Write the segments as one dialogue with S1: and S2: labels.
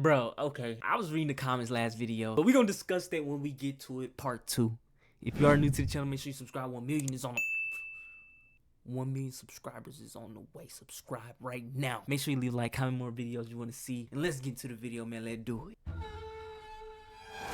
S1: Bro, okay. I was reading the comments last video, but we're gonna discuss that when we get to it, part 2. If you are new to the channel, make sure you subscribe. 1 million is on the 1 million subscribers is on the way. Subscribe right now. Make sure you leave a like, comment more videos you want to see. And let's get into the video, man. Let's do it.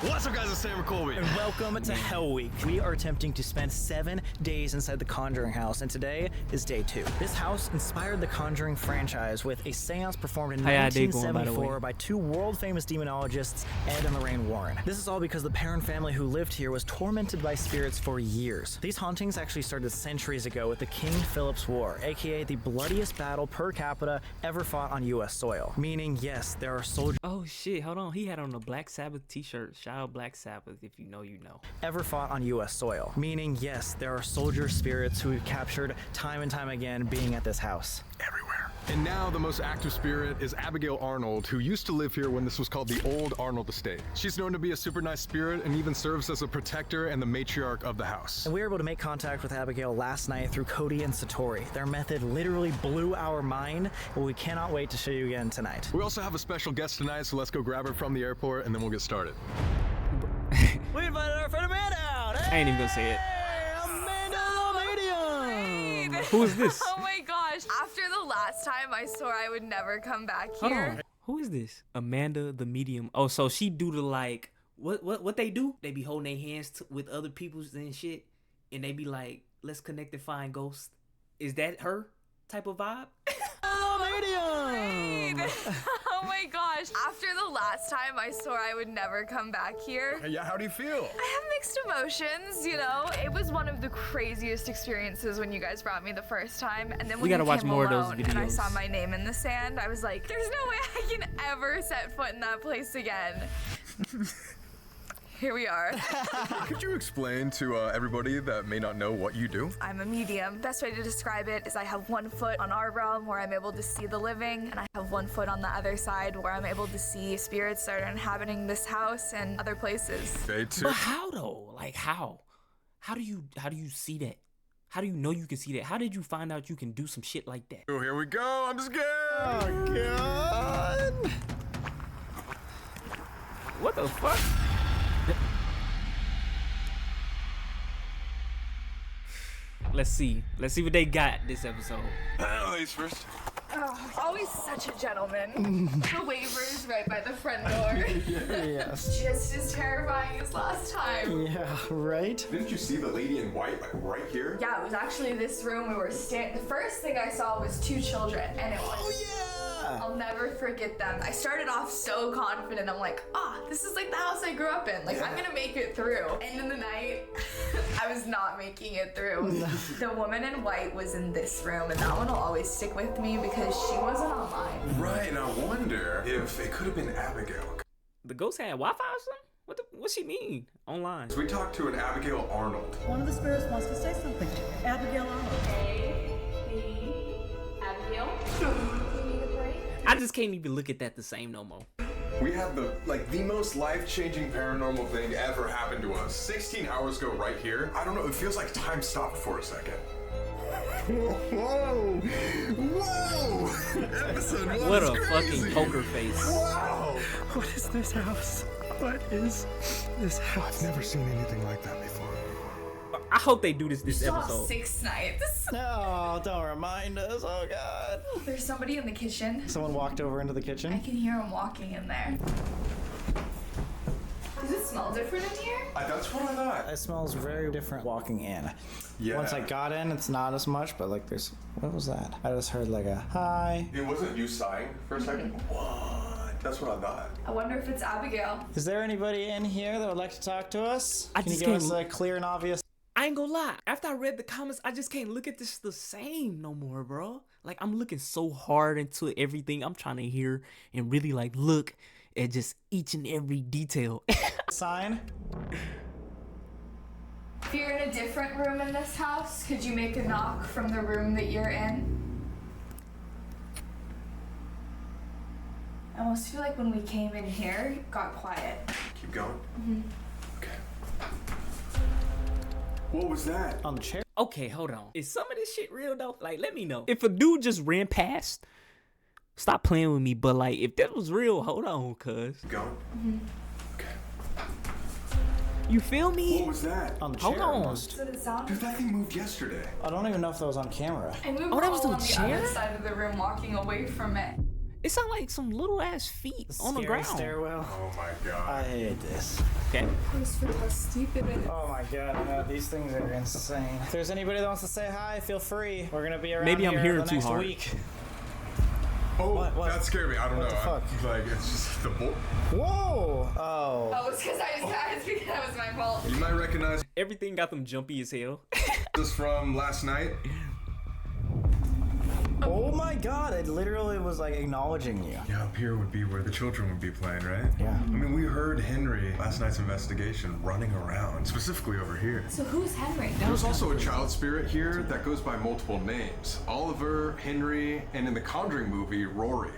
S2: What's up, guys? It's Sam Colby.
S3: And welcome to Hell Week. We are attempting to spend 7 days inside the Conjuring House, and today is day 2. This house inspired the Conjuring franchise with a seance performed in 1974 by 2 world-famous demonologists, Ed and Lorraine Warren. This is all because the Perron family who lived here was tormented by spirits for years. These hauntings actually started centuries ago with the King Philip's War, aka the bloodiest battle per capita ever fought on US soil. Meaning, yes, there are soldiers—
S1: Oh shit, hold on. He had on a Black Sabbath t-shirt. Shout out Black Sabbath, if you know, you know.
S3: Ever fought on US soil. Meaning, yes, there are soldier spirits who we've captured time and time again being at this house.
S2: Everywhere. And now the most active spirit is Abigail Arnold, who used to live here when this was called the old Arnold estate. She's known to be a super nice spirit and even serves as a protector and the matriarch of the house.
S3: And we were able to make contact with Abigail last night through Cody and Satori. Their method literally blew our mind, but we cannot wait to show you again tonight.
S2: We also have a special guest tonight, so let's go grab her from the airport and then we'll get started.
S3: We invited our friend Amanda out! Hey!
S1: I ain't even gonna say it.
S3: Amanda, medium!
S1: Who is this?
S4: Oh my gosh. After the last time, I swore I would never come back
S1: Hold
S4: here.
S1: on. Who is this? Amanda the medium. Oh, so she do the like what they do? They be holding their hands with other people's and shit, and they be like, let's connect and find ghosts. Is that her type of vibe?
S3: Medium!
S4: Oh my gosh. After the last time, I swore I would never come back here.
S2: Yeah, how do you feel?
S4: I have mixed emotions, you know? It was one of the craziest experiences when you guys brought me the first time. And then when
S1: We gotta
S4: you
S1: watch
S4: came
S1: more of those
S4: alone and I
S1: videos.
S4: saw my name in the sand, I was like, there's no way I can ever set foot in that place again. Here we are.
S2: Could you explain to everybody that may not know what you do?
S4: I'm a medium. Best way to describe it is I have 1 foot on our realm where I'm able to see the living, and I have 1 foot on the other side where I'm able to see spirits that are inhabiting this house and other places.
S2: Day 2.
S1: But how though? Like how? How do you see that? How do you know you can see that? How did you find out you can do some shit like that?
S2: Oh, here we go. I'm scared. Oh, God.
S1: What the fuck? Let's see what they got this episode.
S2: Ladies first.
S4: Oh, always such a gentleman. The waivers right by the front door.
S3: Yes.
S4: Just as terrifying as last time.
S3: Yeah, right?
S2: Didn't you see the lady in white, like right here?
S4: Yeah, it was actually this room we were standing. The first thing I saw was 2 children, and it was.
S3: Oh, yeah!
S4: I'll never forget them. I started off so confident. I'm like, this is like the house I grew up in. Like, I'm gonna make it through. And in the night, I was not making it through. The woman in white was in this room, and that one will always stick with me because she wasn't online.
S2: Right, and I wonder if it could have been Abigail.
S1: The ghost had Wi-Fi or something? What she mean? Online.
S2: So we talked to an Abigail Arnold.
S5: One of the spirits wants to say something to you. Abigail Arnold.
S4: Abigail?
S1: I just can't even look at that the same no more.
S2: We had the most life-changing paranormal thing ever happen to us. 16 hours ago right here. I don't know, it feels like time stopped for a second. Whoa! Whoa! Episode 1
S1: What
S2: is
S1: a
S2: crazy.
S1: fucking poker face.
S2: Wow!
S3: What is this house? What is this house?
S2: I've never seen anything like that before.
S1: I hope they do this
S4: Saw
S1: episode.
S4: 6 nights.
S3: No, don't remind us. Oh, God.
S4: There's somebody in the kitchen.
S3: Someone walked over into the
S4: I
S3: kitchen.
S4: can hear him walking in there. Does it smell different in here?
S2: That's what I thought.
S3: It smells very different walking in.
S2: Yeah.
S3: Once I got in, it's not as much, but like there's, what was that? I just heard like a hi.
S2: It wasn't you sighing for a second? What? That's what I thought.
S4: I wonder if it's Abigail.
S3: Is there anybody in here that would like to talk to us?
S1: I
S3: Can you
S1: just
S3: give
S1: can't
S3: us a clear and obvious?
S1: I ain't gonna lie. After I read the comments, I just can't look at this the same no more, bro. Like, I'm looking so hard into everything. I'm trying to hear and really, like, look at just each and every detail.
S3: Sign?
S4: If you're in a different room in this house, could you make a knock from the room that you're in? I almost feel like when we came in here, it got quiet.
S2: Keep going. Okay. What was that?
S3: On the chair?
S1: Okay, hold on. Is some of this shit real, though? Like, let me know. If a dude just ran past Stop playing with me, but like, if that was real, hold on, cuz.
S2: Going?
S4: Mm-hmm.
S2: Okay.
S1: You feel me?
S2: What was that?
S3: On the
S1: Hold
S3: chair,
S1: on.
S3: almost.
S4: Did it sound?
S2: Dude, that thing moved yesterday.
S3: I don't even know if that was on camera.
S4: And we
S1: Oh,
S4: were
S1: that was
S4: all
S1: the
S4: on the
S1: chair?
S4: other side of the room walking away from it.
S1: It sounded like some little ass feet on the
S3: Scary
S1: ground.
S3: stairwell.
S2: Oh my god.
S3: I hate this.
S1: Okay.
S4: How stupid it is.
S3: Oh my god, these things are insane. If there's anybody that wants to say hi, feel free. We're gonna be around
S1: Maybe I'm
S3: here
S1: hearing
S3: the
S1: too
S3: next
S1: hard.
S3: week.
S2: Oh,
S3: What?
S2: that scared me. I don't
S3: What
S2: know.
S3: the fuck?
S2: Like, it's just the bull.
S3: Whoa! Oh.
S4: Oh, it's because that was my fault.
S2: You might recognize
S1: Everything got them jumpy as hell.
S2: this from last night.
S3: Oh my god, it literally was like acknowledging you.
S2: Yeah, up here would be where the children would be playing, right?
S3: Yeah.
S2: I mean, we heard Henry last night's investigation running around, specifically over here.
S4: So who's Henry?
S2: There's also a child spirit here that goes by multiple names. Oliver, Henry, and in the Conjuring movie, Rory.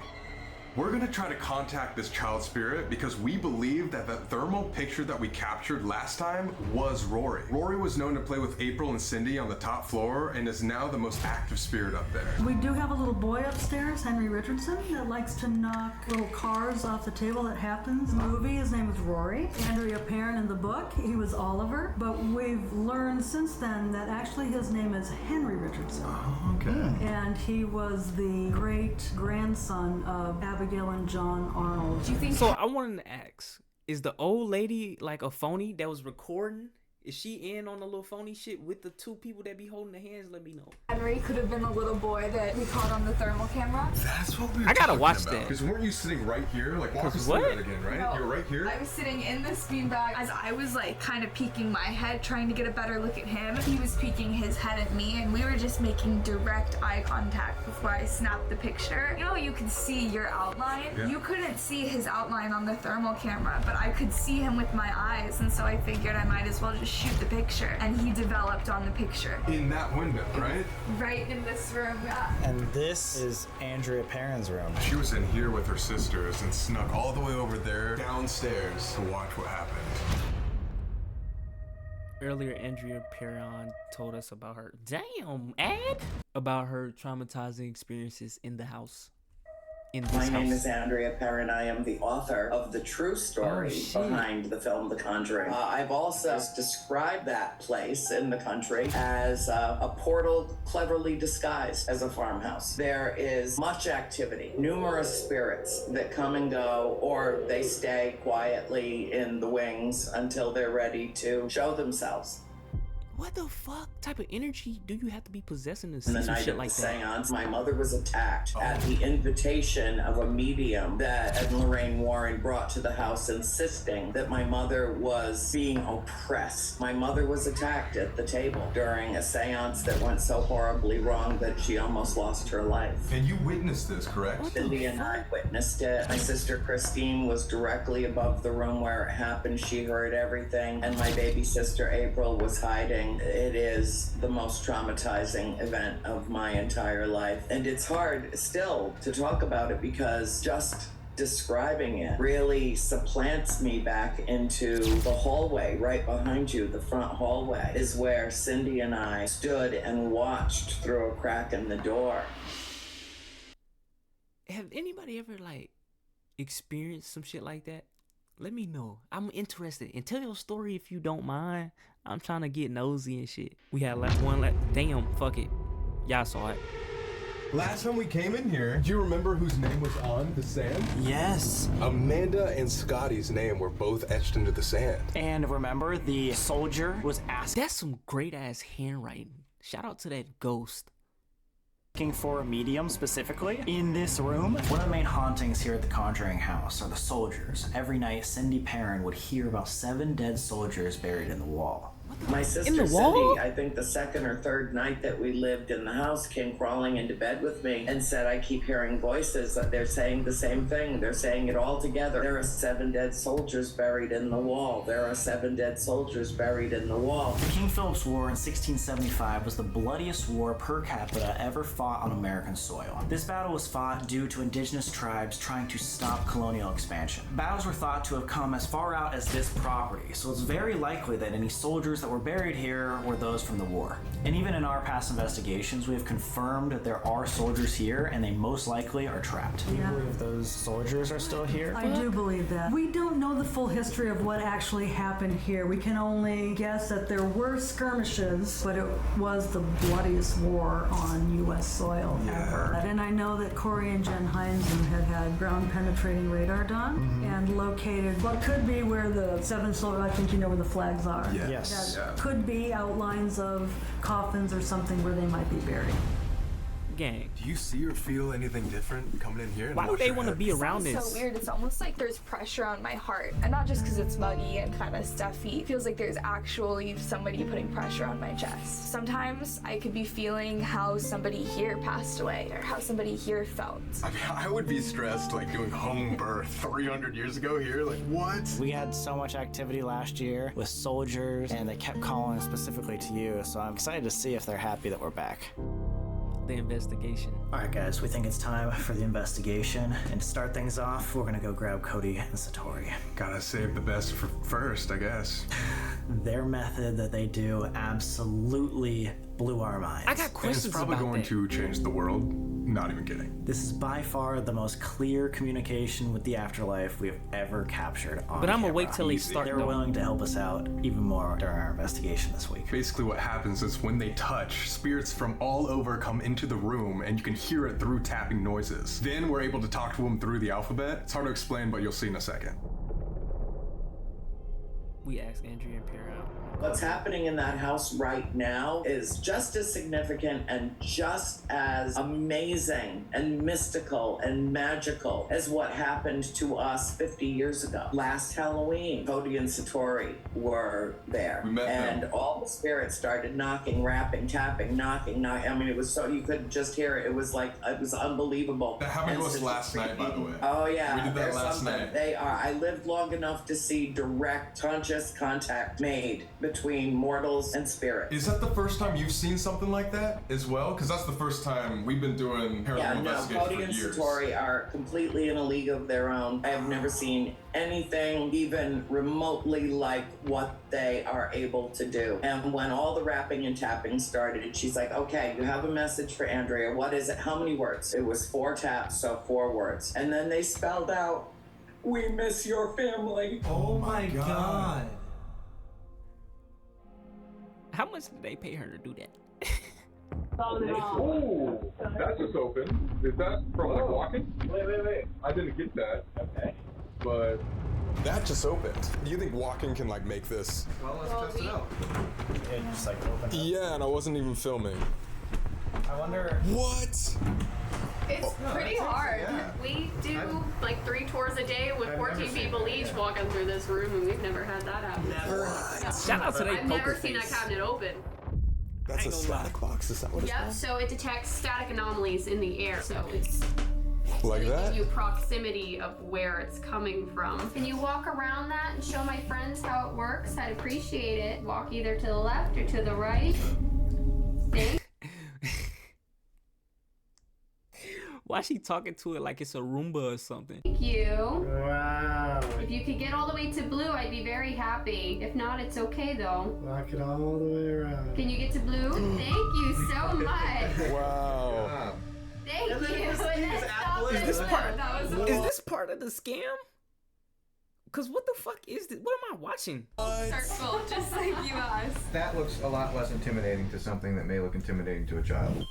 S2: We're gonna try to contact this child spirit because we believe that the thermal picture that we captured last time was Rory. Rory was known to play with April and Cindy on the top floor and is now the most active spirit up there.
S5: We do have a little boy upstairs, Henry Richardson, that likes to knock little cars off the table. That happens in the movie. His name is Rory. Andrea Perron in the book, he was Oliver. But we've learned since then that actually his name is Henry Richardson.
S2: Oh, okay.
S5: And he was the great grandson of Abigail and John Arnold.
S4: Do you think
S1: So I wanted to ask, is the old lady like a phony that was recording? Is she in on the little phony shit with the two people that be holding the hands? Let me know.
S4: Henry could have been the little boy that we caught on the thermal camera?
S2: That's what we were
S1: I gotta
S2: talking
S1: watch
S2: about.
S1: that.
S2: Because weren't you sitting right here? Like, walk us
S1: what?
S2: through that again, right?
S4: No,
S2: You were right here?
S4: I was sitting in this beanbag as I was like kind of peeking my head, trying to get a better look at him. He was peeking his head at me, and we were just making direct eye contact before I snapped the picture. You know, you could see your outline.
S2: Yeah.
S4: You couldn't see his outline on the thermal camera, but I could see him with my eyes, and so I figured I might as well just shoot the picture. And he developed on the picture.
S2: In that window, right?
S4: Right in this room, yeah.
S3: And this is Andrea Perron's room.
S2: She was in here with her sisters and snuck all the way over there downstairs to watch what happened.
S1: Earlier, Andrea Perron told us about her about her traumatizing experiences in the house.
S6: My name is Andrea Perron. I am the author of the true story behind the film The Conjuring. I've also described that place in the country as a portal cleverly disguised as a farmhouse. There is much activity, numerous spirits that come and go, or they stay quietly in the wings until they're ready to show themselves.
S1: What the fuck type of energy do you have to be possessing to
S6: In
S1: see
S6: the
S1: some
S6: night
S1: shit
S6: of
S1: like
S6: the
S1: that?
S6: seance, my mother was attacked at the invitation of a medium that Ed and Lorraine Warren brought to the house, insisting that my mother was being oppressed. My mother was attacked at the table during a seance that went so horribly wrong that she almost lost her life.
S2: And you witnessed this, correct?
S6: Cindy and I witnessed it. My sister Christine was directly above the room where it happened. She heard everything. And my baby sister April was hiding. It is the most traumatizing event of my entire life. And it's hard still to talk about it because just describing it really supplants me back into the hallway right behind you. The front hallway is where Cindy and I stood and watched through a crack in the door.
S1: Have anybody ever like experienced some shit like that? Let me know. I'm interested. And tell your story if you don't mind. I'm trying to get nosy and shit. We had damn, fuck it. Y'all saw it.
S2: Last time we came in here, do you remember whose name was on the sand?
S3: Yes.
S2: Amanda and Scotty's name were both etched into the sand.
S3: And remember, the soldier was asking
S1: That's some great ass handwriting. Shout out to that ghost.
S3: for a medium specifically in this room. One of the main hauntings here at the Conjuring House are the soldiers. Every night, Cindy Perron would hear about 7 dead soldiers buried in the wall.
S6: My sister
S1: In the wall?
S6: Cindy, I think the second or third night that we lived in the house, came crawling into bed with me and said, I keep hearing voices. They're saying the same thing. They're saying it all together. There are 7 dead soldiers buried in the wall. There are 7 dead soldiers buried in the wall.
S3: The King Philip's War in 1675 was the bloodiest war per capita ever fought on American soil. This battle was fought due to indigenous tribes trying to stop colonial expansion. Battles were thought to have come as far out as this property, so it's very likely that any soldiers that were buried here were those from the war. And even in our past investigations, we have confirmed that there are soldiers here and they most likely are trapped. Do you believe those soldiers are still here?
S5: I do believe that. We don't know the full history of what actually happened here. We can only guess that there were skirmishes, but it was the bloodiest war on U.S. soil ever. And I know that Corey and Jen Heinzen had ground-penetrating radar done and located what could be where the 7 soldiers, I think you know where the flags are.
S2: Yeah.
S3: Yes.
S5: That could be outlines of coffins or something where they might be buried.
S1: Gang.
S2: Do you see or feel anything different coming in here?
S1: Why would they want to be around
S4: It's
S1: this?
S4: so weird. It's almost like there's pressure on my heart. And not just because it's muggy and kind of stuffy. It feels like there's actually somebody putting pressure on my chest. Sometimes I could be feeling how somebody here passed away or how somebody here felt.
S2: I mean, I would be stressed like doing home birth 300 years ago here. Like, what?
S3: We had so much activity last year with soldiers, and they kept calling specifically to you, so I'm excited to see if they're happy that we're back.
S1: The investigation.
S3: Alright guys, we think it's time for the investigation, and to start things off, we're gonna go grab Cody and Satori.
S2: Gotta save the best for first, I guess.
S3: Their method that they do absolutely blew our minds.
S1: I got
S2: And
S1: questions
S2: it's probably
S1: about
S2: going
S1: that.
S2: to change the world. Not even kidding.
S3: This is by far the most clear communication with the afterlife we have ever captured on
S1: But I'm gonna
S3: camera.
S1: wait till they start.
S3: They're
S1: though.
S3: willing to help us out even more during our investigation this week.
S2: Basically what happens is when they touch, spirits from all over come into the room and you can hear it through tapping noises. Then we're able to talk to them through the alphabet. It's hard to explain, but you'll see in a second.
S1: We asked Andrea Perron.
S6: What's happening in that house right now is just as significant and just as amazing and mystical and magical as what happened to us 50 years ago. Last Halloween, Cody and Satori were there.
S2: We met them.
S6: And all the spirits started knocking, rapping, tapping, knocking. I mean, it was so, you could just hear it. It was like, it was unbelievable.
S2: That happened to us
S6: And
S2: last night, by the way.
S6: Oh yeah,
S2: We did that
S6: there's
S2: last
S6: something.
S2: night.
S6: They are. I lived long enough to see direct conscious contact made between mortals and spirits.
S2: Is that the first time you've seen something like that as well? Because that's the first time we've been doing paranormal
S6: Yeah, no,
S2: investigations
S6: Cody
S2: for
S6: and
S2: years.
S6: Satori are completely in a league of their own. I have never seen anything even remotely like what they are able to do. And when all the rapping and tapping started, she's like, okay, you have a message for Andrea. What is it? How many words? It was 4 taps, so 4 words. And then they spelled out, "We miss your family."
S2: Oh my god.
S1: How much did they pay her to do that?
S2: Oh, that's just open. Is that from like walking? Wait. I didn't get that. Okay. But that just opened. Do you think walking can like make this?
S7: Well, let's test it out.
S3: It just like opened up.
S2: Yeah, and I wasn't even filming.
S3: I wonder.
S2: What?
S4: It's pretty hard.
S7: Yeah.
S8: We do like 3 tours a day with
S7: I've
S8: 14
S7: never seen
S8: people
S7: that,
S8: each
S7: yeah.
S8: walking through this room, and we've never had that happen.
S3: Never.
S8: Yeah.
S1: Shout out to they
S8: I've
S1: poker
S8: never seen
S1: face.
S8: that cabinet open.
S2: That's
S1: I
S2: a
S1: ain't gonna
S2: static box. Is that what it's
S8: Yep,
S2: called?
S8: so it detects static anomalies in the air, so it's
S2: Like
S8: gonna
S2: that?
S8: give you proximity of where it's coming from. Can you walk around that and show my friends how it works? I'd appreciate it. Walk either to the left or to the right. Thank
S1: Why she talking to it like it's a Roomba or something?
S8: you.
S7: Wow.
S8: If you could get all the way to blue, I'd be very happy. If not, it's okay though.
S7: Walk it all the way around.
S8: Can you get to blue? Thank you so much.
S2: Wow.
S8: Thank you.
S7: And then you just use apple
S1: Is this
S7: and
S1: part?
S8: That was
S1: Is this part of the scam? Cause what the fuck is this? What am I watching?
S8: circle, just like you asked.
S7: That looks a lot less intimidating to something that may look intimidating to a child.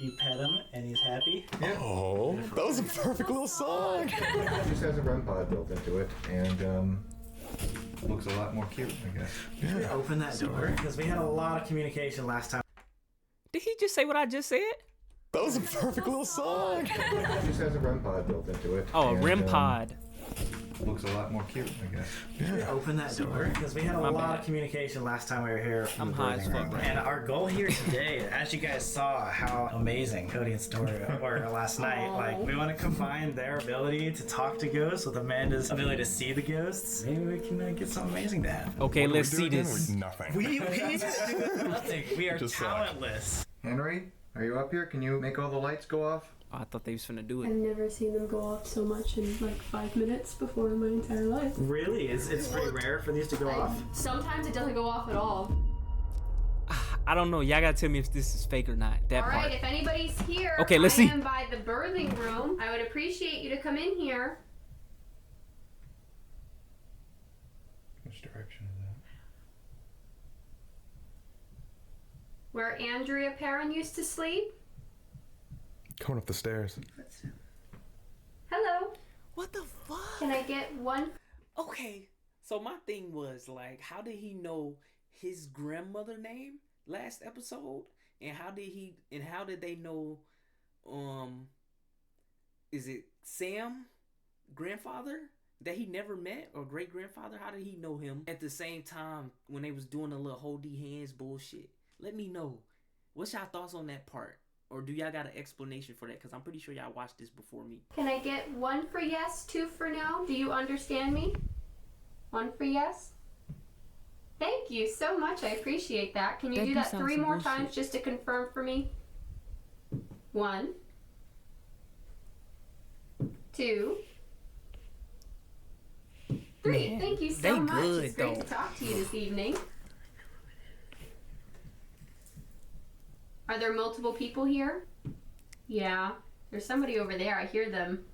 S3: You pet him and he's happy.
S2: Oh, that was a perfect little song.
S7: It just has a REM pod built into it, and looks a lot more cute, I guess.
S3: Open that door because we had a lot of communication last time.
S1: Did he just say what I just said?
S2: That was a perfect little song.
S7: It just has a REM pod built into it.
S1: Oh, a
S7: and,
S1: REM pod.
S7: Looks a lot more cute, I guess.
S3: Open that door because we had a
S1: My
S3: lot
S1: bad.
S3: of communication last time we were here.
S1: I'm high as fuck right
S3: And
S1: now.
S3: our goal here today, as you guys saw how amazing Cody and Satori were last night, like we want to combine their ability to talk to ghosts with Amanda's ability to see the ghosts. Maybe we can get something amazing to happen.
S1: Okay, let's see this.
S2: Nothing.
S3: We do nothing. We are
S2: Just suck.
S3: talentless.
S7: Henry, are you up here? Can you make all the lights go off?
S1: Oh, I thought they was finna do
S8: I've
S1: it.
S8: never seen them go off so much in like 5 minutes before in my entire life.
S3: Really? It's pretty rare for these to go off?
S8: Sometimes it doesn't go off at all.
S1: I don't know. Y'all gotta tell me if this is fake or not. That part.
S8: Alright, if anybody's here,
S1: Okay, let's see.
S8: I am by the birthing room. I would appreciate you to come in here.
S7: Which direction is that?
S8: Where Andrea Perron used to sleep.
S2: Coming up the stairs.
S8: Hello.
S1: What the fuck?
S8: Can I get one?
S1: Okay, so my thing was like, how did he know his grandmother name last episode? And how did they know is it Sam grandfather that he never met, or great grandfather? How did he know him at the same time when they was doing the little holdy hands bullshit? Let me know. What's y'all thoughts on that part? Or do y'all got an explanation for that? Because I'm pretty sure y'all watched this before me.
S8: Can I get 1 for yes, 2 for no? Do you understand me? 1 for yes? Thank you so much. I appreciate that. Can you do that 3 more times just to confirm for me? 1, 2, 3.
S1: Man,
S8: thank you so
S1: they
S8: much.
S1: good,
S8: It's great
S1: though.
S8: to talk to you this evening. Are there multiple people here? Yeah. There's somebody over there. I hear them.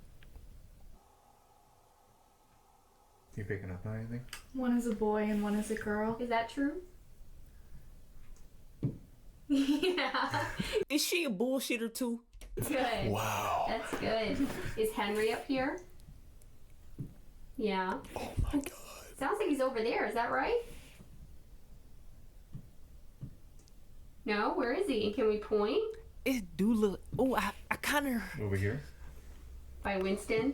S7: You picking up on anything?
S4: One is a boy and one is a girl.
S8: Is that true? Yeah.
S1: Is she a bullshitter too?
S8: Good.
S2: Wow.
S8: That's good. Is Henry up here? Yeah.
S2: Oh my god.
S8: Sounds like he's over there. Is that right? No? Where is he? Can we point?
S1: It do look. Oh, I kind of.
S7: Over here?
S8: By Winston?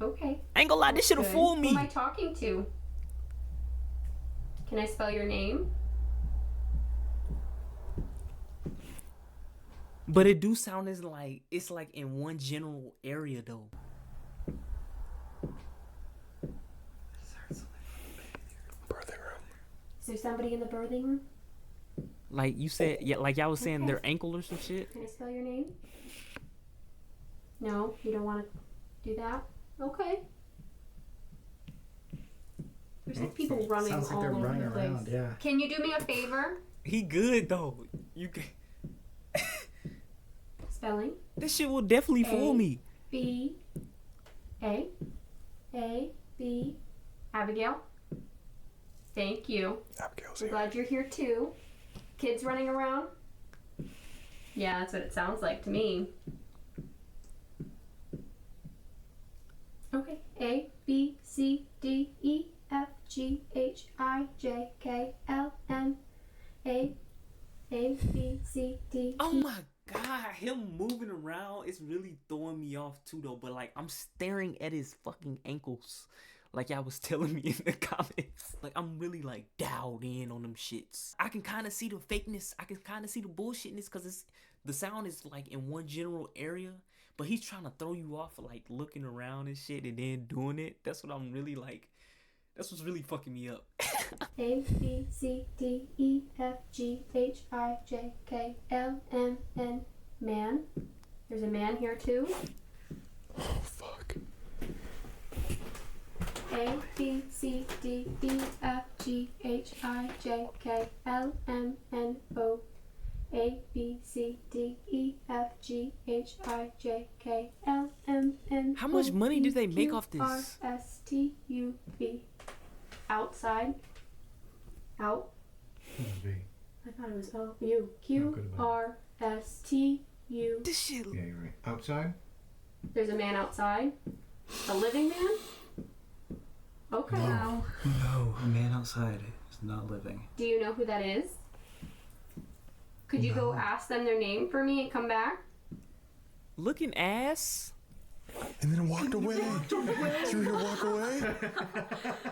S8: Okay.
S1: I ain't gonna lie, this should have
S8: Good.
S1: fooled
S8: Who
S1: me.
S8: am I talking to? Can I spell your name?
S1: But it do sound as like it's like in one general area though.
S2: Birthing room.
S8: Is there somebody in the birthing room?
S1: Like you said, yeah, like y'all was saying
S8: Okay.
S1: their ankle or some shit.
S8: Can I spell your name? No? You don't want to do that? Okay. There's like people running
S3: Sounds like
S8: all
S3: they're
S8: over
S3: running
S8: the place.
S3: around, yeah.
S8: Can you do me a favor?
S1: He good though. You can.
S8: Spelling.
S1: This shit will definitely fool me.
S8: B. A. B. Abigail. Thank you.
S2: Abigail's
S8: I'm
S2: here.
S8: glad you're here too. Kids running around? Yeah, that's what it sounds like to me. Okay. A, B, C, D, E, F, G, H, I, J, K, L, M, A, B, C, D,
S1: Oh
S8: E.
S1: my god, him moving around is really throwing me off too though. But like I'm staring at his fucking ankles, like y'all was telling me in the comments. Like I'm really like dialed in on them shits. I can kind of see the fakeness. I can kind of see the bullshitness because it's the sound is like in one general area, but he's trying to throw you off for like looking around and shit and then doing it. That's what I'm really like. That's what's really fucking me up.
S8: A, B, C, D, E, F, G, H, I, J, K, L, M, N. Man. There's a man here too.
S2: Oh fuck.
S8: A, B, C, D, E, F, G, H, I, J, K, L, M, N, O. A, B, C, D, E, F, G, H, I, J, K, L, M, N,
S1: How much money do they make off this?
S8: R, S, T, U, V. Outside. Out.
S7: Must be.
S8: I thought it was O. U. Q,
S7: could have been.
S8: R, S, T, U.
S1: This shit.
S7: Yeah, you're right. Outside?
S8: There's a man outside. A living man? Okay.
S3: No, a man outside is not living.
S8: Do you know who that is? Could you go ask them their name for me and come back?
S1: Looking ass.
S2: And then walked away. Threw your walk away?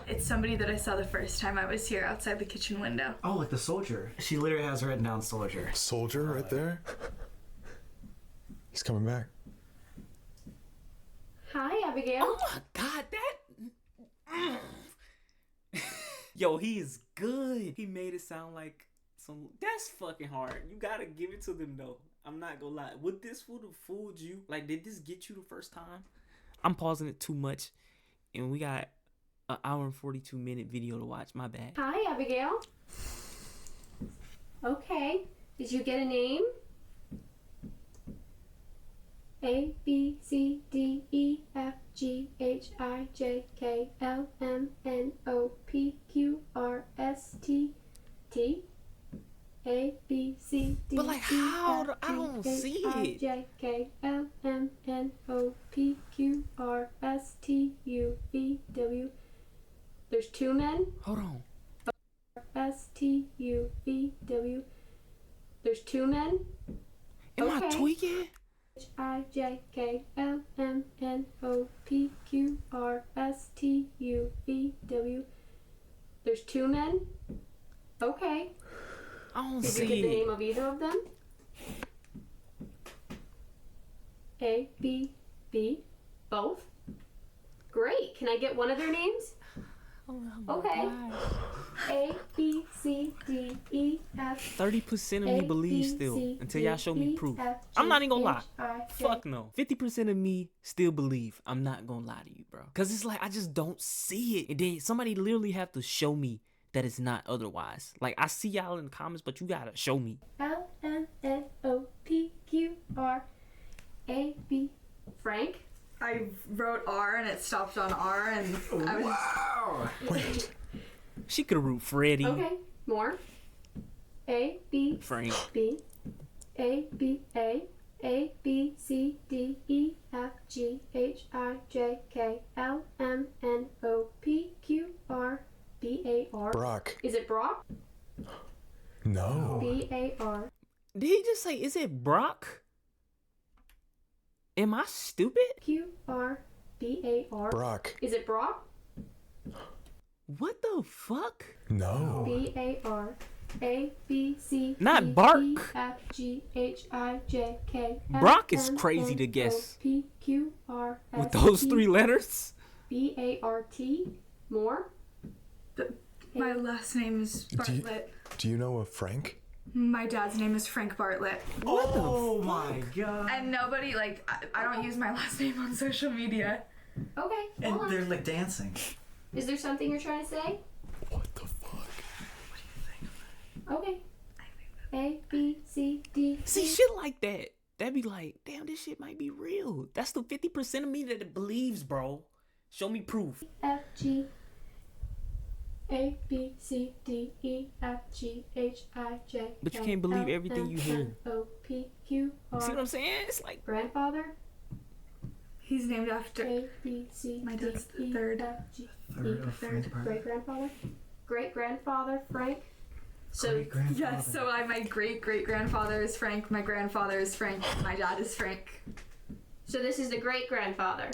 S4: It's somebody that I saw the first time I was here outside the kitchen window.
S3: Oh, like the soldier. She literally has written down soldier.
S2: Soldier right there. He's coming back.
S8: Hi, Abigail.
S1: Oh my god, that. Yo, he is good. He made it sound like some. That's fucking hard. You gotta give it to them though. I'm not gonna lie. Would this would have fooled you? Like, did this get you the first time? I'm pausing it too much, and we got an hour and 42-minute video to watch. My bad.
S8: Hi, Abigail. Okay. Did you get a name? A, B, C, D, E, F, G, H, I, J, K, L, M, N, O, P, Q, R, S, T, T. A, B, C, D,
S1: But like, how? I don't see it.
S8: J, K, L, M, N, O, P, Q, R, S, T, U, V, W. There's 2 men.
S1: Hold on.
S8: S, T, U, V, W. There's 2 men.
S1: Am I tweaking?
S8: H, I, J, K, L, M, N, O, P, Q, R, S, T, U, V, W. There's 2 men. Okay.
S1: I don't
S8: Did
S1: see
S8: you get the
S1: it.
S8: name of either of them? A, B, B, both? Great. Can I get one of their names? Okay. A, B, C, D, E, F.
S1: 30% of me believes still until y'all show me proof. I'm not even gonna lie. Fuck no. 50% of me still believe. I'm not gonna lie to you, bro. Cause it's like I just don't see it. And then somebody literally have to show me that it's not otherwise. Like, I see y'all in the comments, but you gotta show me.
S8: L, M, N, O, P, Q, R, A, B. Frank?
S4: I wrote R and it stopped on R and I was...
S7: Wow! Wait.
S1: She could have root Freddie.
S8: Okay, more. A, B,
S1: Frank.
S8: B. A, B, A. A, B, C, D, E, F, G, H, I, J, K, L, M, N, O, P, Q, R, B, A, R.
S9: Brock.
S8: Is it Brock?
S9: No.
S8: B, A, R.
S1: Did he just say, is it Brock? Am I stupid?
S8: Q, R, B, A, R.
S9: Brock.
S8: Is it Brock?
S1: What the fuck?
S9: No.
S8: B, A, R. A, B, C,
S1: Not
S8: D,
S1: Bark.
S8: E, F, G, H, I, J, K, L,
S1: Brock is
S8: M,
S1: crazy
S8: N,
S1: to guess.
S8: O, P, Q, R, S,
S1: With those
S8: T,
S1: 3 letters?
S8: B, A, R, T. More?
S4: My last name is Bartlett.
S9: Do you know a Frank?
S4: My dad's name is Frank Bartlett.
S7: Oh my god.
S4: And nobody, like, I don't use my last name on social media.
S8: Okay,
S7: And
S8: hold on.
S7: they're like dancing.
S8: Is there something you're trying to say?
S9: What the fuck?
S8: Okay. A, B, C, D.
S1: See, shit like that. That'd be like, damn, this shit might be real. That's the 50% of me that believes, bro. Show me proof.
S8: F, G. A, B, C, D, E, F, G, H, I, J.
S1: But you
S8: K,
S1: can't believe
S8: L,
S1: everything
S8: M,
S1: you hear.
S8: N, O, P, Q, R.
S1: See what I'm saying? It's like,
S8: Grandfather?
S4: He's named after...
S8: A, B, C,
S4: My
S8: D,
S4: dad's the
S8: E,
S4: third.
S8: F, G,
S7: Third
S8: E,
S7: of Frank Bartlett.
S8: Great-grandfather? Great-grandfather, Frank? So,
S7: Great-grandfather.
S4: Yes, so my great-great-grandfather is Frank, my grandfather is Frank, my dad is Frank.
S8: so this is the great-grandfather.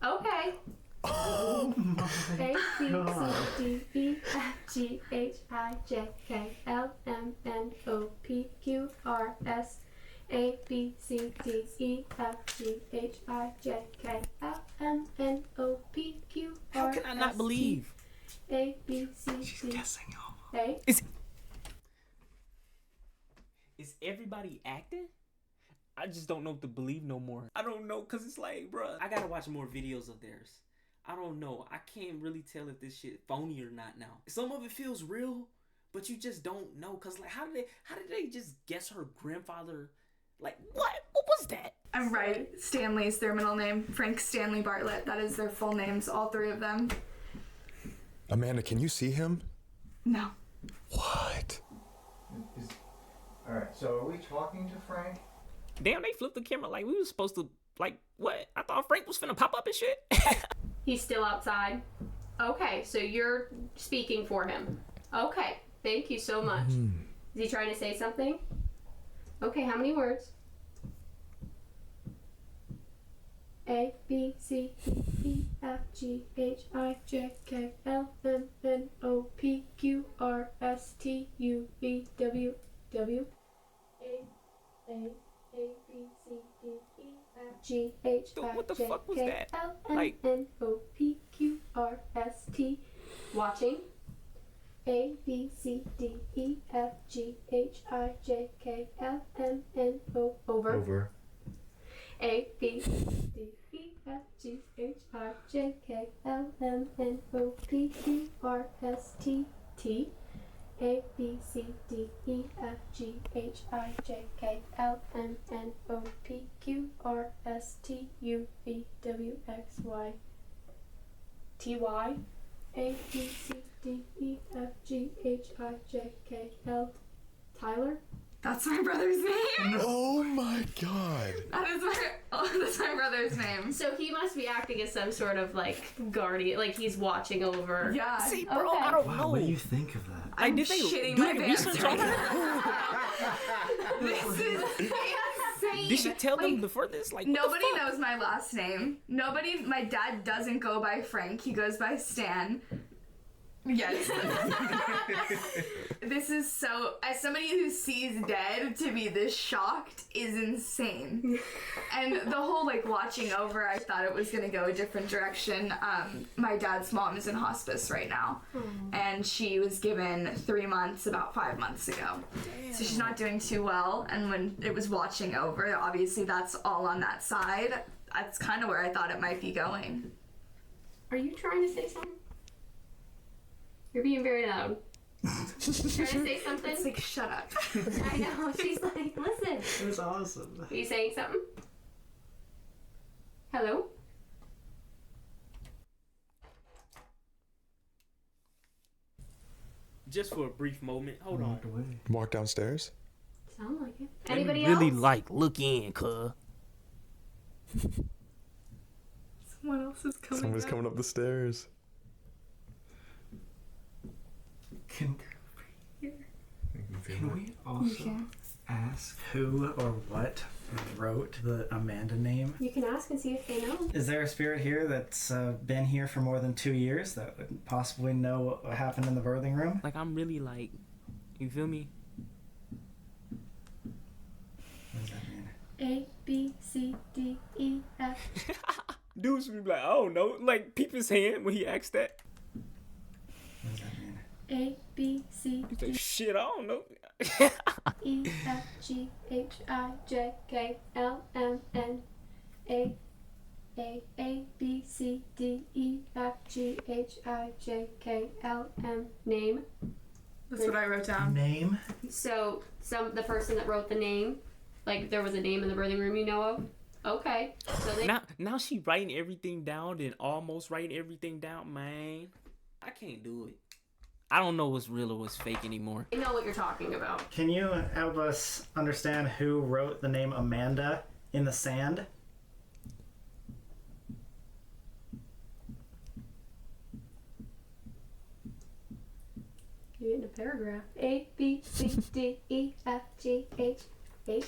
S8: Okay.
S7: Oh my
S8: A, B,
S7: god.
S8: C, D, E, F, G, H, I, J, K, L, M, N, O, P, Q, R, S, A, B, C, D, E, F, G, H, I, J, K, L, M, N, O, P, Q, R,
S1: how can I not
S8: S, T,
S1: believe?
S8: A, B, C,
S7: She's
S8: D,
S7: guessing, y'all.
S8: A.
S1: Is everybody acting? I just don't know what to believe no more. I don't know, because it's like, bruh, I gotta watch more videos of theirs. I don't know. I can't really tell if this shit phony or not now. Some of it feels real, but you just don't know. Because, like, how did they just guess her grandfather? Like, what? What was that?
S4: I'm right, Stanley is their middle name. Frank Stanley Bartlett, that is their full names, all 3 of them.
S9: Amanda, can you see him?
S4: No.
S9: What?
S7: Alright, so are we talking to Frank?
S1: Damn, they flipped the camera like we was supposed to, like, what? I thought Frank was finna pop up and shit.
S8: He's still outside. Okay, so you're speaking for him. Okay, thank you so much. Is he trying to say something? Okay, how many words? A, B, C, D, E, F, G, H, I, J, K, L, M, N, O, P, Q, R, S, T, U, V, W, W. A, B, C, D, E, F, G, H,
S1: Dude,
S8: I,
S1: what the
S8: J,
S1: fuck was
S8: K,
S1: that?
S8: L, M,
S1: Like-
S8: N, O, P, Q, R, S, T. Watching. A, B, C, D, E, F, G, H, I, J, K, L, M, N, O, over. A, B, C, D, E, F, G, H, I, J, K, L, M, N, O, P, Q, R, S, T, T. A, B, C, D, E, F, G, H, I, J, K, L, M, N, O, P, Q, R, S, T, U, V, W, X, Y, T, Y. A, B, C, D, E, F, G, H, I, J, K, L. Tyler?
S4: That's my brother's name.
S9: Oh my god.
S4: That's my brother's name.
S8: So he must be acting as some sort of like guardian, like he's watching over.
S4: Yeah.
S1: See, bro,
S8: Okay.
S1: I don't know.
S10: What do you think of that?
S4: I'm
S1: did they
S4: shitting
S1: do
S4: my
S1: any
S4: pants
S1: research
S4: right
S1: on
S4: now. This is insane.
S1: Did she tell them before this? Like, what the
S4: Nobody
S1: fuck?
S4: knows my last name. My dad doesn't go by Frank. He goes by Stan. Yes. This is so, as somebody who sees dead, to be this shocked is insane. And the whole like watching over, I thought it was gonna go a different direction. My dad's mom is in hospice right now. And she was given 3 months about 5 months ago. Damn. So she's not doing too well. And when it was watching over, obviously that's all on that side. That's kind of where I thought it might be going.
S8: Are you trying to say something? You're being very loud. Trying to say something?
S4: It's like, shut up.
S8: I know. She's like, listen.
S10: It was awesome.
S8: Are you saying something? Hello?
S1: Just for a brief moment. Hold on.
S9: Walk downstairs?
S8: Sound like it.
S1: Let me
S8: Anybody
S1: really
S8: else?
S1: like look in, cuz.
S4: Someone else is coming.
S9: Somebody's coming up the stairs.
S10: Can we also ask who or what wrote the Amanda name?
S8: You can ask and see if they know.
S3: Is there a spirit here that's been here for more than 2 years that would possibly know what happened in the birthing room?
S1: Like, I'm really like, you feel me?
S3: What does that mean?
S8: A, B, C, D, E, F.
S1: Dudes be like, I don't know. Like, peep his hand when he asked that.
S3: What does that mean?
S8: A, B, C,
S1: He's like,
S8: D,
S1: shit, I don't know.
S8: E, F, G, H, I, J, K, L, M, N, A, B, C, D, E, F, G, H, I, J, K, L, M. Name.
S4: That's what I wrote down.
S10: Name?
S8: So, the person that wrote the name, like there was a name in the birthing room you know of? Okay. So they
S1: Now she writing everything down and almost writing everything down, man. I can't do it. I don't know what's real or what's fake anymore.
S8: know what you're talking about.
S3: Can you help us understand who wrote the name Amanda in the sand?
S8: You're in a paragraph. A, B, C, D, E, F, G, H, A,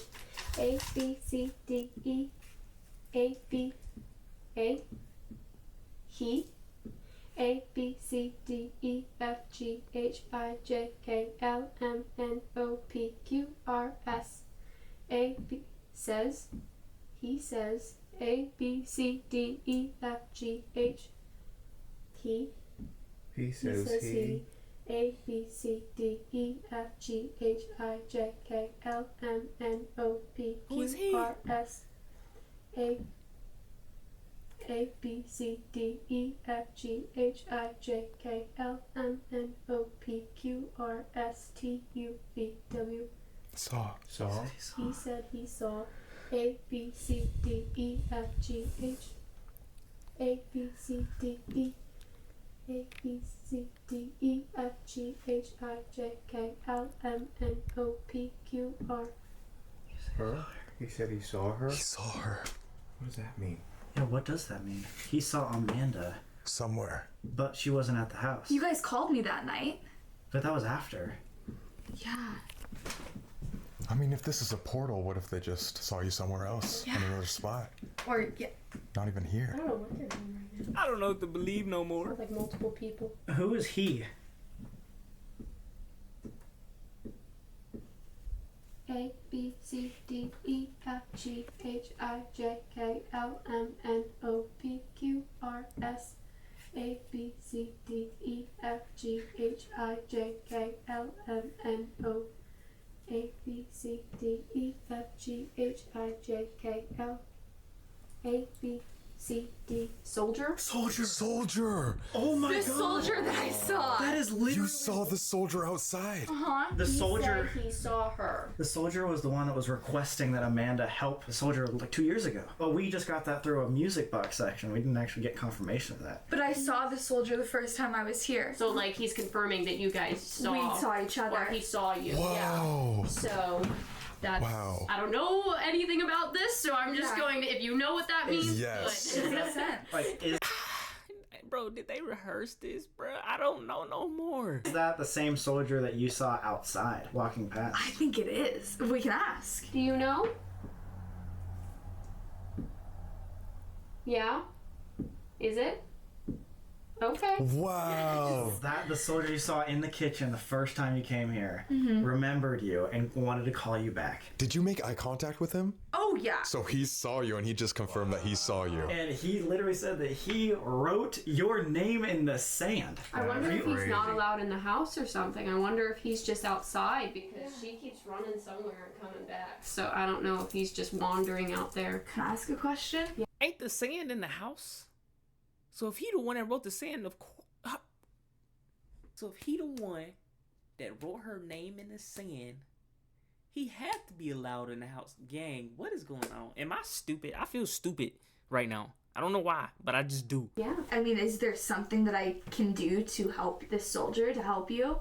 S8: B, C, D, E, A, B, A, he, A, B, C, D, E, F, G, H, I, J, K, L, M, N, O, P, Q, R, S, A, B, says, he says, A, B, C, D, E, F, G, H, he says he. A, B, C, D, E, F, G, H, I, J, K, L, M, N, O, P,
S1: Who is
S8: Q,
S1: he?
S8: R, S, A, B, C, D, E, F, G, H, I, J, K, L, M, N, O, P, Q, R, S, T, U, V, W.
S9: Saw.
S8: He said he saw. A, B, C, D, E, F, G, H, A, B, C, D, E, A, B, C, D, E, F, G, H, I, J, K, L, M, N, O, P, Q, R.
S7: Her? He said he saw her?
S9: He saw her.
S7: What does that mean?
S3: Yeah, what does that mean? He saw Amanda,
S9: Somewhere.
S3: but she wasn't at the house.
S4: You guys called me that night.
S3: But that was after.
S4: Yeah.
S9: I mean, if this is a portal, what if they just saw you somewhere else? In another spot?
S4: Or, yeah.
S9: Not even
S8: I
S9: here.
S8: don't know what they're doing right now.
S1: I don't know what to believe no more.
S8: Sounds like multiple people.
S3: Who is he?
S8: A, B, C, D, E, F, G, H, I, J, K, L, M, N, O, P, Q, R, S, A, B, C, D, E, F, G, H, I, J, L A B C D. Soldier?
S9: Soldier!
S10: Oh my god!
S4: The soldier that I saw.
S10: That is literally.
S9: You saw the soldier outside.
S10: The soldier.
S8: He saw her.
S10: The soldier was the one that was requesting that Amanda help the soldier like 2 years ago. But we just got that through a music box section. We didn't actually get confirmation of that.
S4: But I saw the soldier the first time I was here.
S8: So, like, he's confirming that you guys saw.
S4: We saw each other.
S8: Or he saw you.
S9: Whoa.
S8: Yeah. So, that's.
S9: Wow.
S8: I don't know anything about this, so I'm just going to. If you know what that means,
S9: Yes.
S8: good.
S4: Makes sense.
S10: Like, is
S1: Bro, did they rehearse this, bro? I don't know no more.
S10: that the same soldier that you saw outside walking past?
S4: I think it is. We can ask.
S8: Do you know? Yeah? Is it? Okay.
S9: Wow.
S10: Is that the soldier you saw in the kitchen the first time you came here, remembered you, and wanted to call you back?
S9: Did you make eye contact with him?
S4: Oh, yeah.
S9: So he saw you and he just confirmed that he saw you.
S10: And he literally said that he wrote your name in the sand.
S8: I wonder if he's not allowed in the house or something. I wonder if he's just outside because she keeps running somewhere and coming back. So I don't know if he's just wandering out there.
S4: Can I ask a question?
S8: Yeah.
S1: Ain't the sand in the house? So if he the one that wrote the sand, of course. So if he the one that wrote her name in the sand, he had to be allowed in the house. Gang, what is going on? Am I stupid? I feel stupid right now. I don't know why, but I just do.
S4: Yeah. I mean, is there something that I can do to help this soldier, to help you?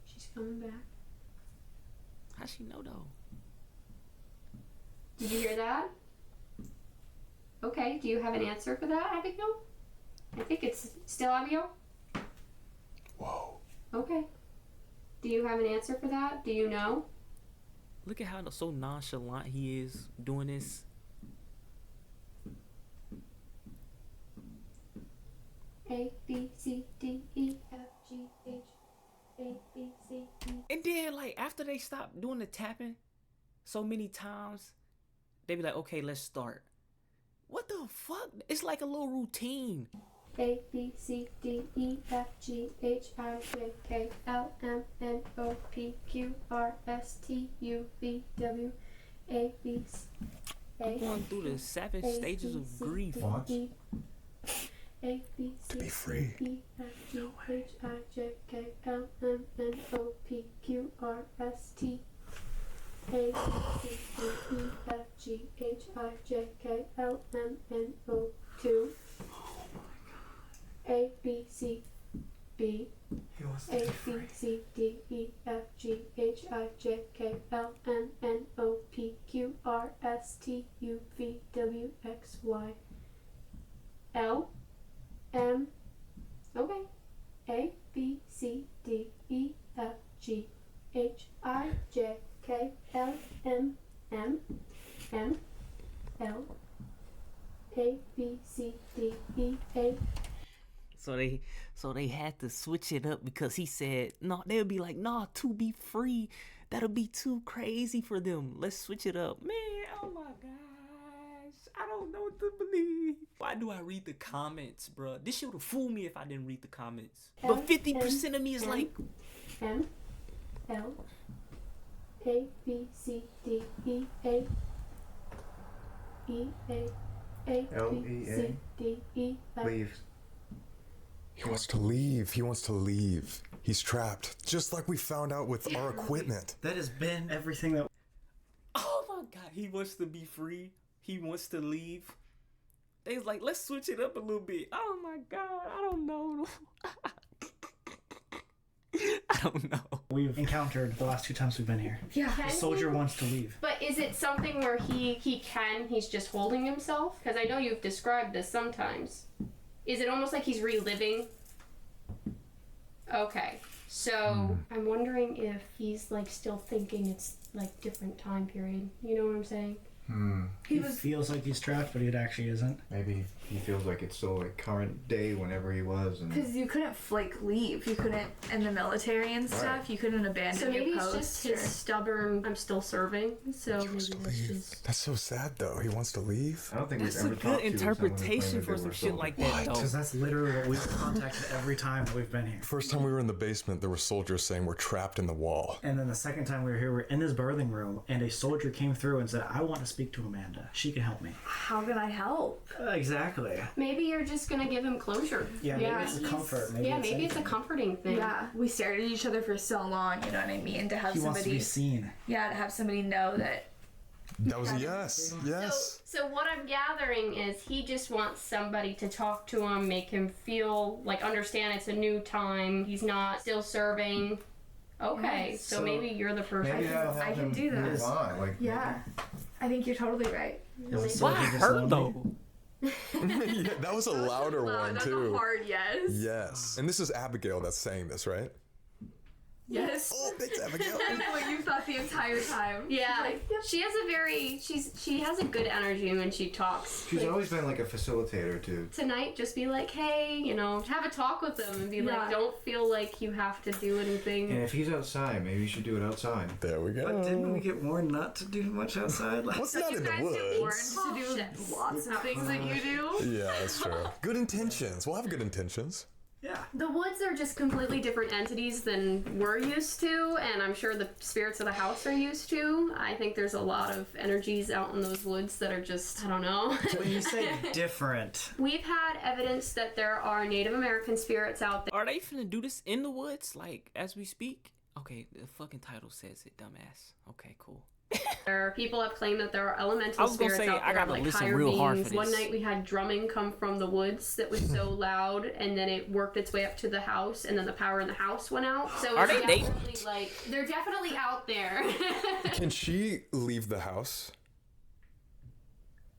S8: She's coming back.
S1: How'd she know though?
S8: Did you hear that? Okay, do you have an answer for that, Abigail? I think it's still Abigail.
S9: Whoa.
S8: Okay. Do you have an answer for that? Do you know?
S1: Look at how so nonchalant he is doing this.
S8: A, B, C, D, E, F, G, H, A, B, C, E.
S1: And then, like, after they stop doing the tapping so many times, they be like, okay, let's start. What the fuck? It's like a little routine.
S8: A, B, C, D, E, F, G, H, I, J, K, L, M, N, O, P, Q, R, S, T, U, V, W, A, B, C, A.
S1: Going through the 7 stages of grief.
S9: What?
S8: A, B, C,
S9: Be free.
S8: D, E, F, G, H, I, J, K, L, M, N, O, P, Q, R, S, T, A, B, C, D, E, F, G, H, I, J, K, L, M, N, O, 2. A, B, C, B. A, B, C, D, E, F, G, H, I, J, K, L, M, N, O, P, Q, R, S, T, U, V, W, X, Y, L, M. Okay. A, B, C, D, E, F, G, H, I, J, K, L, M, M, M, L, A, B, C, D, E, A.
S1: So they had to switch it up because he said, no, they'll be like, nah, to be free, that'll be too crazy for them. Let's switch it up. Man, oh my gosh. I don't know what to believe. Why do I read the comments, bro? This shit would have fooled me if I didn't read the comments. But 50% of me is like...
S8: M, L, A, B, C, D, E, A, E, A, A, B, C, D, E, F.
S7: Leave.
S9: He wants to leave. He wants to leave. He's trapped. Just like we found out with our equipment.
S10: That has been everything that...
S1: Oh my God, he wants to be free. He wants to leave. They was like, let's switch it up a little bit. Oh my God, I don't know. I don't know.
S10: We've encountered the last 2 times we've been here.
S8: Yeah.
S10: The soldier wants to leave.
S8: But is it something where he's just holding himself? Because I know you've described this sometimes. Is it almost like he's reliving? Okay. So I'm wondering if he's like still thinking it's like different time period. You know what I'm saying?
S10: He feels like he's trapped, but it actually isn't.
S7: Maybe he feels like it's still like current day whenever he was.
S4: Because you couldn't leave. You couldn't in the military and stuff.
S7: Right.
S4: You couldn't abandon
S8: So maybe
S4: your
S8: it's
S4: post.
S8: just his stubborn, I'm still serving. So maybe that's just...
S9: That's so sad, though. He wants to leave.
S7: I don't think
S1: That's
S7: we've
S1: a
S7: ever
S1: good
S7: talked to
S1: interpretation
S7: someone who
S1: for
S7: claimed
S1: some
S7: that they
S1: shit
S7: were
S1: like
S7: soldiers.
S1: that, though.
S10: Because that's literally what we've contacted every time that we've been here.
S9: First time we were in the basement, there were soldiers saying we're trapped in the wall.
S10: And then the second time we were here, we're in his birthing room, and a soldier came through and said, I want to speak to Amanda. She can help me.
S4: How can I help?
S10: Exactly.
S8: Maybe you're just gonna give him closure.
S10: Yeah, maybe it's a comfort. Maybe
S8: Maybe it's a comforting thing.
S4: Yeah, we stared at each other for so long, you know what I mean? To have
S10: He wants to
S4: somebody
S10: be seen.
S4: Yeah, to have somebody know that.
S9: That was a yes. Yes.
S8: So what I'm gathering is he just wants somebody to talk to him, make him feel like understand it's a new time. He's not still serving. Okay,
S4: Yes.
S8: so maybe you're the person.
S7: Maybe that'll help
S4: I can
S7: him
S4: do that.
S7: move on. Like,
S4: Yeah, I think you're totally right.
S1: Why her though?
S9: Yeah, that was a louder one,
S4: That's
S9: too.
S4: a hard yes.
S9: Yes. And this is Abigail that's saying this, right?
S4: Yes.
S9: Oh, thanks, Abigail.
S4: That's what you thought the entire time.
S8: Yeah,
S4: Like, yep.
S8: she has a very she has a good energy when she talks.
S7: She's
S8: Like,
S7: always been like a facilitator too.
S8: tonight, just be like, hey, have a talk with them and be
S4: Yeah.
S8: like, don't feel like you have to do anything.
S7: And if he's outside, maybe you should do it outside.
S9: There we go.
S10: But didn't we get warned not to do much outside?
S9: What's not
S4: You
S9: in the
S4: guys get
S9: woods?
S4: warned to do lots of things that you do.
S9: Yeah, that's true. Good intentions. We'll have good intentions.
S10: Yeah.
S8: The woods are just completely different entities than we're used to, and I'm sure the spirits of the house are used to. I think there's a lot of energies out in those woods that are just, I don't know.
S10: When you say different,
S8: We've had evidence that there are Native American spirits out there.
S1: Are they finna do this in the woods, like, as we speak? Okay, the fucking title says it, dumbass. Okay, cool.
S8: People have claimed that there are
S1: I
S8: elemental
S1: was gonna
S8: spirits
S1: say,
S8: out
S1: I
S8: there,
S1: gotta
S8: like
S1: listen
S8: higher
S1: real hard
S8: beings.
S1: for
S8: One
S1: this.
S8: night we had drumming come from the woods that was so loud, and then it worked its way up to the house, and then the power in the house went out. So
S1: Are
S8: it's
S1: they
S8: definitely like they're definitely out there.
S9: Can she leave the house?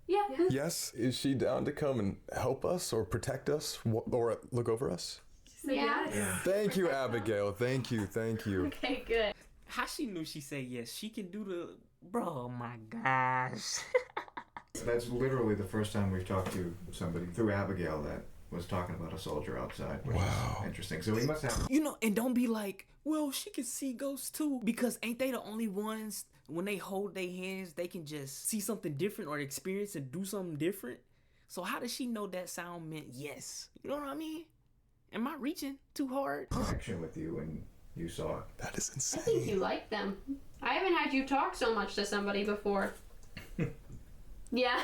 S8: Yeah.
S9: Yes. Is she down to come and help us or protect us or look over us?
S8: Yeah.
S9: Thank you, Abigail. Thank you. Thank you.
S8: Okay, good.
S1: How she knew she said yes? She can do the... Bro, oh my gosh.
S7: That's literally the first time we've talked to somebody through Abigail that was talking about a soldier outside. Which is interesting. So we must have.
S1: And don't be like, well, she can see ghosts too. Because ain't they the only ones, when they hold their hands, they can just see something different or experience and do something different? So how does she know that sound meant yes? You know what I mean? Am I reaching too hard?
S7: Connection with you when you saw it.
S9: That is
S8: I
S9: insane.
S8: think you like them. I haven't had you talk so much to somebody before. Yeah.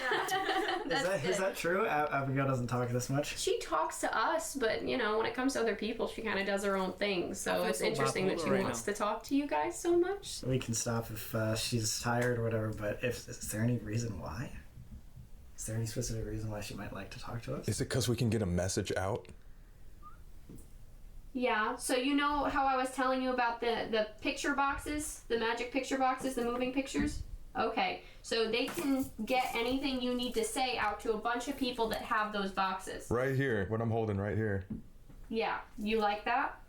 S10: is that true? Abigail doesn't talk this much.
S8: She talks to us, but when it comes to other people, she kind of does her own thing. So
S1: feel
S8: it's
S1: so
S8: interesting that she
S1: bipolar right
S8: wants
S1: now.
S8: to talk to you guys so much.
S10: We can stop if she's tired or whatever, but is there any reason why? Is there any specific reason why she might like to talk to us?
S9: Is it because we can get a message out?
S8: Yeah, so you know how I was telling you about the picture boxes, the magic picture boxes, the moving pictures? Okay, so they can get anything you need to say out to a bunch of people that have those boxes.
S9: Right here. What I'm holding right here.
S8: Yeah, you like that?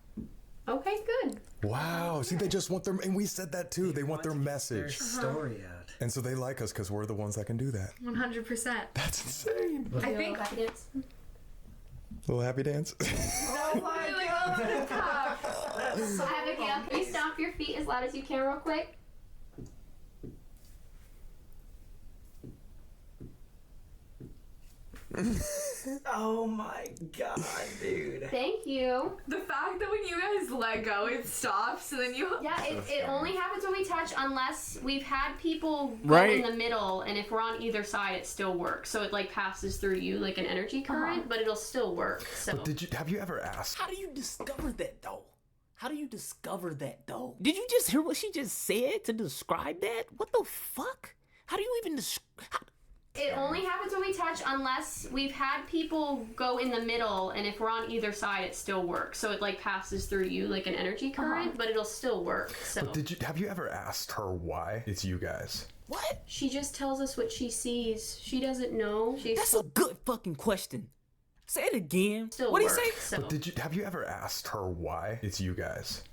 S8: Okay, good.
S9: Wow. See, they just want their... And we said that too. They want their
S10: Their
S9: message.
S10: story out.
S9: And so they like us because we're the ones that can do that.
S4: 100%.
S9: That's insane.
S4: I think.
S9: Little happy dance.
S4: Oh my god.
S8: Abigail, can you stomp your feet as loud as you can real quick?
S10: Oh my god, dude.
S8: Thank you.
S4: The fact that when you guys let go, it stops, and then you.
S8: Yeah, it only happens when we touch, unless we've had people go
S1: Right.
S8: in the middle, and if we're on either side, it still works. So it like passes through you like an energy current, but it'll still work. So
S9: But have you ever asked?
S1: How do you discover that though? Did you just hear what she just said to describe that? What the fuck? How do you even describe?
S8: it only happens when we touch, unless we've had people go in the middle, and if we're on either side, it still works. So it like passes through you like an energy current, but it'll still work. So
S9: But have you ever asked her why it's you guys?
S1: What?
S8: she just tells us what she sees. She doesn't know.
S1: That's a good fucking question. Say it again.
S8: Still
S1: What do you
S8: works,
S1: say?
S8: So.
S9: But have you ever asked her why it's you guys?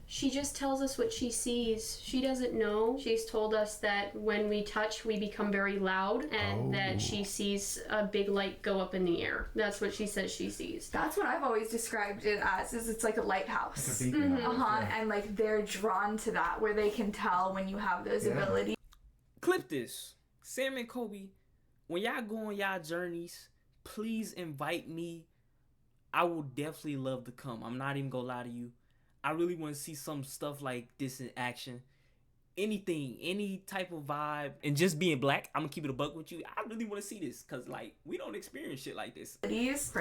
S8: She just tells us what she sees. She doesn't know. She's told us that when we touch, we become very loud, and that she sees a big light go up in the air. That's what she says she sees.
S4: That's what I've always described it as, is it's like a lighthouse.
S7: Like a beacon.
S4: And like they're drawn to that, where they can tell when you have those abilities.
S1: Clip this. Sam and Colby, when y'all go on y'all journeys, please invite me. I will definitely love to come. I'm not even gonna lie to you. I really want to see some stuff like this in action. Anything, any type of vibe. And just being black, I'm gonna keep it a buck with you. I really want to see this, because like, we don't experience shit like this.
S8: A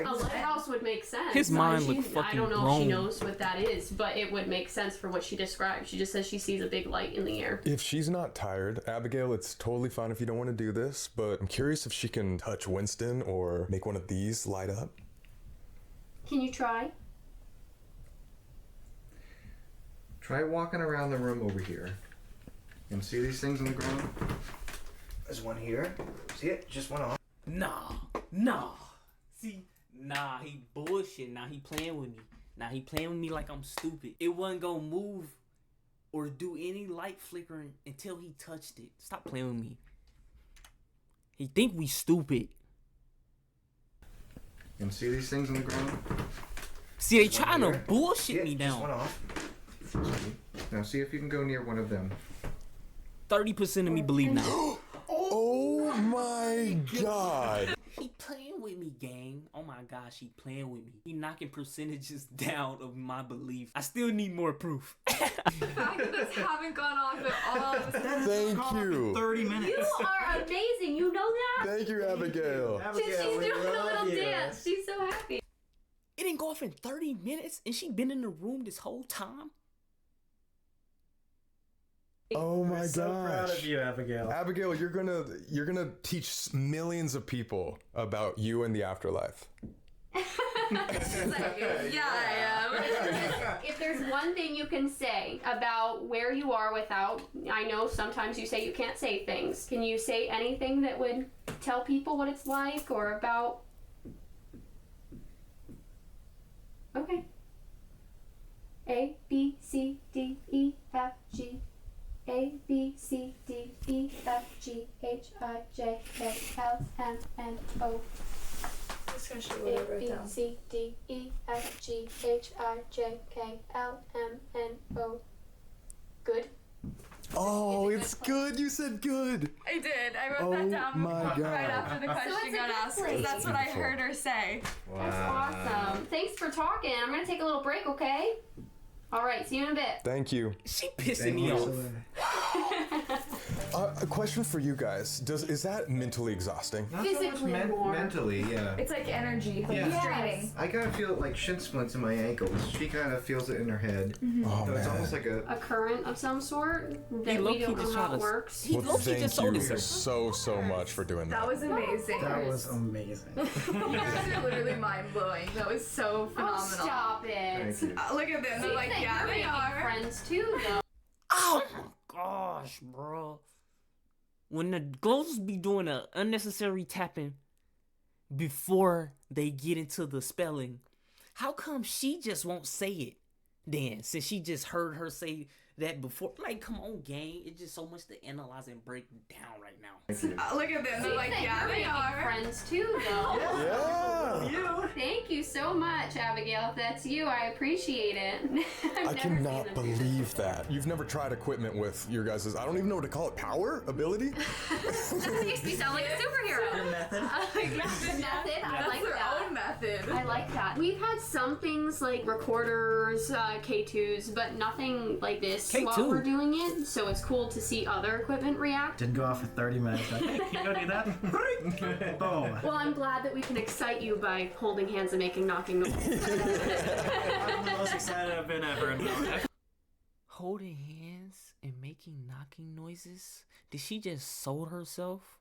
S8: lighthouse would make sense.
S1: His mind look fucking
S8: I don't know
S1: grown.
S8: if she knows what that is, but it would make sense for what she described. She just says she sees a big light in the air.
S9: If she's not tired, Abigail, it's totally fine if you don't want to do this, but I'm curious if she can touch Winston or make one of these light up.
S8: Can you try?
S7: Try walking around the room over here. And see these things on the ground?
S10: There's one here. See it? Just went off.
S1: Nah. See, nah, he bullshit. Now he playing with me. Now he playing with me like I'm stupid. It wasn't gonna move or do any light flickering until he touched it. Stop playing with me. He think we stupid.
S7: And see these things on the ground?
S1: See, they trying to bullshit me
S10: Just
S1: down.
S10: went off.
S7: Now see if you can go near one of them.
S1: 30% of me believe now.
S9: Oh my god.
S1: He playing with me, gang. Oh my gosh, he playing with me. He knocking percentages down of my belief. I still need more proof.
S4: This haven't gone off at all.
S9: Thank you.
S10: 30 minutes.
S8: You are amazing. You know that?
S9: Thank you, Abigail.
S8: She's doing a little dance. She's so happy.
S1: It didn't go off in 30 minutes and she been in the room this whole time?
S9: Oh my gosh.
S10: So proud of you, Abigail.
S9: Abigail, you're gonna teach millions of people about you and the afterlife.
S4: Yeah, I am.
S8: If there's one thing you can say about where you are without, I know sometimes you say you can't say things. Can you say anything that would tell people what it's like or about? Okay. A, B, C, D, E, F, G. A, B, C, D, E, F, G, H, I, J, K, L, M, N, O.
S4: Just gonna show you what I
S8: A,
S4: wrote
S8: B,
S4: down.
S8: C, D, E, F, G, H, I, J, K, L, M, N, O. Good?
S9: Oh, it's good. You said good.
S4: I did. I wrote that down
S9: my God.
S4: right after the question
S8: it's a
S4: got
S8: good
S4: asked, because
S8: place.
S4: that's what I
S9: Beautiful.
S4: heard her say.
S8: That's awesome. Thanks for talking. I'm gonna take a little break, okay? All right, see you in a bit.
S9: Thank you.
S1: She pissing me off.
S9: A question for you guys. Is that mentally exhausting?
S7: Not so much
S8: Physically more.
S7: mentally, yeah.
S4: It's like energy, like
S7: Yeah.
S4: straining.
S7: I kind of feel it like shin splints in my ankles. She kind of feels it in her head.
S9: Oh,
S7: So it's
S9: man.
S7: almost like
S8: A current of some sort that
S1: low-key
S8: we don't know
S1: just
S8: how
S1: tried
S8: it
S1: to-
S8: works.
S1: He
S9: Well,
S1: low-key
S9: thank
S1: just sold
S9: you
S1: himself.
S9: so much for doing
S4: That
S9: that.
S4: was amazing.
S10: That was amazing.
S4: You guys are literally mind blowing. That was so
S8: Oh,
S4: phenomenal.
S8: stop it.
S7: Thank you.
S4: Look at them. They're
S8: Seems
S4: like,
S8: that
S4: yeah,
S8: you're
S4: they
S8: making
S4: are.
S8: friends too, though.
S1: Oh my gosh, bro. When the ghosts be doing an unnecessary tapping before they get into the spelling, how come she just won't say it then? Since she just heard her say that before. Like, come on, gang. It's just so much to analyze and break down right now.
S4: Look at them. They're
S8: Seems
S4: like,
S8: that
S4: yeah,
S8: you're
S4: they
S8: making
S4: are.
S8: friends too, though.
S9: Yeah.
S8: Thank you so much, Abigail. If that's you, I appreciate it. I've
S9: I
S8: never
S9: cannot
S8: seen them do
S9: believe that. You've never tried equipment with your guys', I don't even know what to call it, power? Ability?
S8: That makes me sound like a superhero.
S10: Your method?
S8: Good method. I
S4: That's
S8: like
S4: their
S8: that.
S4: own method.
S8: I like that. We've had some things like recorders, K2s, but nothing like this
S1: K2?
S8: while we're doing it. So it's cool to see other equipment react.
S10: Didn't go off for 30 minutes. Like, hey, can you go do that? Boom.
S8: Well, I'm glad that we can excite you by holding hands and making knocking noises.
S10: I'm the most excited I've been ever in my life.
S1: Holding hands and making knocking noises? Did she just sold herself?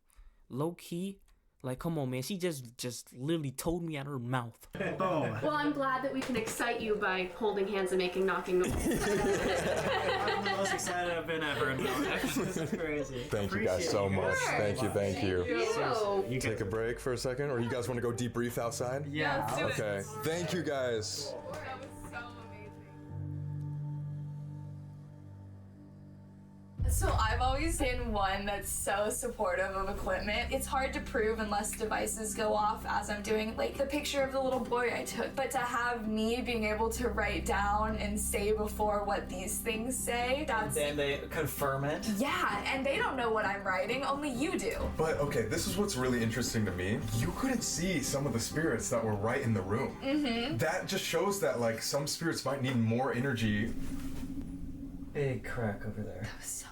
S1: Low key? Like, come on, man. She just literally told me out of her mouth.
S10: Boom.
S8: Well, I'm glad that we can excite you by holding hands and making knocking noises.
S10: I'm the most excited I've been ever in my life. This is crazy.
S9: Thank you guys so much. Thank you.
S8: Ew.
S10: You
S9: Take a break for a second, or you guys want to go debrief outside?
S10: Yeah.
S9: Okay. Thank you guys.
S4: That was so amazing. always been one that's so supportive of equipment. It's hard to prove unless devices go off as I'm doing, like the picture of the little boy I took. But to have me being able to write down and say before what these things say, that's...
S3: And then they confirm it?
S4: Yeah, and they don't know what I'm writing, only you do.
S9: But okay, this is what's really interesting to me. You couldn't see some of the spirits that were right in the room.
S4: Mm-hmm.
S9: That just shows that like some spirits might need more energy.
S3: Big crack over there.
S4: That was so loud.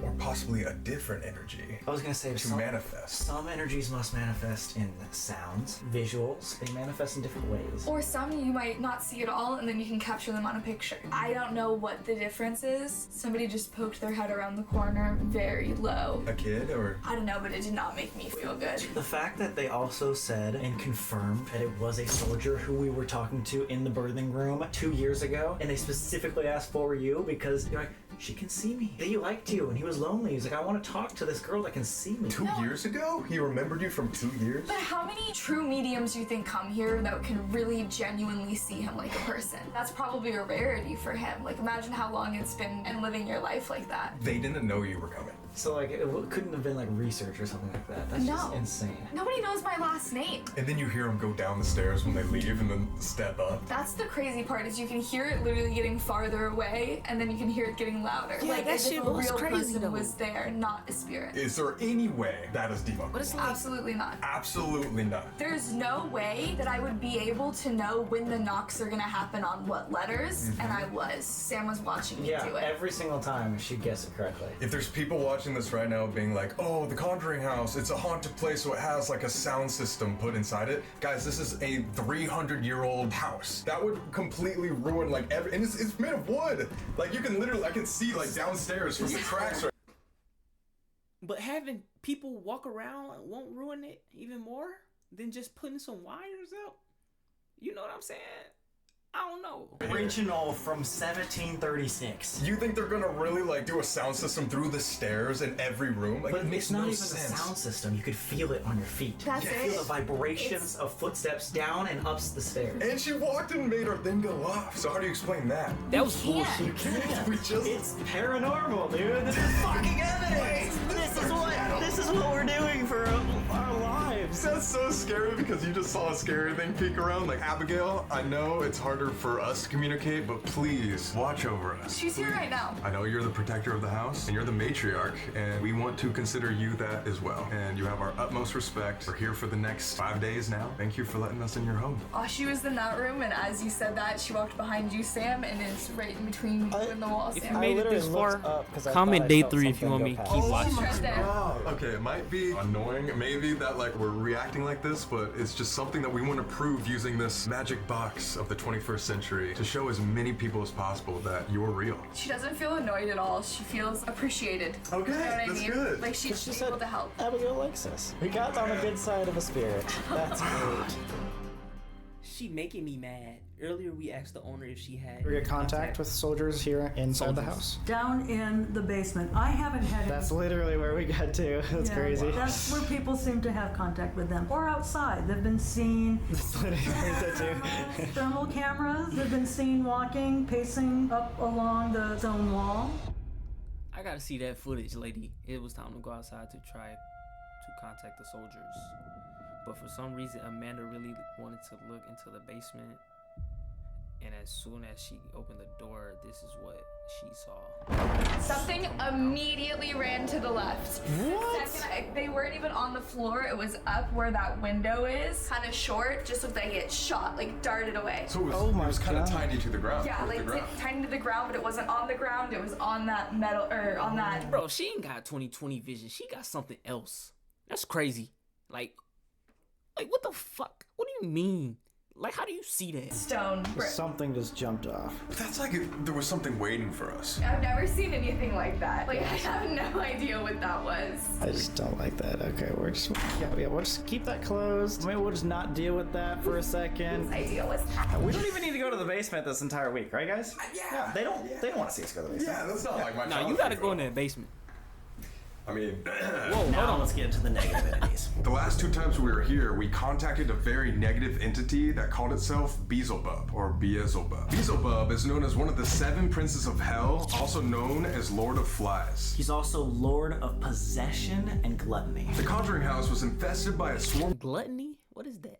S9: Or possibly a different energy.
S3: I was gonna say
S9: to manifest.
S3: Some energies must manifest in sounds, visuals. They manifest in different ways.
S4: Or some you might not see at all, and then you can capture them on a picture. I don't know what the difference is. Somebody just poked their head around the corner very low.
S9: A kid or?
S4: I don't know, but it did not make me feel good.
S3: The fact that they also said and confirmed that it was a soldier who we were talking to in the birthing room 2 years ago, and they specifically asked for you because you're like, she can see me. He liked you and he was lonely. He's like, I want to talk to this girl that can see me.
S9: 2 years ago? He remembered you from 2 years?
S4: But how many true mediums do you think come here that can really genuinely see him like a person? That's probably a rarity for him. Like, imagine how long it's been and living your life like that.
S9: They didn't know you were coming.
S3: So like, it couldn't have been like research or something like that. That's just insane.
S4: Nobody knows my last name.
S9: And then you hear them go down the stairs when they leave and then step up.
S4: That's the crazy part, is you can hear it literally getting farther away, and then you can hear it getting louder.
S1: Yeah,
S4: like,
S1: that
S4: as if
S1: shit
S4: a
S1: was
S4: real
S1: crazy,
S4: person
S1: though.
S4: was there, not a spirit.
S9: Is there any way that is debunked?
S1: But it's like,
S4: Absolutely not.
S9: Absolutely not.
S4: There's no way that I would be able to know when the knocks are gonna happen on what letters, and I was. Sam was watching me do it.
S3: Every single time she guessed it correctly.
S9: If there's people watching this right now being like, oh, the Conjuring House, it's a haunted place, so it has like a sound system put inside it. Guys, this is a 300-year-old house. That would completely ruin like and it's made of wood. Like you can literally, I can see like downstairs from the tracks right.
S1: but having people walk around won't ruin it even more than just putting some wires up? You know what I'm saying? I don't know.
S3: Original from 1736.
S9: You think they're gonna really like do a sound system through the stairs in every room? Like,
S3: But
S9: it makes
S3: it's not
S9: no
S3: even
S9: sense.
S3: the sound system. You could feel it on your feet.
S4: That's
S3: you could
S4: it.
S3: feel the vibrations of footsteps down and up the stairs.
S9: And she walked and made her thing go off. So how do you explain that?
S1: That was
S4: can't.
S1: bullshit.
S3: You can't.
S9: We just
S3: It's paranormal, dude. This is fucking evidence. This is what we're doing for our lives.
S9: That's so scary because you just saw a scary thing peek around. Like, Abigail, I know it's harder for us to communicate, but please watch over us.
S4: She's here right now.
S9: I know you're the protector of the house and you're the matriarch, and we want to consider you that as well. And you have our utmost respect. We're here for the next 5 days now. Thank you for letting us in your home.
S4: Oh, she was in that room, and as you said that, she walked behind you, Sam, and it's right in between you and the wall,
S1: If
S4: Sam.
S1: you made it this far, comment day 3 if you want me to keep watching.
S4: Right there.
S9: Okay, it might be annoying, maybe that like we're reacting like this, but it's just something that we want to prove using this magic box of the 21st century to show as many people as possible that you're real.
S4: She doesn't feel annoyed at all. She feels appreciated.
S9: Okay,
S4: You know what I
S9: that's
S4: mean?
S9: good.
S4: Like she's able to help.
S3: Abigail likes us. We got on the good side of a spirit. That's great.
S1: She making me mad. Earlier we asked the owner if she had
S10: We get contact with soldiers here inside the house.
S5: Down in the basement. I haven't had any.
S10: That's literally where we got to. That's
S5: Yeah,
S10: crazy.
S5: That's where people seem to have contact with them. Or outside. They've been seen.
S10: That's literally that too.
S5: Thermal cameras. They've been seen walking, pacing up along the stone wall.
S1: I gotta see that footage, lady. It was time to go outside to try to contact the soldiers. But for some reason, Amanda really wanted to look into the basement. And as soon as she opened the door, this is what she saw.
S4: Something immediately ran to the left. What? Second, they weren't even on the floor. It was up where that window is. Kind of short. Just looked like it shot, like darted away.
S9: So it was kind of tiny to the ground.
S4: Yeah, like tiny to the ground, but it wasn't on the ground. It was on that metal, or on that.
S1: Bro, she ain't got 20/20 vision. She got something else. That's crazy. Like what the fuck? What do you mean? Like, how do you see that?
S4: Stone brick.
S10: Something just jumped off.
S9: But that's like there was something waiting for us.
S4: I've never seen anything like that. Like, I have no idea what that was.
S10: I just don't like that. Okay, we'll just keep that closed. Maybe we'll just not deal with that for a second.
S4: Idea was.
S10: We don't even need to go to the basement this entire week, right, guys? Yeah. They don't want to see us go to the basement.
S9: Yeah, that's not like my
S1: No,
S9: childhood
S1: you gotta go
S9: photo.
S1: in that basement.
S2: I mean,
S3: Whoa, now let's get into the negative entities.
S2: the last 2 times we were here, we contacted a very negative entity that called itself Beelzebub, or Beelzebub. Beelzebub is known as one of the 7 princes of hell, also known as Lord of Flies.
S3: He's also Lord of Possession and Gluttony.
S2: The Conjuring House was infested by a swarm
S1: Gluttony? What is that?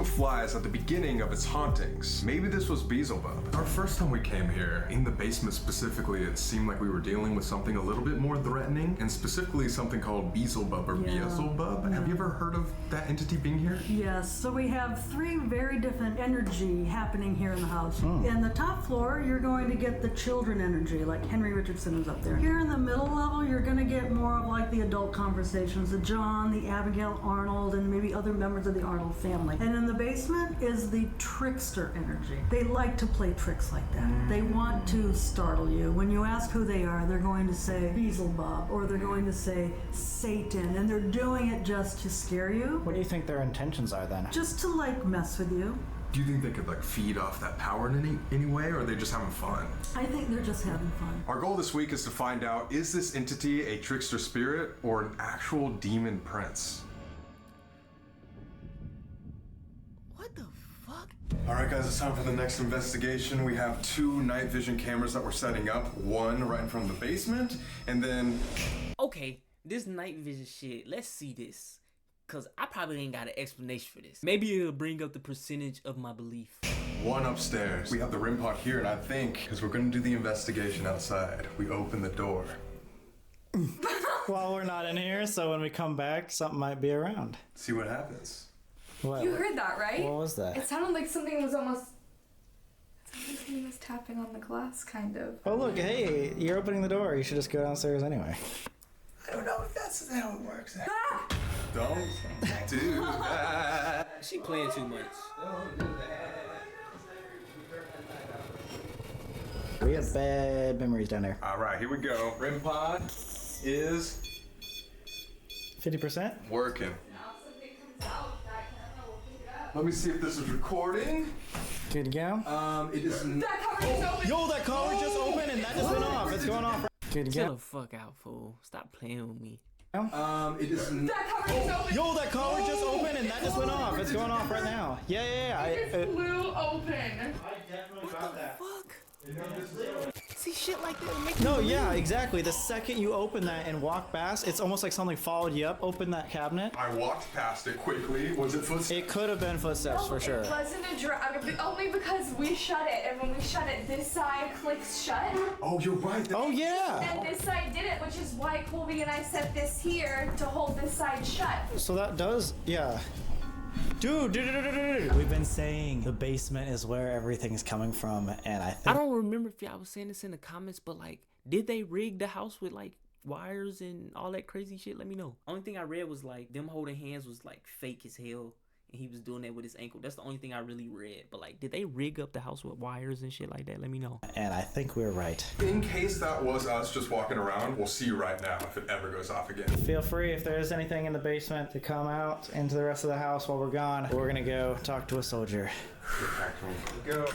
S2: of flies at the beginning of its hauntings. Maybe this was Beelzebub. Our first time we came here, in the basement specifically, it seemed like we were dealing with something a little bit more threatening, and specifically something called Beelzebub or Beelzebub. Have you ever heard of that entity being here?
S5: Yes, so we have 3 very different energy happening here in the house. In the top floor, you're going to get the children energy, like Henry Richardson is up there. Here in the middle level, you're going to get more of like the adult conversations, the John, the Abigail, Arnold, and maybe other members of the Arnold family. And in the basement is the trickster energy. They like to play tricks like that. They want to startle you. When you ask who they are, they're going to say Beelzebub, or they're going to say Satan, and they're doing it just to scare you.
S10: What do you think their intentions are then?
S5: Just to like mess with you.
S2: Do you think they could like feed off that power in any way, or are they just having fun?
S5: I think they're just having fun.
S2: Our goal this week is to find out, is this entity a trickster spirit or an actual demon prince? Alright guys, it's time for the next investigation. We have 2 night vision cameras that we're setting up. One right in front of the basement, and then...
S1: Okay, this night vision shit, let's see this. Cause I probably ain't got an explanation for this. Maybe it'll bring up the percentage of my belief.
S2: one upstairs. We have the REM pod here, and I think, because we're gonna do the investigation outside, we open the door.
S10: Well, we're not in here, so when we come back, something might be around.
S2: See what happens.
S10: What?
S4: You heard that, right?
S10: What was that?
S4: It sounded like something was almost... Something was tapping on the glass, kind of.
S10: Oh, look, hey, you're opening the door. You should just go downstairs anyway.
S2: I don't know if that's how it works. Don't do that.
S1: She playing too much.
S10: We have bad memories down there.
S2: All right, here we go. REM pod is
S10: 50%?
S2: working. Let me see if this is recording.
S10: Good to go?
S2: It is not.
S4: That cover is open!
S10: Yo, that collar just opened and that just went off. It's going off. Good to
S1: Chill
S10: go?
S1: the fuck out, fool. Stop playing with me.
S2: It is not.
S4: That cover is open!
S10: Yo, that collar just opened and that just went off. It's going off right now. Yeah.
S4: It just flew open.
S10: I definitely got that.
S1: Fuck. See shit like that make
S10: No, yeah, exactly. The second you open that and walk past, it's almost like something followed you up. Open that cabinet.
S2: I walked past it quickly. Was it footsteps?
S10: It could have been footsteps for sure.
S4: It wasn't a only because we shut it, and when we shut it, this side clicks shut.
S2: Oh, you're right.
S10: Oh, yeah.
S4: And this side didn't, which is why Colby and I set this here to hold this side shut.
S10: So that does, yeah. Dude. We've been saying the basement is where everything's coming from, and I think...
S1: I don't remember if y'all was saying this in the comments, but like, did they rig the house with like wires and all that crazy shit? Let me know. Only thing I read was like them holding hands was like fake as hell, and he was doing that with his ankle. That's the only thing I really read. But like, did they rig up the house with wires and shit like that? Let me know.
S10: And I think we're right.
S2: In case that was us just walking around, we'll see you right now if it ever goes off again.
S10: Feel free, if there's anything in the basement, to come out into the rest of the house while we're gone. We're gonna go talk to a soldier.
S2: Go.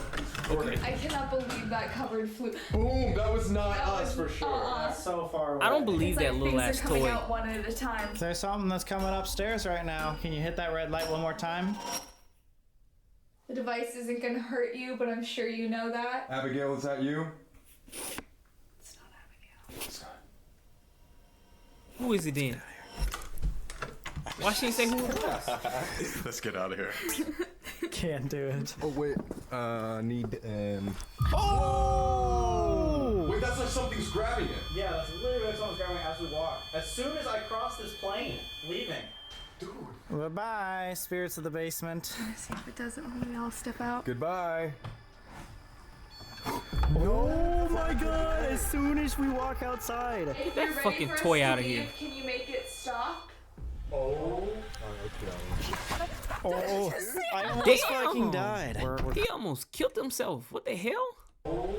S4: I cannot believe that covered flew.
S2: Boom! That was not us for sure.
S10: That's so far away.
S1: I don't believe
S4: It's
S1: that
S4: like
S1: little
S4: things
S1: ass
S4: are coming
S1: toy.
S4: out one at a time.
S10: There's something that's coming upstairs right now. Can you hit that red light one more time?
S4: The device isn't gonna hurt you, but I'm sure you know that.
S2: Abigail, is that you?
S4: It's not Abigail.
S2: It's not.
S1: Who is it then? Why she didn't say who it was?
S2: Let's get out of here.
S10: Can't do it.
S2: Oh wait, need
S10: Oh!
S2: Wait, that's like something's grabbing it.
S10: Yeah, that's literally what someone's grabbing as we walk. As soon as I cross this plane, leaving.
S2: Dude.
S10: Bye-bye, spirits of the basement.
S4: Let's see if it doesn't when we all step out.
S2: Goodbye.
S10: Oh my god, as soon as we walk outside.
S4: If
S1: That
S4: you're ready
S1: fucking
S4: for us
S1: toy
S4: to
S1: outta
S4: leave,
S1: here.
S4: Can you make it stop?
S10: Oh, I almost
S1: Damn.
S10: fucking died.
S1: He almost killed himself. What the hell?
S10: Oh,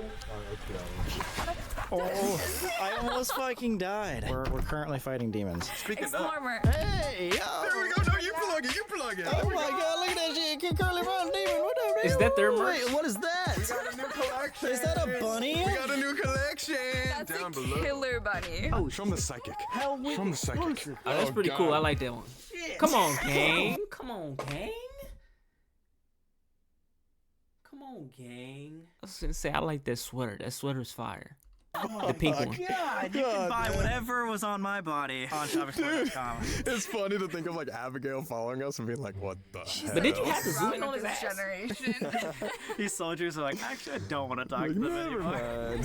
S10: I almost fucking died. We're currently fighting demons.
S2: Speaking
S4: It's
S2: of.
S4: warmer.
S10: Hey, yo!
S2: There we go. No, you plug it. You plug it.
S10: Oh my god, look at that shit. Curly Brown demon. What up,
S1: Is that their merch?
S10: Wait, what is that?
S2: We got a new collection.
S3: Is that a bunny?
S9: We got a new collection.
S4: That's
S9: down
S4: a
S9: below.
S4: killer bunny.
S9: Oh, show him the psychic. Show him the psychic.
S1: Oh, that's pretty cool. I like that one. Come on, gang. Come on, gang. Come on, gang. I was gonna say, I like that sweater. That sweater's fire. The pink one.
S3: God, you can buy whatever was on my body on shopperstore.com.
S9: It's funny to think of like Abigail following us and being like, what the hell?
S1: But did you have to zoom in on his ass?
S4: Generation.
S3: These soldiers are like, actually, I don't want to talk to them anymore.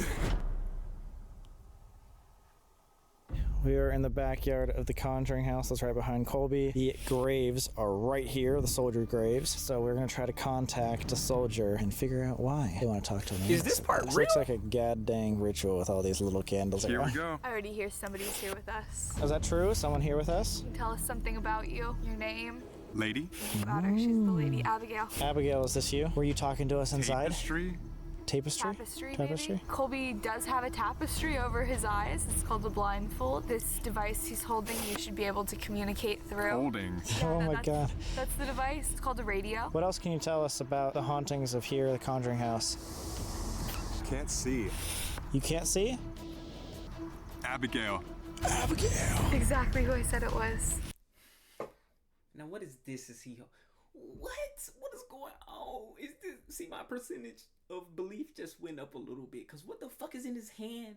S3: We are in the backyard of the Conjuring House that's right behind Colby. The graves are right here, the soldier graves. So we're going to try to contact a soldier and figure out why they want to talk to him.
S1: Is this part real?
S3: Looks like a god dang ritual with all these little candles.
S9: Here we go.
S4: I already hear somebody's here with us.
S3: Is that true? Someone here with us?
S4: Tell us something about you. Your name.
S9: Lady.
S4: About her. She's the lady, Abigail.
S3: Abigail, is this you? Were you talking to us inside?
S9: Tapestry.
S3: Tapestry?
S4: Maybe? Colby does have a tapestry over his eyes. It's called a blindfold. This device he's holding, you should be able to communicate through.
S9: Holding.
S3: Oh my god.
S4: That's the device. It's called a radio.
S3: What else can you tell us about the hauntings of here, the Conjuring House?
S9: Can't see.
S3: You can't see?
S9: Abigail.
S3: Abigail!
S4: Exactly who I said it was.
S1: Now, what is this? Is he... What? What is going on? Is this... See, my percentage of belief just went up a little bit. Because what the fuck is in his hand?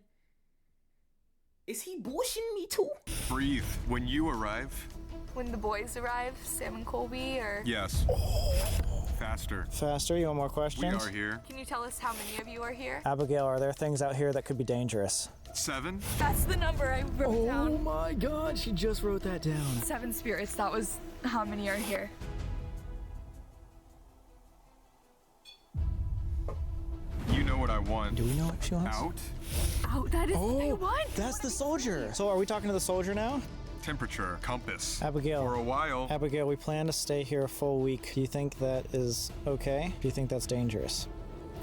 S1: Is he bullshitting me too?
S9: Breathe. When you arrive.
S4: When the boys arrive, Sam and Colby, or...
S9: Yes. Faster.
S3: Faster? You want more questions?
S9: We are here.
S4: Can you tell us how many of you are here?
S3: Abigail, are there things out here that could be dangerous?
S9: 7.
S4: That's the number I wrote down.
S3: Oh my god, she just wrote that down.
S4: 7 spirits, that was how many are here.
S9: You know what I want.
S3: Do we know what she wants?
S9: Out.
S4: Oh, that is what I want.
S3: That's the soldier. So are we talking to the soldier now?
S9: Temperature. Compass.
S3: Abigail.
S9: For a while.
S3: Abigail, we plan to stay here a full week. Do you think that is okay? Do you think that's dangerous?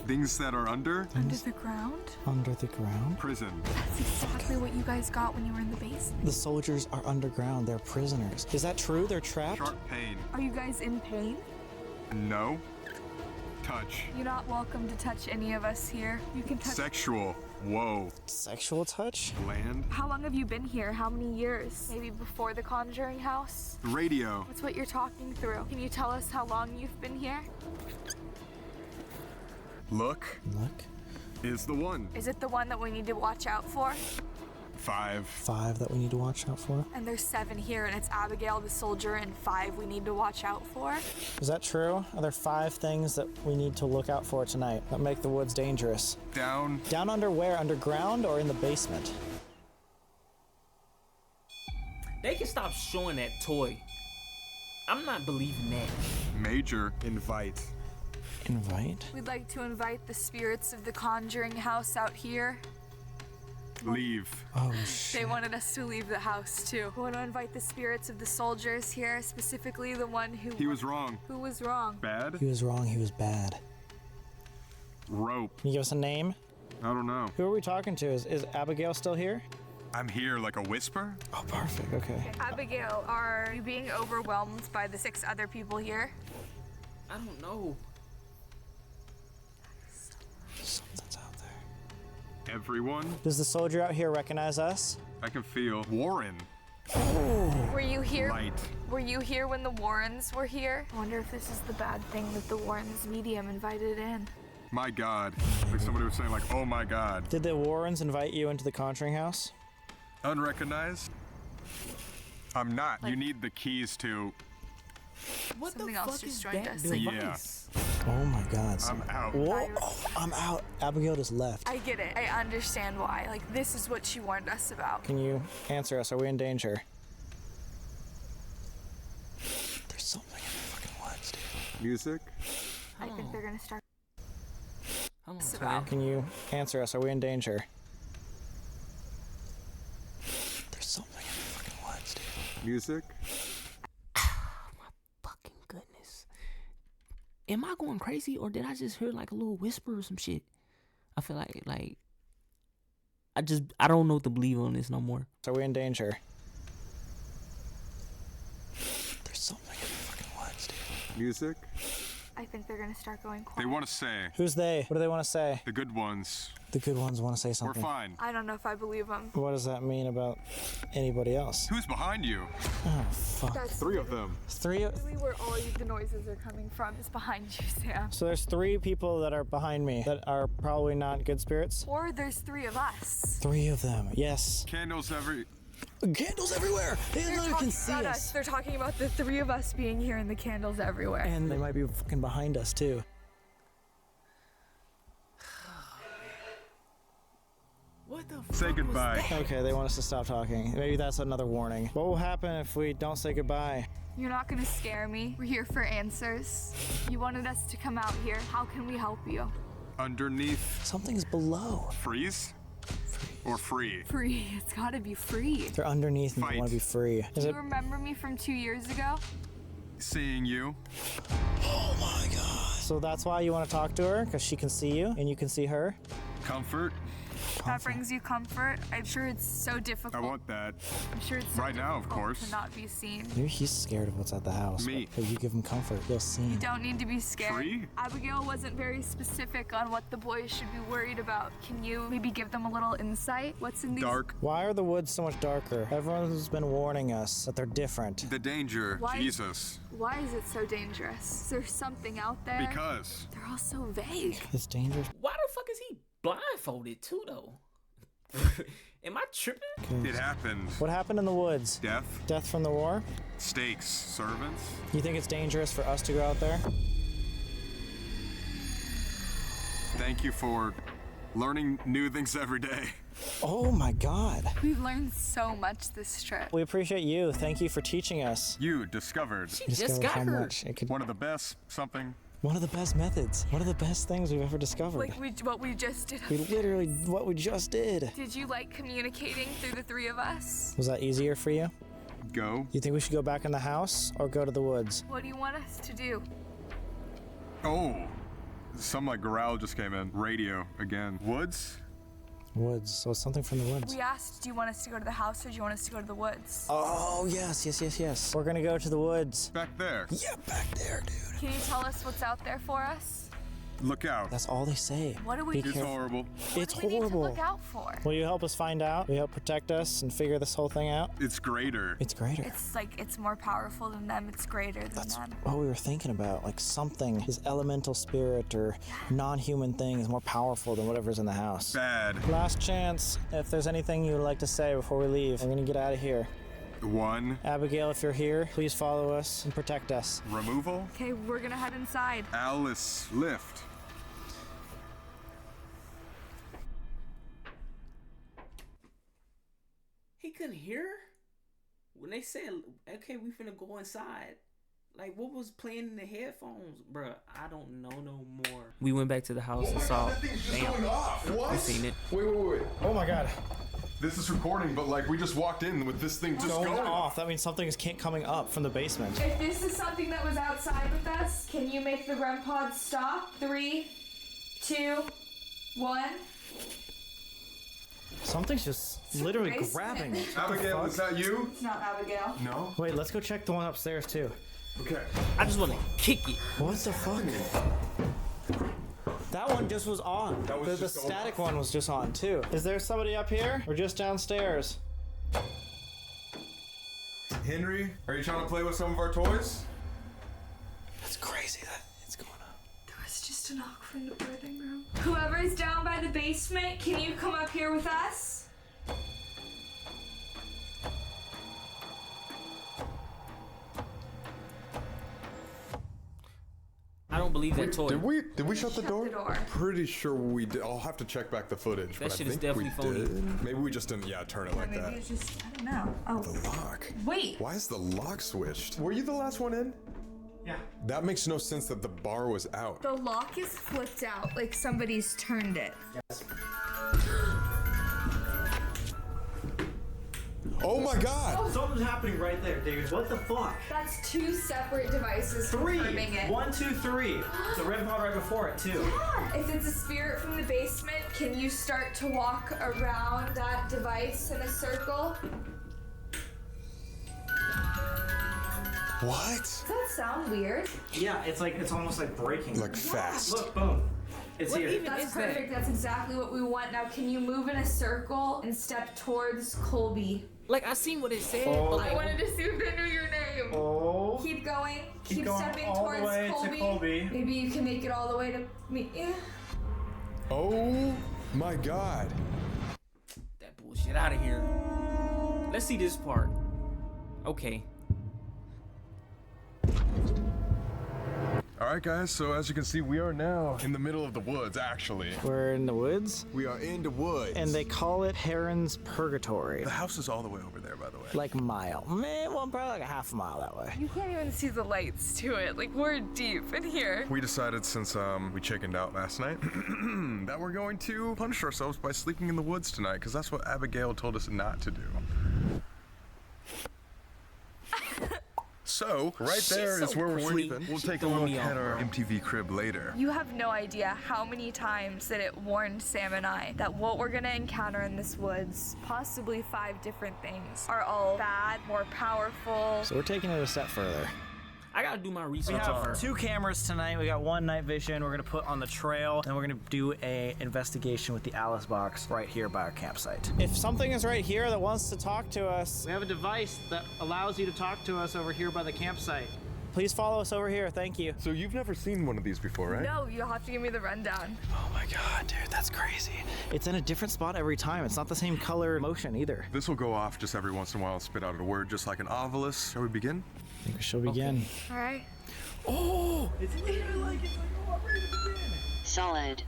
S9: Things that are under.
S4: Under the ground?
S3: Under the ground?
S9: Prison.
S4: That's exactly what you guys got when you were in the basement.
S3: The soldiers are underground. They're prisoners. Is that true? They're trapped?
S9: Sharp pain.
S4: Are you guys in pain?
S9: No. Touch.
S4: You're not welcome to touch any of us here. You can touch...
S9: Sexual. Whoa.
S3: Sexual touch?
S9: Land.
S4: How long have you been here? How many years? Maybe before the Conjuring House?
S9: Radio.
S4: What's what you're talking through? Can you tell us how long you've been here?
S9: Look.
S3: Look.
S9: Is the one.
S4: Is it the one that we need to watch out for?
S9: 5.
S3: 5 that we need to watch out for?
S4: And there's 7 here, and it's Abigail the soldier, and 5 we need to watch out for.
S3: Is that true? Are there 5 things that we need to look out for tonight that make the woods dangerous?
S9: Down.
S3: Down under where? Underground or in the basement?
S1: They can stop showing that toy. I'm not believing that.
S9: Major. Invite.
S3: Invite?
S4: We'd like to invite the spirits of the Conjuring House out here.
S9: Leave.
S3: Oh, shit.
S4: They wanted us to leave the house, too. We want to invite the spirits of the soldiers here, specifically the one who...
S9: He was wrong.
S4: Who was wrong?
S9: Bad?
S3: He was wrong. He was bad.
S9: Rope.
S3: Can you give us a name?
S9: I don't know.
S3: Who are we talking to? Is Abigail still here?
S9: I'm here like a whisper?
S3: Oh, perfect. Okay.
S4: Abigail, are you being overwhelmed by the 6 other people here?
S1: I don't know.
S3: Something's out there.
S9: Everyone?
S3: Does the soldier out here recognize us?
S9: I can feel. Warren.
S4: Were you here?
S9: Light.
S4: Were you here when the Warrens were here? I wonder if this is the bad thing that the Warrens medium invited in.
S9: My God. Like somebody was saying like, oh my God.
S3: Did the Warrens invite you into the Conjuring House?
S9: Unrecognized? I'm not. You need the keys to...
S1: What
S4: Something
S1: the
S4: else
S1: fuck
S4: just
S1: is
S4: joined
S1: that
S4: us.
S1: device?
S3: Oh my God.
S9: I'm out.
S3: Whoa. Oh, I'm out. Abigail just left.
S4: I get it. I understand why. Like, this is what she warned us about.
S3: Can you answer us? Are we in danger? There's something in the fucking woods, dude.
S9: Music?
S4: I think they're gonna start.
S1: Hold on,
S4: It's
S1: twin.
S4: about.
S3: Can you answer us? Are we in danger? There's something in the fucking woods, dude.
S9: Music?
S1: Fucking goodness. Am I going crazy or did I just hear like a little whisper or some shit? I feel like I don't know what to believe on this no more.
S3: Are we in danger? There's something in the fucking woods, dude.
S9: Music?
S4: I think they're gonna start going quiet.
S2: They want to say.
S10: Who's they? What do they want to say?
S2: The good ones.
S10: The good ones want to say
S2: We're
S10: something.
S2: fine.
S4: I don't know if I believe them.
S10: What does that mean about anybody else?
S2: Who's behind you?
S10: Oh, fuck.
S4: That's
S2: 3 of them.
S4: really where all the noises are coming from is behind you, Sam.
S10: So there's 3 people that are behind me that are probably not good spirits?
S4: Or there's 3 of us.
S10: 3 of them, yes.
S2: Candles everywhere.
S10: They literally can see
S4: about
S10: us.
S4: They're talking about the 3 of us being here and the candles everywhere.
S10: And they might be fucking behind us too.
S1: What the fuck?
S2: Say goodbye.
S10: Okay, they want us to stop talking. Maybe that's another warning. What will happen if we don't say goodbye?
S4: You're not gonna scare me. We're here for answers. You wanted us to come out here. How can we help you?
S2: Underneath.
S10: Something's below.
S2: Freeze? Or free?
S4: Free. It's gotta be free.
S10: They're underneath and they want to be free.
S4: Do you remember me from 2 years ago?
S2: Seeing you.
S10: Oh my god. So that's why you want to talk to her? Because she can see you and you can see her?
S2: Comfort.
S4: That brings you comfort. I'm sure it's so difficult.
S2: I want that.
S4: I'm sure it's so
S2: right now, of
S4: difficult
S2: course.
S4: to not be seen.
S10: Maybe he's scared of what's at the house.
S2: Me.
S10: But you give him comfort, he'll see.
S4: You don't need to be scared.
S2: Free?
S4: Abigail wasn't very specific on what the boys should be worried about. Can you maybe give them a little insight? What's in these?
S2: Dark.
S10: Why are the woods so much darker? Everyone's been warning us that they're different.
S2: The danger.
S4: Why-
S2: Jesus.
S4: Why is it so dangerous? Is there something out there?
S2: Because.
S4: They're all so vague.
S10: It's dangerous.
S1: Why the fuck is he blindfolded too though? Am I tripping?
S2: It happened.
S10: What happened in the woods?
S2: Death.
S10: Death from the war?
S2: Stakes. Servants.
S10: You think it's dangerous for us to go out there?
S2: Thank you for learning new things every day.
S10: Oh my god.
S4: We've learned so much this trip.
S10: We appreciate you. Thank you for teaching us.
S2: You discovered.
S1: She
S10: We
S1: just
S10: discovered
S1: got
S10: how
S1: her.
S10: much it could.
S2: One of the best something.
S10: One of the best methods. One of the best things we've ever discovered.
S4: Like what we just did.
S10: We literally, what we just did.
S4: Did you like communicating through the 3 of us?
S10: Was that easier for you?
S2: Go.
S10: You think we should go back in the house or go to the woods?
S4: What do you want us to do?
S2: Oh. Some like growl just came in. Radio again. Woods?
S10: Woods. So it's something from the woods.
S4: We asked, do you want us to go to the house or do you want us to go to the woods?
S10: Oh, yes. We're gonna go to the woods.
S2: Back there.
S10: Yeah, back there, dude.
S4: Can you tell us what's out there for us?
S2: Look out.
S10: That's all they say.
S4: What do we
S10: Be
S2: It's
S10: careful.
S2: horrible.
S10: It's
S4: What do we need to
S10: horrible.
S4: look out for?
S10: Will you help us find out? Will you help protect us and figure this whole thing out?
S2: It's greater.
S10: It's greater.
S4: It's like it's more powerful than them. It's greater than
S10: That's
S4: them.
S10: what we were thinking about. Like something, this elemental spirit or non-human thing is more powerful than whatever's in the house.
S2: Bad.
S10: Last chance. If there's anything you would like to say before we leave, we're gonna get out of here.
S2: 1.
S10: Abigail, if you're here, please follow us and protect us.
S2: Removal.
S4: Okay, we're gonna head inside.
S2: Alice. Lift.
S1: He couldn't hear her? When they said, okay, we finna go inside. Like, what was playing in the headphones? Bruh, I don't know no more. We went back to the house and saw. Damn.
S2: What?
S1: We seen it.
S2: Wait.
S10: Oh my god.
S2: This is recording, but like we just walked in with this thing just
S10: Going
S2: going
S10: off. That means something's coming up from the basement.
S4: If this is something that was outside with us, can you make the REM pod stop? 3, 2, 1.
S10: Something's just literally
S4: basement.
S10: grabbing it.
S2: Abigail, is that you?
S4: It's not Abigail.
S2: No.
S10: Wait, let's go check the one upstairs too.
S2: Okay.
S1: I just wanna kick it.
S10: What the fuck? That one just was on.
S2: That was
S10: the
S2: just
S10: static
S2: on.
S10: one was just on too. Is there somebody up here or just downstairs?
S2: Henry, are you trying to play with some of our toys?
S10: That's crazy that it's going on.
S4: There was just a knock from the living room. Whoever's down by the basement, can you come up here with us?
S1: I don't believe that toy.
S2: Did we shut the
S4: Shut
S2: door?
S4: the door.
S2: Pretty sure we did. I'll have to check back the footage.
S1: That
S2: but
S1: shit
S2: I
S1: is
S2: think we
S1: definitely phony.
S2: did. Maybe we just didn't. Yeah, turn it like
S4: Maybe
S2: that.
S4: it's just, I don't know. Oh,
S2: The lock.
S4: wait.
S2: Why is the lock switched? Were you the last one in?
S10: Yeah.
S2: That makes no sense that the bar was out.
S4: The lock is flipped out, like somebody's turned it.
S2: Oh my god!
S10: Something's happening right there, dude. What the fuck?
S4: That's 2 separate devices confirming it.
S10: 1, 2, 3. The red pod right before it too.
S4: Yeah. If it's a spirit from the basement, can you start to walk around that device in a circle?
S2: What?
S4: Does that sound weird?
S10: Yeah, it's almost like breaking.
S2: Like fast.
S10: Look, boom. It's
S1: What
S10: here.
S1: even
S4: That's
S1: is
S4: perfect.
S1: that?
S4: That's exactly what we want. Now, can you move in a circle and step towards Colby?
S1: Like, I seen what it said.
S10: Oh.
S1: But
S4: I
S1: like,
S4: wanted to see if they knew your name.
S10: Oh.
S4: Keep going.
S10: Keep
S4: Keep
S10: going
S4: stepping
S10: all the
S4: towards
S10: way to Colby.
S4: Maybe you can make it all the way to me. Yeah.
S2: Oh my god.
S1: that bullshit out of here. Let's see this part. Okay.
S2: All right, guys, so as you can see, we are now in the middle of the woods, actually.
S10: We're in the woods,
S2: We are in the woods.
S10: and they call it Heron's Purgatory.
S2: the house is all the way over there, by the way.
S10: Like a mile. Well, probably like a half a mile that way.
S4: You can't even see the lights to it. Like, we're deep in here.
S2: We decided since we chickened out last night that we're going to punish ourselves by sleeping in the woods tonight, because that's what Abigail told us not to do. So, right there is
S1: so
S2: where we're
S1: corny.
S2: sleeping. We'll
S1: She
S2: take a
S1: throwing
S2: look
S1: me
S2: at
S1: off,
S2: our
S1: bro.
S2: MTV crib later.
S4: You have no idea how many times that it warned Sam and I that what we're gonna encounter in this woods, possibly 5 different things, are all bad, more powerful.
S10: So we're taking it a step further.
S1: I gotta do my
S10: We
S1: research on her.
S10: have 2 cameras tonight. We got 1 night vision we're gonna put on the trail, and we're gonna do a investigation with the Alice box right here by our campsite. If something is right here that wants to talk to us, we have a device that allows you to talk to us over here by the campsite. Please follow us over here, thank you.
S2: So you've never seen one of these before, right?
S4: No, you'll have to give me the rundown.
S10: Oh my god, dude, that's crazy. It's in a different spot every time. It's not the same color motion either.
S2: This will go off just every once in a while and spit out a word just like an ovilus. Shall we begin?
S10: I think we should begin.
S4: All right.
S10: Oh! It's literally like ready to begin. Solid.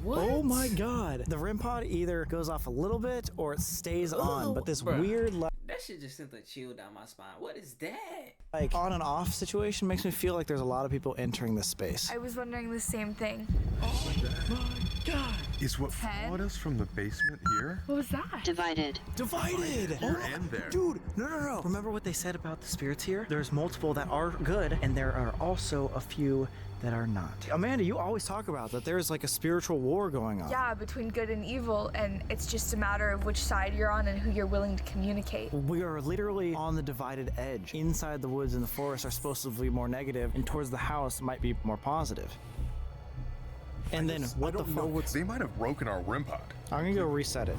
S1: What?
S10: Oh my god. The REM pod either goes off a little bit or it stays on, but this
S1: Bruh.
S10: weird
S1: That shit just sent a chill down my spine. What is that?
S10: like on and off situation makes me feel like there's a lot of people entering this space.
S4: I was wondering the same thing.
S2: Is what
S4: Ted?
S2: followed us from the basement here?
S4: What was that?
S10: Divided.
S2: Here and there.
S10: Dude, no. Remember what they said about the spirits here? There's multiple that are good, and there are also a few that are not. Amanda, you always talk about that there's like a spiritual war going on.
S4: Yeah, between good and evil, and it's just a matter of which side you're on and who you're willing to communicate.
S10: We are literally on the divided edge. Inside the woods and the forest are supposed to be more negative, and towards the house might be more positive. And then what the fuck?
S2: They might have broken our REM pod.
S10: I'm gonna go reset it.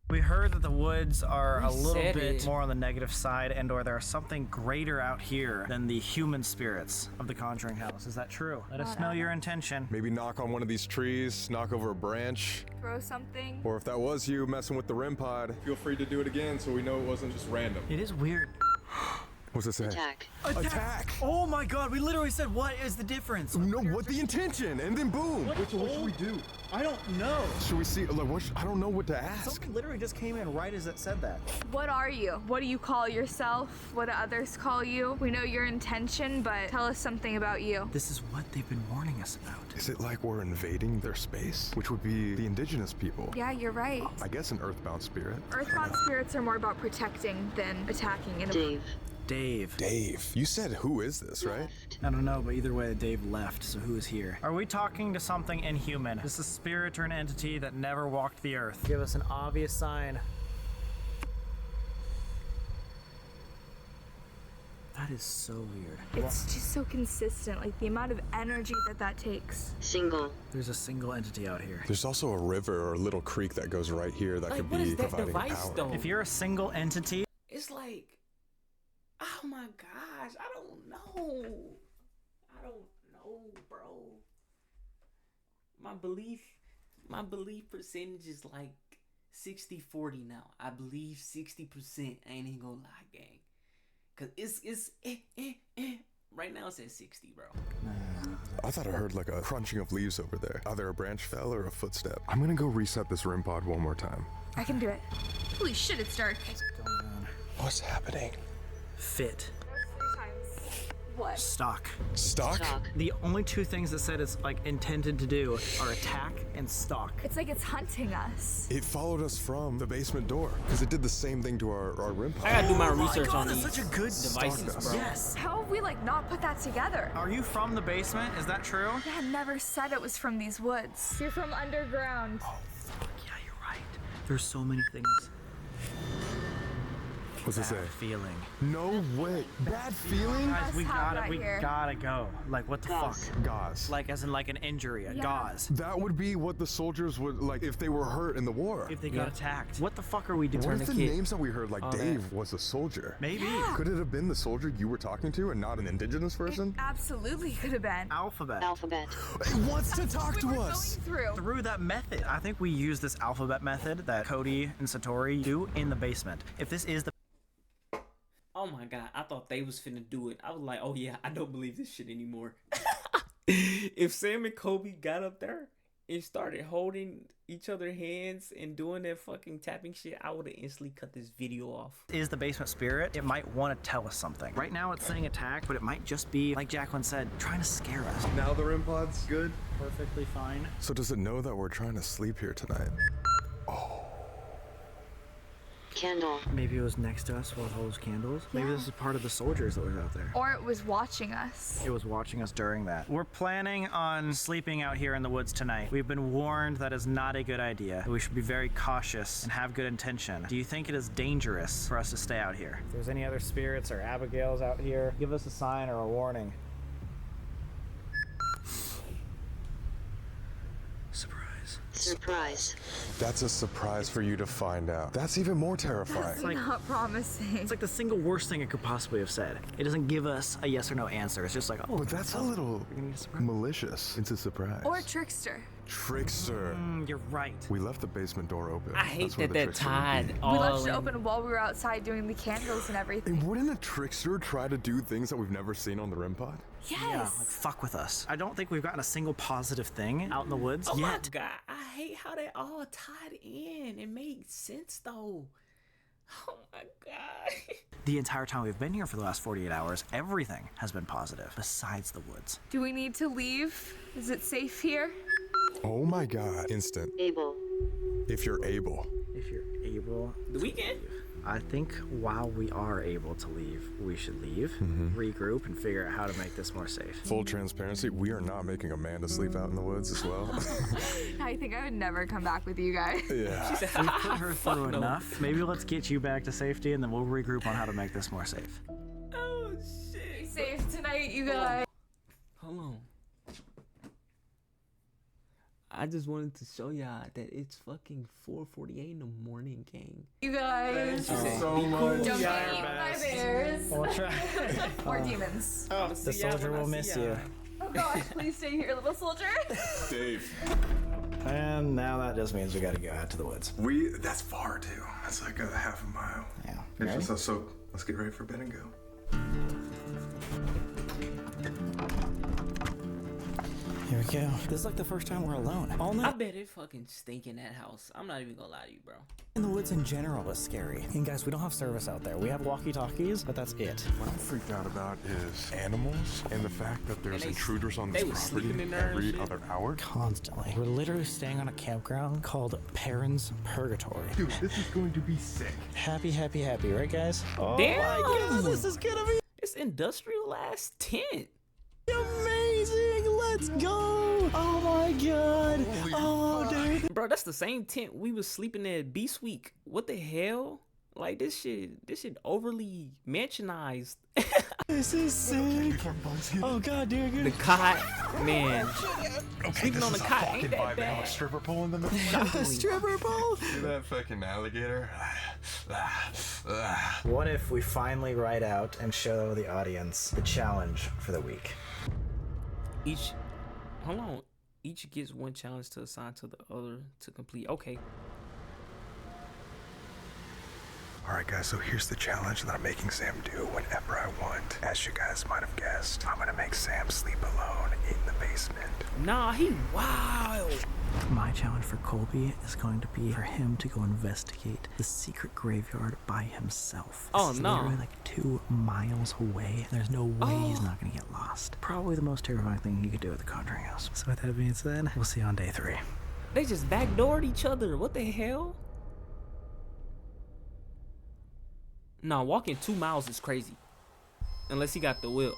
S10: We heard that the woods are a little
S1: Reset
S10: bit
S1: it.
S10: more on the negative side, and or there's something greater out here than the human spirits of the Conjuring House. Is that true? Let us know your intention.
S2: Maybe knock on one of these trees, knock over a branch,
S4: Throw something.
S2: or if that was you messing with the REM pod, feel free to do it again so we know it wasn't just random.
S10: It is weird.
S2: What's it say? Attack!
S10: Oh my god, we literally said, what is the difference?
S2: No, what the intention? And then boom! What should we do?
S10: I don't know.
S2: Should we see? Like, I don't know what to ask.
S10: Something literally just came in right as it said that.
S4: What are you? What do you call yourself? What do others call you? We know your intention, but tell us something about you.
S10: This is what they've been warning us about.
S2: Is it like we're invading their space? Which would be the indigenous people.
S4: Yeah, you're right.
S2: I guess an earthbound spirit.
S4: Earthbound spirits are more about protecting than attacking.
S10: Dave.
S2: Dave. You said who is this, right?
S10: I don't know, but either way, Dave left, so who is here? Are we talking to something inhuman? Is this a spirit or an entity that never walked the earth? Give us an obvious sign. That is so weird.
S4: It's just so consistent, like the amount of energy that takes.
S10: There's a single entity out here.
S2: There's also a river or a little creek that goes right here that
S1: Like,
S2: could
S1: what
S2: be
S1: is that
S2: providing
S1: device
S2: power.
S1: though?
S10: If you're a single entity,
S1: It's like, oh my gosh, I don't know. I don't know, bro. My belief percentage is like 60-40 now. I believe 60%. I ain't even gonna lie, gang. Cause it's right now it's at 60, bro.
S2: I thought I heard like a crunching of leaves over there. Either a branch fell or a footstep. I'm gonna go reset this REM pod one more time.
S4: I can do it. Holy shit, it's dark.
S2: What's happening?
S10: fit,
S4: 3 times. What?
S10: stock.
S2: Stock?
S10: The only 2 things that said it's like intended to do are attack and stalk.
S4: It's like it's hunting us.
S2: It followed us from the basement door because it did the same thing to our REM pod.
S1: I gotta do my research on
S10: that's
S1: these
S10: such a good
S1: devices, bro.
S10: Yes.
S4: How have we like not put that together?
S10: Are you from the basement? Is that true?
S4: Yeah, I never said it was from these woods. You're from underground.
S10: Oh, fuck, yeah, you're right. There's so many things.
S9: What's it say?
S10: Feeling.
S9: No way. Bad feeling?
S10: Guys, we
S4: here.
S10: gotta go. Like, what the fuck?
S9: Gauze.
S10: Like, as in like an injury, a gauze.
S9: That would be what the soldiers would, like, if they were hurt in the war.
S10: If they got attacked. What the fuck are we doing?
S9: What if the names that we heard, like Dave, was a soldier?
S10: Maybe.
S4: Yeah.
S9: Could it have been the soldier you were talking to and not an indigenous person?
S4: It absolutely could have been.
S10: Alphabet.
S9: It wants to talk
S4: we
S9: to
S4: were
S9: us.
S4: going
S10: Through that method. I think we use this alphabet method that Cody and Satori do in the basement. If this is the...
S1: Oh my god, I thought they was finna do it. I was like, oh yeah, I don't believe this shit anymore. If Sam and Colby got up there and started holding each other hands and doing that fucking tapping shit, I would have instantly cut this video off.
S10: Is the basement spirit, it might want to tell us something. Right now it's saying attack, but it might just be, like Jacqueline said, trying to scare us.
S9: Now the REM pod's good?
S10: Perfectly fine.
S9: So does it know that we're trying to sleep here tonight?
S11: Candle.
S10: Maybe it was next to us with all those candles. Maybe this is part of the soldiers that was out there.
S4: Or it was watching us.
S10: It was watching us during that. We're planning on sleeping out here in the woods tonight. We've been warned that is not a good idea. We should be very cautious and have good intention. Do you think it is dangerous for us to stay out here? If there's any other spirits or Abigails out here, give us a sign or a warning.
S11: Surprise.
S9: That's a surprise for you to find out. That's even more terrifying.
S4: That's not promising.
S10: It's like the single worst thing it could possibly have said. It doesn't give us a yes or no answer. It's just like, oh.
S9: But that's a little malicious. It's a surprise.
S4: Or a trickster.
S9: Trickster.
S10: You're right.
S9: We left the basement door open.
S1: I hate
S9: That's where
S1: that
S9: the
S1: that
S9: trickster
S1: tied
S9: would be.
S1: all
S4: We left it
S1: in.
S4: open while we were outside doing the candles and everything.
S9: And wouldn't a trickster try to do things that we've never seen on the REM pod?
S4: Yes.
S10: Yeah, like fuck with us. I don't think we've gotten a single positive thing out in the woods
S1: Oh
S10: yet.
S1: my god, I hate how they all tied in. It made sense though. Oh my god.
S10: The entire time we've been here for the last 48 hours, everything has been positive, besides the woods.
S4: Do we need to leave? Is it safe here?
S9: Oh my god. Instant.
S11: Able.
S9: If you're able.
S10: If you're able
S1: The weekend?
S10: I think while we are able to leave, we should leave, regroup, and figure out how to make this more safe.
S9: Full transparency, we are not making Amanda sleep out in the woods as well.
S4: I think I would never come back with you guys.
S9: Yeah.
S1: She said,
S10: We've put her
S1: fuck
S10: through
S1: no.
S10: enough. Maybe let's get you back to safety, and then we'll regroup on how to make this more safe.
S1: Oh shit.
S4: Be safe tonight, you guys.
S1: Hold on. I just wanted to show y'all that it's fucking 4:48 in the morning, gang.
S4: You guys.
S9: Thank you so much.
S4: Don't
S10: Yeah,
S4: get eaten by bears.
S10: We'll try.
S4: Or demons.
S10: Oh, the soldier will miss you.
S4: Oh gosh, please stay here, little soldier.
S9: Dave.
S10: And now that just means we gotta go out to the woods.
S9: That's far too. That's like a half a mile.
S10: Yeah.
S9: It's so let's get ready for bed and go.
S10: Here we go. This is like the first time we're alone. All
S1: I
S10: night
S1: bet it fucking stink in that house. I'm not even gonna lie to you, bro.
S10: in the woods in general is scary. And guys, we don't have service out there. We have walkie-talkies, but that's it.
S9: What I'm freaked out about is animals and the fact that there's
S1: And
S9: intruders on
S1: they
S9: this
S1: was
S9: property
S1: sleeping in there and
S9: every
S1: shit.
S9: other hour.
S10: Constantly. We're literally staying on a campground called Perron's Purgatory.
S9: Dude, this is going to be sick.
S10: Happy, happy, happy, right guys? Oh
S1: Damn!
S10: my god, this is gonna be
S1: It's industrialized tent.
S10: amazing! Let's go! Oh my god! Oh, dude!
S1: Bro, that's the same tent we was sleeping at Beast Week. What the hell? Like this shit overly mansionized.
S10: This is sick! Oh god, dude!
S1: The cot, man.
S9: Okay,
S1: Sleeping
S9: this
S1: on
S9: is
S1: the
S9: a
S1: cot
S9: fucking
S1: ain't that
S9: vibe. They have a
S1: bad.
S9: stripper pole in the middle.
S10: A stripper pole!
S9: See that fucking alligator?
S10: What if we finally write out and show the audience the challenge for the week?
S1: Hold on. Each gets one challenge to assign to the other to complete. Okay.
S9: Alright guys, so here's the challenge that I'm making Sam do whenever I want. As you guys might have guessed, I'm gonna make Sam sleep alone in the basement.
S1: Nah, he wild.
S10: My challenge for Colby is going to be for him to go investigate the secret graveyard by himself.
S1: Oh,
S10: This is
S1: no.
S10: literally like 2 miles away. There's no way he's not gonna get lost. Probably the most terrifying thing you could do at the Conjuring House. So with that being said, we'll see you on day 3.
S1: They just backdoored each other. What the hell? Nah, walking 2 miles is crazy. Unless he got the whip.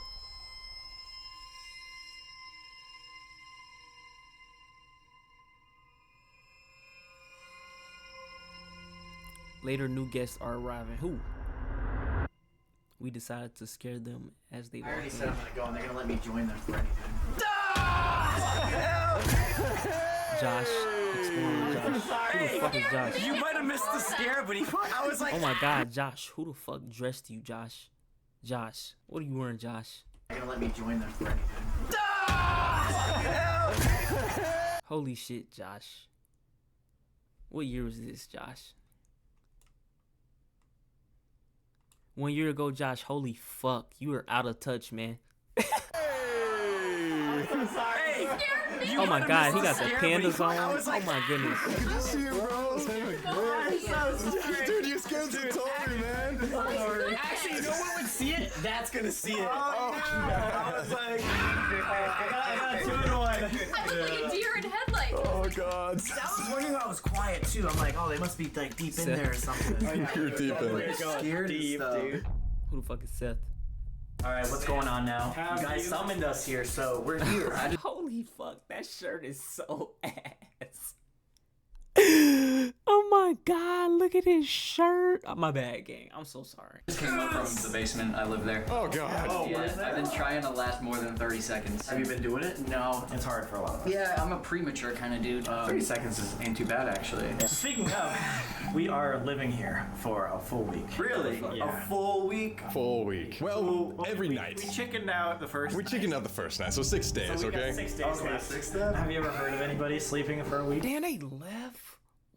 S1: Later, new guests are arriving. Who? We decided to scare them as they
S3: I already
S1: walked
S3: said
S1: in.
S3: I'm gonna go, and they're gonna let me join them for anything.
S1: Josh, explain Josh. Who the fuck is Josh?
S3: You might have missed the scare, but I was like,
S1: Oh my god, Josh. Who the fuck dressed you, Josh? Josh, what are you wearing, Josh?
S3: they're gonna let me join them for anything.
S1: Holy shit, Josh. What year was this, Josh? 1 year ago, Josh. Holy fuck. You were out of touch, man. Oh my god, he got the pandas on. Oh my goodness.
S9: Did you see it, bro? Dude, you scared Satori, man.
S3: Actually, no one would see it. That's gonna see it. Oh, I was like, I got a 2-in-1.
S4: I look like a deer in headlights.
S9: Oh god.
S3: That was wondering why I was quiet too. I'm like, oh, they must be like deep in there or something.
S9: You're deep in it.
S3: Scared deep, dude.
S1: Who the fuck is Seth?
S3: All right, what's going on now? You guys summoned us here, so we're here.
S1: Holy fuck, that shirt is so ass. Oh my god, look at his shirt. Oh, my bad, gang. I'm so sorry.
S12: Just came up from the basement. I live there.
S9: Oh god.
S12: Yeah, I've been trying to last more than 30 seconds.
S3: Have you been doing it? No, it's hard for a lot of us.
S12: Yeah, I'm a premature kind of dude.
S3: 30 seconds ain't too bad, actually. Speaking of, we are living here for a full week. Really? Yeah. A full week?
S9: Full week. Well, every night.
S3: We chickened out the first
S9: We chickened out the first night, so 6 days,
S3: So we
S9: okay?
S3: got 6 days left.
S9: 6 days?
S3: Have you ever heard of anybody sleeping for a week?
S1: Damn, they left?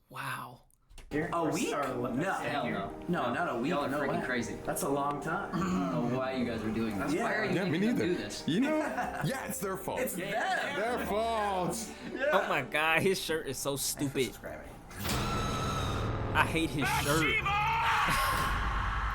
S1: Wow.
S3: Here?
S12: A week?
S3: No.
S12: Hell no.
S3: No, not a week.
S12: Y'all are
S3: no
S12: freaking
S3: way.
S12: crazy.
S3: That's a long time.
S12: I don't know why you guys are doing this.
S3: Yeah.
S12: Why are you
S9: Yeah, me
S12: making them
S9: neither.
S12: do this?
S9: You know? Yeah, it's their fault.
S3: It's them.
S9: their fault.
S1: Oh my god, his shirt is so stupid. I hate his shirt.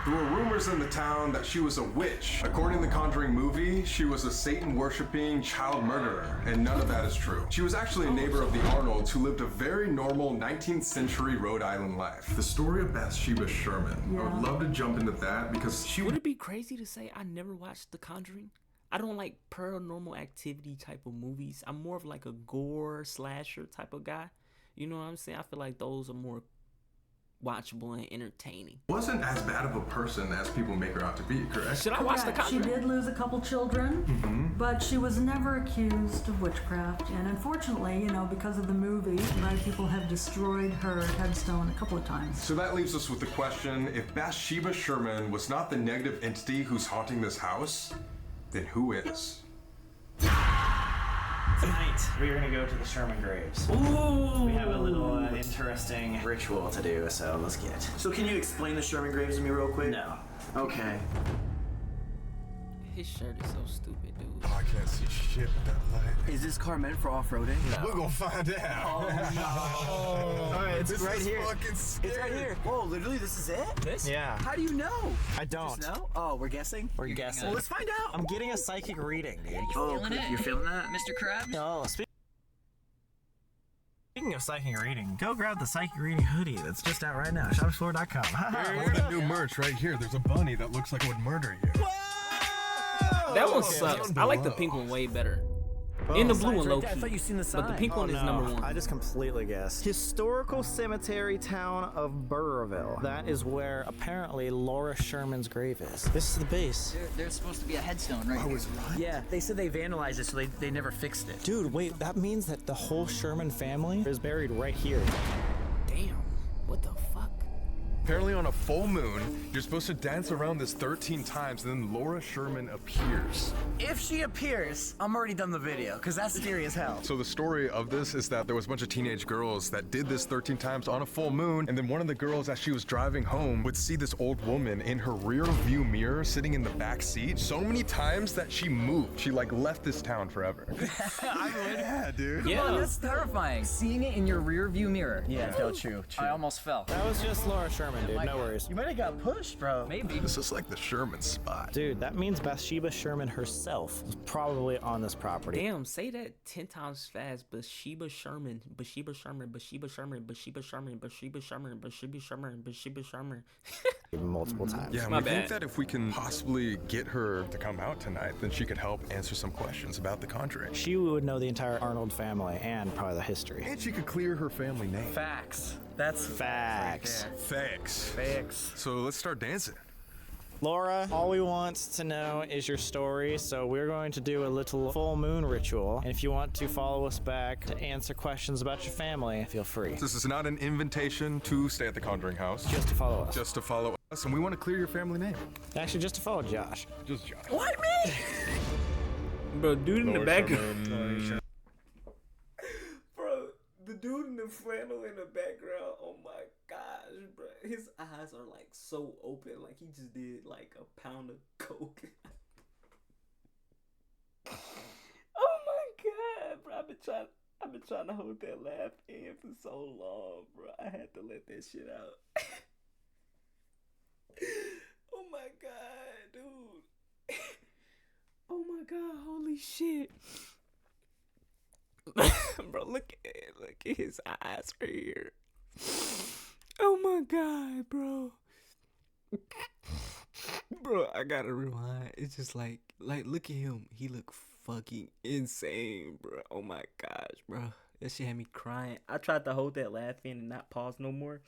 S2: There were rumors in the town that she was a witch. According to the Conjuring movie, she was a Satan-worshipping child murderer, and none of that is true. She was actually a neighbor of the Arnolds who lived a very normal 19th century Rhode Island life. The story of Bathsheba Sherman. I would love to jump into that because she
S1: Would it be crazy to say I never watched The Conjuring? I don't like paranormal activity type of movies. I'm more of like a gore slasher type of guy. You know what I'm saying? I feel like those are more watchable and entertaining.
S2: wasn't as bad of a person as people make her out to be, correct?
S1: Should I watch The
S5: Correct. She
S1: Conjuring?
S5: did lose a couple children, but she was never accused of witchcraft. And unfortunately, you know, because of the movie, a lot of people have destroyed her headstone a couple of times.
S2: So that leaves us with the question, if Bathsheba Sherman was not the negative entity who's haunting this house, then who is?
S3: Tonight, we are going to go to the Sherman graves. Ooh! We have a little interesting ritual to do, so let's get it. So can you explain the Sherman graves to me real quick? No. Okay.
S1: His shirt is so stupid, dude.
S9: Oh, I can't see shit with that light.
S3: Is this car meant for off-roading?
S9: No. We're gonna find out.
S3: Oh, no. All right, it's
S9: this
S3: right
S9: is
S3: here.
S9: Fucking scary.
S3: It's right here. Whoa, literally, this is it? This? Yeah. How do you know? I don't. Just know? Oh, we're guessing? We're guessing. Well, let's find out. I'm getting a psychic reading, dude.
S12: Feeling it?
S3: You're feeling that?
S12: Mr. Krabs?
S3: No, Speaking of psychic reading, go grab the psychic reading hoodie that's just out right now. Shopexplorer.com.
S9: Look at the new merch right here. There's a bunny that looks like it would murder you.
S1: That one sucks. I like the pink one way better. In the blue one, low key.
S3: I thought you seen the sign.
S1: But the pink one is number one.
S3: I just completely guessed. Historical Cemetery Town of Burrville. That is where apparently Laura Sherman's grave is. This is the base.
S12: There's supposed to be a headstone right here.
S3: Yeah, they said they vandalized it, so they never fixed it. Dude, wait, that means that the whole Sherman family is buried right here.
S1: Damn. What the fuck?
S9: Apparently on a full moon, you're supposed to dance around this 13 times, and then Laura Sherman appears.
S3: If she appears, I'm already done the video, because that's scary as hell.
S9: So the story of this is that there was a bunch of teenage girls that did this 13 times on a full moon, and then one of the girls, as she was driving home, would see this old woman in her rear view mirror sitting in the back seat so many times that she moved. She like left this town forever.
S12: I would.
S9: Yeah, dude.
S1: Yeah.
S12: Come on, that's terrifying. Seeing it in your rear view mirror.
S3: Yeah, no, true.
S12: I almost fell.
S3: That was just Laura Sherman, dude. No worries. You might have got pushed, bro.
S12: Maybe.
S9: This is like the Sherman spot.
S3: Dude, that means Bathsheba Sherman herself was probably on this property.
S1: Damn, say that 10 times fast. Bathsheba Sherman. Bathsheba Sherman. Bathsheba Sherman. Bathsheba Sherman. Bathsheba Sherman. Bathsheba Sherman. Bathsheba Sherman.
S3: Multiple times.
S9: Yeah,
S1: My
S9: we think
S1: bad.
S9: that if we can possibly get her to come out tonight, then she could help answer some questions about the Conjuring.
S3: She would know the entire Arnold family and probably the history.
S9: And she could clear her family name.
S3: Facts. That's facts.
S9: Facts.
S3: Facts.
S9: So let's start dancing.
S10: Laura, all we want to know is your story, so we're going to do a little full moon ritual. And if you want to follow us back to answer questions about your family, feel free.
S9: This is not an invitation to stay at the Conjuring House.
S10: Just to follow us.
S9: Just to follow us, and we want to clear your family name.
S10: Actually, just to follow Josh.
S9: Just Josh.
S10: What, me?
S1: Bro, dude in the background. Bro, the dude in the flannel in the background, oh my gosh, bro. His eyes are like so open, like he just did like a pound of coke. Oh my god, bro. I've been trying to hold that laugh in for so long, bro. I had to let that shit out. Oh my god, dude. Oh my god, holy shit. Bro, look at his eyes right here. Oh my god, bro. Bro, I gotta rewind. It's just like look at him. He look fucking insane, bro. Oh my gosh, bro. That shit had me crying. I tried to hold that laugh in and not pause no more,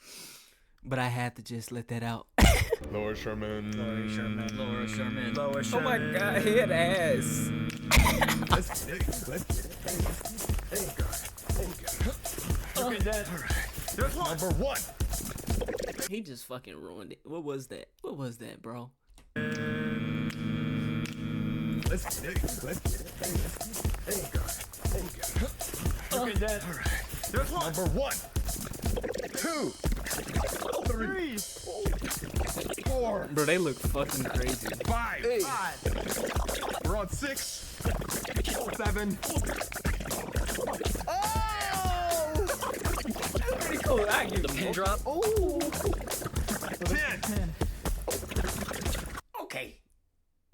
S1: but I had to just let that out.
S9: Laura Sherman.
S12: Laura Sherman. Laura Sherman.
S10: Laura Sherman.
S1: Oh my god, head ass.
S9: Let's get it.
S10: Look at that.
S9: There's number one.
S1: He just fucking ruined it. What was that? What was that, bro?
S9: Let's get it.
S10: Look at that.
S9: There's number one. 2, 3, 4.
S1: Bro, they look fucking crazy.
S9: 5. We're on 6, 7.
S1: Pretty cool. I give
S12: The pin drop.
S1: Oh.
S9: 10.
S1: Okay.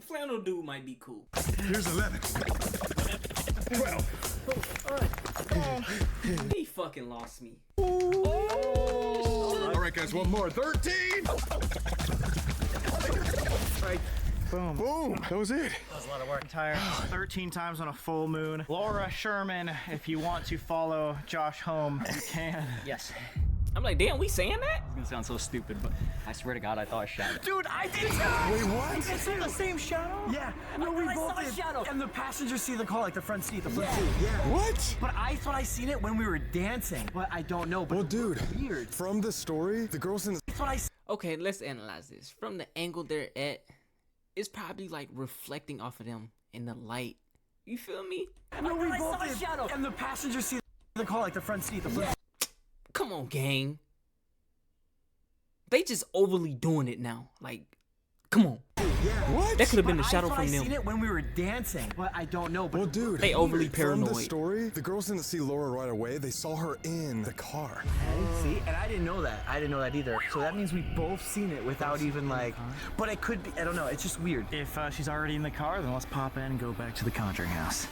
S1: Flannel dude might be cool.
S9: Here's 11. 12.
S1: He fucking lost me.
S9: All right, guys, one more. 13.
S1: Right.
S10: Boom.
S9: Boom. That was it.
S10: That was a lot of work. Tired. 13 times on a full moon. Laura Sherman, if you want to follow Josh home, you can.
S12: Yes.
S1: I'm like, damn, we saying that?
S12: It's gonna sound so stupid, but I swear to God, I thought I shot it.
S10: Dude, I did too!
S9: Wait, what?
S10: You guys see the same shadow? Yeah. No, we both did.
S12: Shadow.
S10: And the passengers see the car, like the front seat, the front seat. Yeah.
S9: What?
S10: But I thought I seen it when we were dancing. But I don't know. But
S9: Well, dude,
S10: weird.
S9: from the story, the girls in the...
S10: That's what I
S1: Okay, let's analyze this. From the angle they're at, it's probably like reflecting off of them in the light. You feel me?
S10: No, we both did. Shadow. And the passengers see the car, like the front seat, the front seat.
S1: Come on, gang. They just overly doing it now. Like, come on.
S9: What?
S1: That could have been the shadow
S10: I
S1: from them.
S10: seen it when we were dancing. But I don't know. But
S9: Well, dude,
S1: They overly
S9: from the
S1: paranoid.
S9: story, the girls didn't see Laura right away. They saw her in the car.
S10: I didn't see, and I didn't know that. I didn't know that either. So that means we both seen it without even like. But it could be. I don't know. It's just weird. If she's already in the car, then let's pop in and go back to the Conjuring House.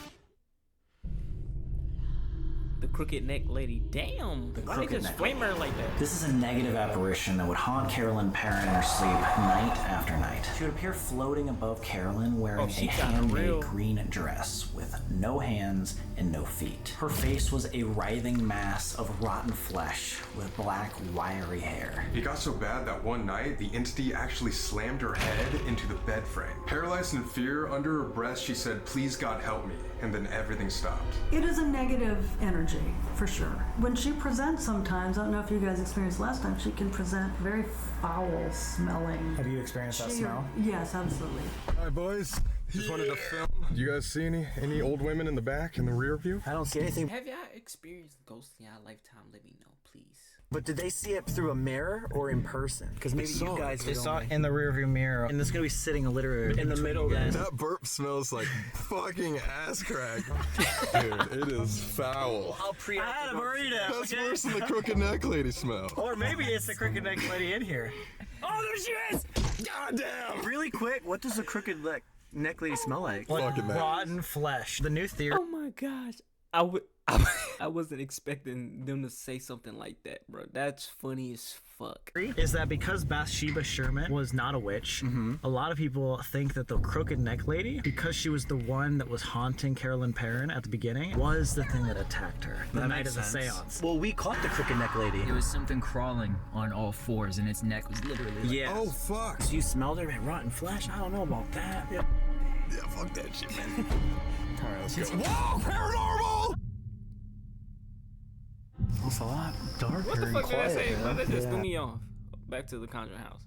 S1: The crooked neck lady. Damn. Why they just flame her like that?
S3: This is a negative apparition that would haunt Carolyn Perron in her sleep night after night. She would appear floating above Carolyn wearing a
S1: she got
S3: handmade
S1: real.
S3: green dress with no hands and no feet. Her face was a writhing mass of rotten flesh with black, wiry hair.
S2: It got so bad that one night, the entity actually slammed her head into the bed frame. Paralyzed in fear, under her breath, she said, "Please God help me," and then everything stopped.
S5: It is a negative energy, for sure. When she presents sometimes, I don't know if you guys experienced last time, she can present very foul smelling.
S10: Have you experienced that smell?
S5: Yes, absolutely.
S9: Hi, boys. Just wanted to film. Do you guys see any old women in the back, in the rear view?
S10: I don't see anything.
S1: Have y'all experienced ghosts in your lifetime? Let me know, please.
S10: But did they see it through a mirror or in person? Because maybe you guys
S3: They saw
S10: it in the rearview mirror, and it's gonna be sitting literally in the middle. Then
S9: That burp smells like fucking ass crack. Dude, it is foul.
S10: I had a burrito.
S9: That's worse than the crooked neck lady smell.
S10: Or maybe it's the crooked neck lady in here. Oh, there she is!
S9: God damn.
S10: Really quick, what does a crooked neck lady smell like?
S9: Fucking that.
S10: Rotten flesh. The new theory.
S1: Oh my gosh. I wasn't expecting them to say something like that, bro. That's funny as fuck.
S3: Is that because Bathsheba Sherman was not a witch, a lot of people think that the crooked neck lady, because she was the one that was haunting Carolyn Perron at the beginning, was the thing that attacked her the night of the seance.
S12: Well, we caught the crooked neck lady. It was something crawling on all fours, and its neck was literally like,
S3: yeah.
S9: Oh, fuck.
S3: So you smelled her and rotten flesh? I don't know about that.
S9: Yeah, fuck that shit, man.
S3: All right, let's go.
S9: Whoa, paranormal!
S3: It's a lot darker.
S1: What the fuck did I say?
S3: Now.
S1: That just threw me off. Back to the Conjuring House.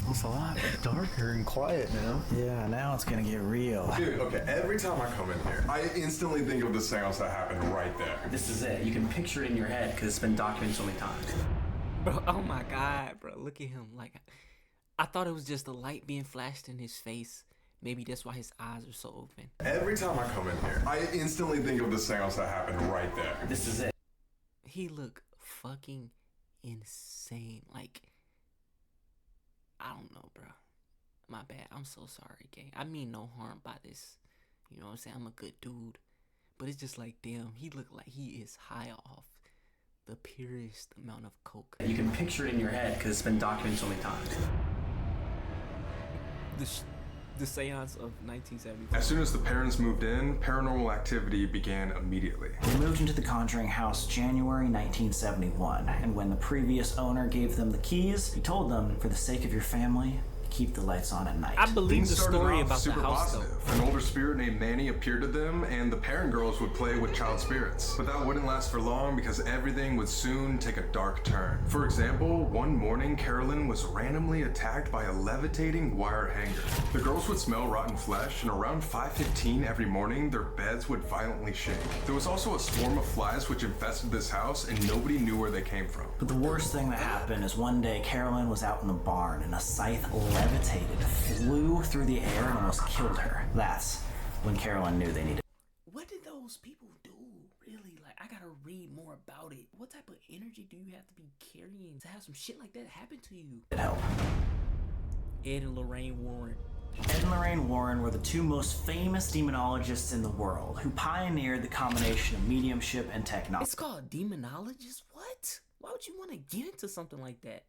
S3: It's a lot darker and quiet now. Yeah, now it's gonna get real.
S9: Dude, okay, every time I come in here, I instantly think of the seance that happened right there.
S12: This is it. You can picture it in your head because it's been documented so many times.
S1: Bro, oh my god, bro. Look at him. Like, I thought it was just a light being flashed in his face. Maybe that's why his eyes are so open.
S9: Every time I come in here, I instantly think of the seance that happened right there.
S12: This is it.
S1: He look fucking insane. Like, I don't know, bro. My bad. I'm so sorry, gang. I mean no harm by this. You know what I'm saying? I'm a good dude. But it's just like, damn, he look like he is high off the purest amount of coke.
S12: You can picture it in your head because it's been documented so many times.
S1: The seance of 1974.
S2: As soon as the parents moved in, paranormal activity began immediately.
S3: They moved into the Conjuring House January 1971, and when the previous owner gave them the keys, he told them, for the sake of your family, keep the lights on at night.
S1: I believe the
S2: Started
S1: story
S2: off
S1: about the
S2: super
S1: house,
S2: positive.
S1: though.
S2: An older spirit named Manny appeared to them, and the parent girls would play with child spirits. But that wouldn't last for long because everything would soon take a dark turn. For example, one morning, Carolyn was randomly attacked by a levitating wire hanger. The girls would smell rotten flesh, and around 5:15 every morning, their beds would violently shake. There was also a swarm of flies which infested this house, and nobody knew where they came from.
S3: But the worst thing that happened is one day Carolyn was out in the barn and a scythe levitated, flew through the air and almost killed her. That's when Carolyn knew they needed.
S1: What did those people do, really? Like, I gotta read more about it. What type of energy do you have to be carrying to have some shit like that happen to you?
S3: Help.
S1: Ed and Lorraine Warren.
S3: Ed and Lorraine Warren were the two most famous demonologists in the world who pioneered the combination of mediumship and technology.
S1: It's called demonologist? What? Why would you want to get into something like that?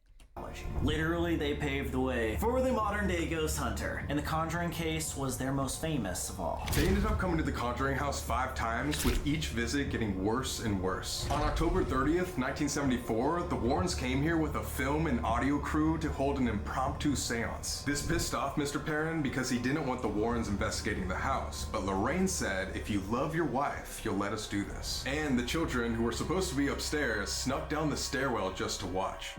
S3: Literally, they paved the way for the modern-day ghost hunter, and the Conjuring case was their most famous of all.
S2: They ended up coming to the Conjuring House 5 times, with each visit getting worse and worse. On October 30th, 1974, the Warrens came here with a film and audio crew to hold an impromptu seance. This pissed off Mr. Perron because he didn't want the Warrens investigating the house, but Lorraine said, if you love your wife, you'll let us do this. And the children, who were supposed to be upstairs, snuck down the stairwell just to watch.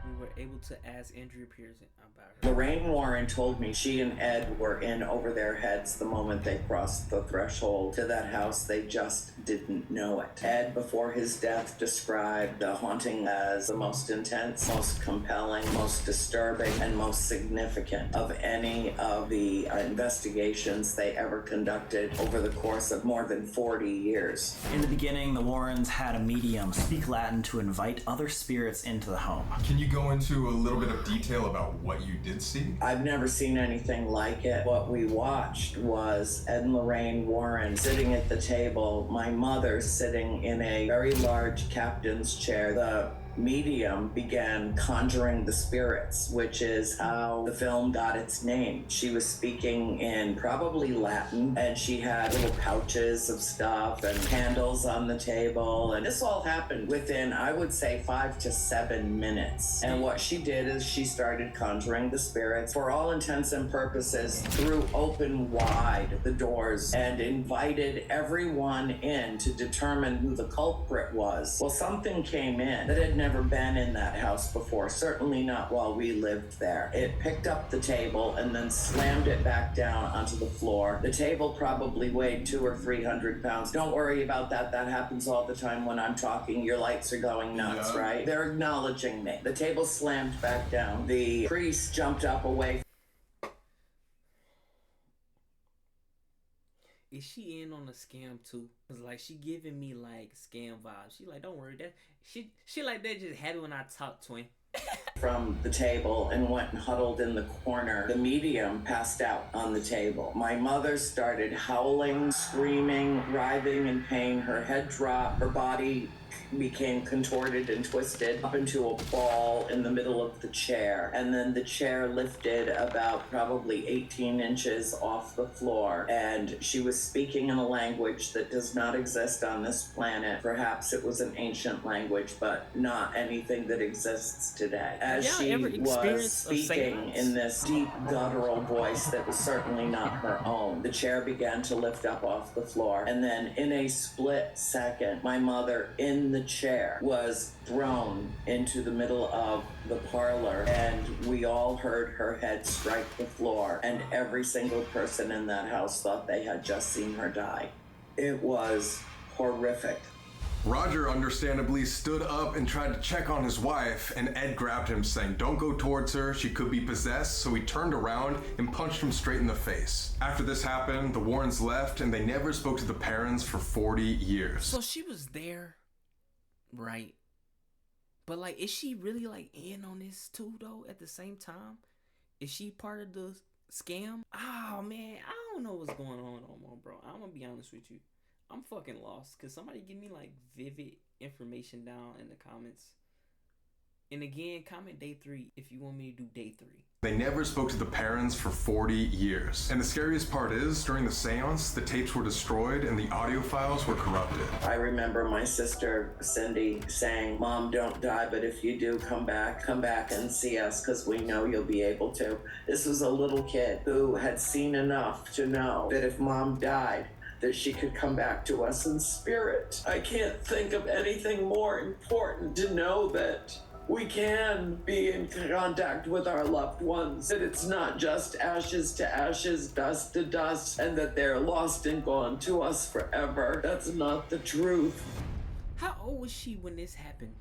S1: We were able to ask Andrea Perron about her.
S6: Lorraine Warren told me she and Ed were in over their heads the moment they crossed the threshold to that house. They just didn't know it. Ed, before his death, described the haunting as the most intense, most compelling, most disturbing, and most significant of any of the investigations they ever conducted over the course of more than 40 years.
S3: In the beginning, the Warrens had a medium speak Latin to invite other spirits into the home.
S9: Can you go into a little bit of detail about what you did see?
S6: I've never seen anything like it. What we watched was Ed and Lorraine Warren sitting at the table, my mother sitting in a very large captain's chair. The medium began conjuring the spirits, which is how the film got its name. She was speaking in probably Latin, and she had little pouches of stuff and candles on the table, and this all happened within, I would say, 5 to 7 minutes. And what she did is she started conjuring the spirits, for all intents and purposes, threw open wide the doors and invited everyone in to determine who the culprit was. Well, something came in that had never been in that house before, certainly not while we lived there. It picked up the table and then slammed it back down onto the floor. The table probably weighed 200 or 300 pounds. Don't worry about that. That happens all the time when I'm talking. Your lights are going nuts, yeah. Right? They're acknowledging me. The table slammed back down. The priest jumped up away.
S1: Is she in on the scam too? Cause like she giving me like scam vibes. She like, don't worry, that she like that just happy when I talk, twin.
S6: from the table and went and huddled in the corner. The medium passed out on the table. My mother started howling, screaming, writhing in pain. Her head dropped, her body became contorted and twisted up into a ball in the middle of the chair. And then the chair lifted about probably 18 inches off the floor. And she was speaking in a language that does not exist on this planet. Perhaps it was an ancient language, but not anything that exists today. As she was speaking in this deep guttural voice that was certainly not her own, the chair began to lift up off the floor. And then in a split second, my mother in the chair was thrown into the middle of the parlor, and we all heard her head strike the floor, and every single person in that house thought they had just seen her die. It was horrific.
S2: Roger understandably stood up and tried to check on his wife, and Ed grabbed him saying, "Don't go towards her, she could be possessed," so he turned around and punched him straight in the face. After this happened, the Warrens left and they never spoke to the Perrons for 40 years.
S1: So she was there, right? But like, is she really like in on this too though at the same time? Is she part of the scam? Oh man, I don't know what's going on no more, bro. I'm gonna be honest with you. I'm fucking lost. Could somebody give me like vivid information down in the comments? And again, comment day 3 if you want me to do day 3.
S2: They never spoke to the Perrons for 40 years. And the scariest part is, during the seance, the tapes were destroyed and the audio files were corrupted.
S6: I remember my sister, Cindy, saying, "Mom, don't die, but if you do, come back and see us, because we know you'll be able to." This was a little kid who had seen enough to know that if Mom died, that she could come back to us in spirit. I can't think of anything more important to know that we can be in contact with our loved ones, that it's not just ashes to ashes, dust to dust, and that they're lost and gone to us forever. That's not the truth.
S1: How old was she when this happened?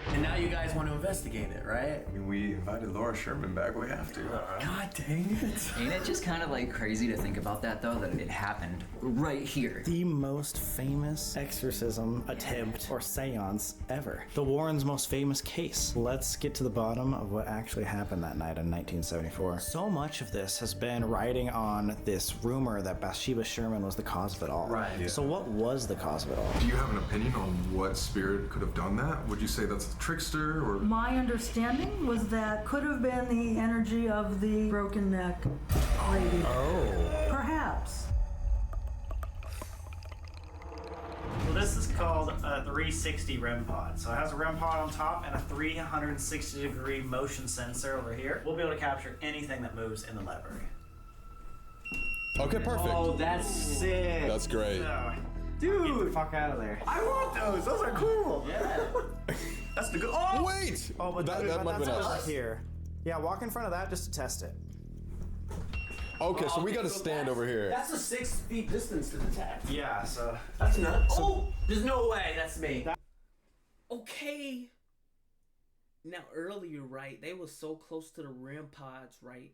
S13: And now you guys want to investigate it, right?
S9: I mean, we invited Laura Sherman back. We have to.
S13: God dang it.
S12: Ain't it just kind of like crazy to think about that though, that it happened right here?
S3: The most famous exorcism attempt or seance ever. The Warrens' most famous case. Let's get to the bottom of what actually happened that night in 1974. So much of this has been riding on this rumor that Bathsheba Sherman was the cause of it all.
S9: Right. Yeah.
S3: So what was the cause of it all?
S2: Do you have an opinion on what spirit could have done that? Would you say that's a trickster or?
S5: My understanding was that could have been the energy of the broken neck lady.
S3: Oh.
S5: Perhaps.
S10: So this is called a 360 REM pod. So it has a REM pod on top and a 360 degree motion sensor over here. We'll be able to capture anything that moves in the library.
S9: Okay, perfect.
S13: Oh, that's sick.
S9: That's great.
S10: So,
S3: Dude, get the fuck out of there.
S13: I want those. Those are cool.
S10: yeah.
S13: That's the good. Oh,
S9: Wait!
S3: Oh, but
S9: that might have
S3: that's
S9: been
S3: over
S9: us.
S3: here. Yeah, walk in front of that just to test it.
S9: Okay, so we gotta stand over here.
S13: That's a 6 feet distance to detect.
S10: Yeah, so
S13: That's nuts. Oh, there's no way. That's me.
S1: Okay. Now earlier, right, they were so close to the REM pods, right?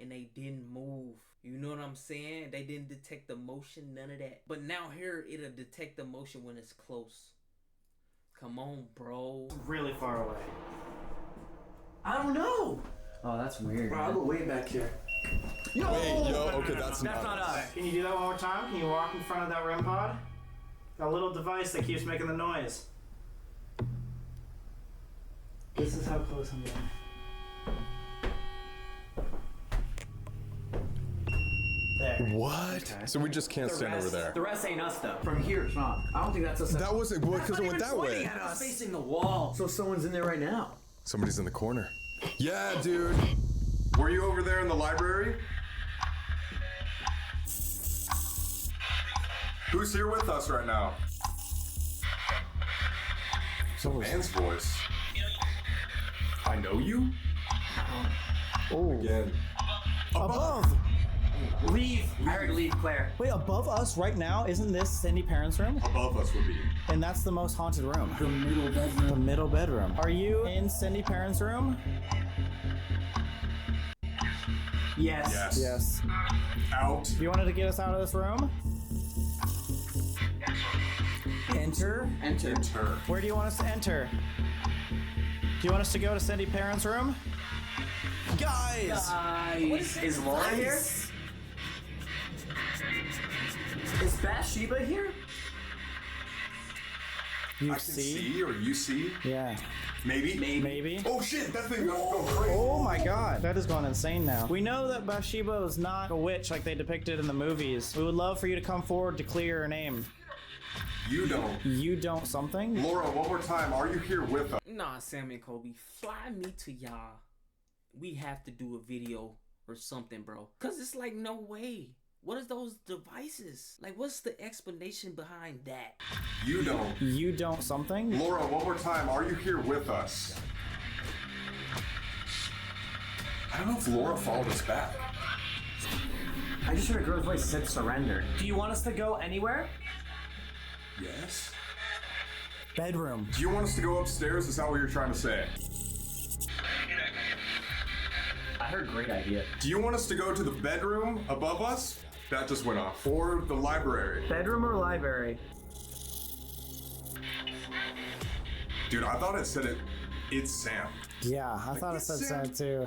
S1: And they didn't move. You know what I'm saying? They didn't detect the motion, none of that. But now here, it'll detect the motion when it's close. Come on, bro.
S10: really far away.
S13: I don't know.
S12: Oh, that's weird.
S13: Bro, I'll go way back here.
S9: Wait, okay, that's not
S13: us.
S10: Can you do that one more time? Can you walk in front of that REM pod? That little device that keeps making the noise. This is how close I'm getting. There.
S9: What? Okay. So we just can't stand over there.
S13: The rest ain't us though. From here, it's not. I don't think that's us.
S9: That wasn't because it went that way.
S13: It's facing the wall. So someone's in there right now.
S9: Somebody's in the corner. Yeah, dude.
S2: Were you over there in the library? Who's here with us right now? Some man's voice. I know you?
S9: Oh. Again.
S3: Above!
S13: Leave. I heard leave, Claire.
S3: Wait, above us right now? Isn't this Cindy Perron's room?
S2: Above us would be.
S3: And that's the most haunted room.
S13: The middle bedroom.
S3: The middle bedroom. Are you in Cindy Perron's room?
S13: Yes.
S2: Yes.
S3: Yes.
S2: Out.
S3: You wanted to get us out of this room? Enter.
S13: Enter.
S2: Enter.
S3: Where do you want us to enter?
S10: Do you want us to go to Cindy Perron's room? Guys!
S13: Is Laura here? Is Bathsheba here?
S10: You
S2: I can see, or you see?
S10: Yeah.
S2: Maybe? Oh shit, that thing go crazy.
S10: Oh my god, that has gone insane now. We know that Bathsheba is not a witch like they depicted in the movies. We would love for you to come forward to clear your name.
S2: You don't.
S10: You don't something?
S2: Laura, one more time, are you here with us?
S1: Nah, Sam and Colby, fly me to y'all. We have to do a video or something, bro. Cause it's like, no way. What is those devices? Like, what's the explanation behind that?
S2: You don't.
S10: You don't something?
S2: Laura, one more time, are you here with us? I don't know if Laura followed us back.
S13: I just heard a girl's voice said surrender. Do you want us to go anywhere?
S2: Yes.
S10: Bedroom.
S2: Do you want us to go upstairs? Is that what you're trying to say?
S13: I heard great idea.
S2: Do you want us to go to the bedroom above us? That just went off. Or the library?
S13: Bedroom or library?
S2: Dude, I thought it said it's Sam.
S10: Yeah, I thought it said Sam too.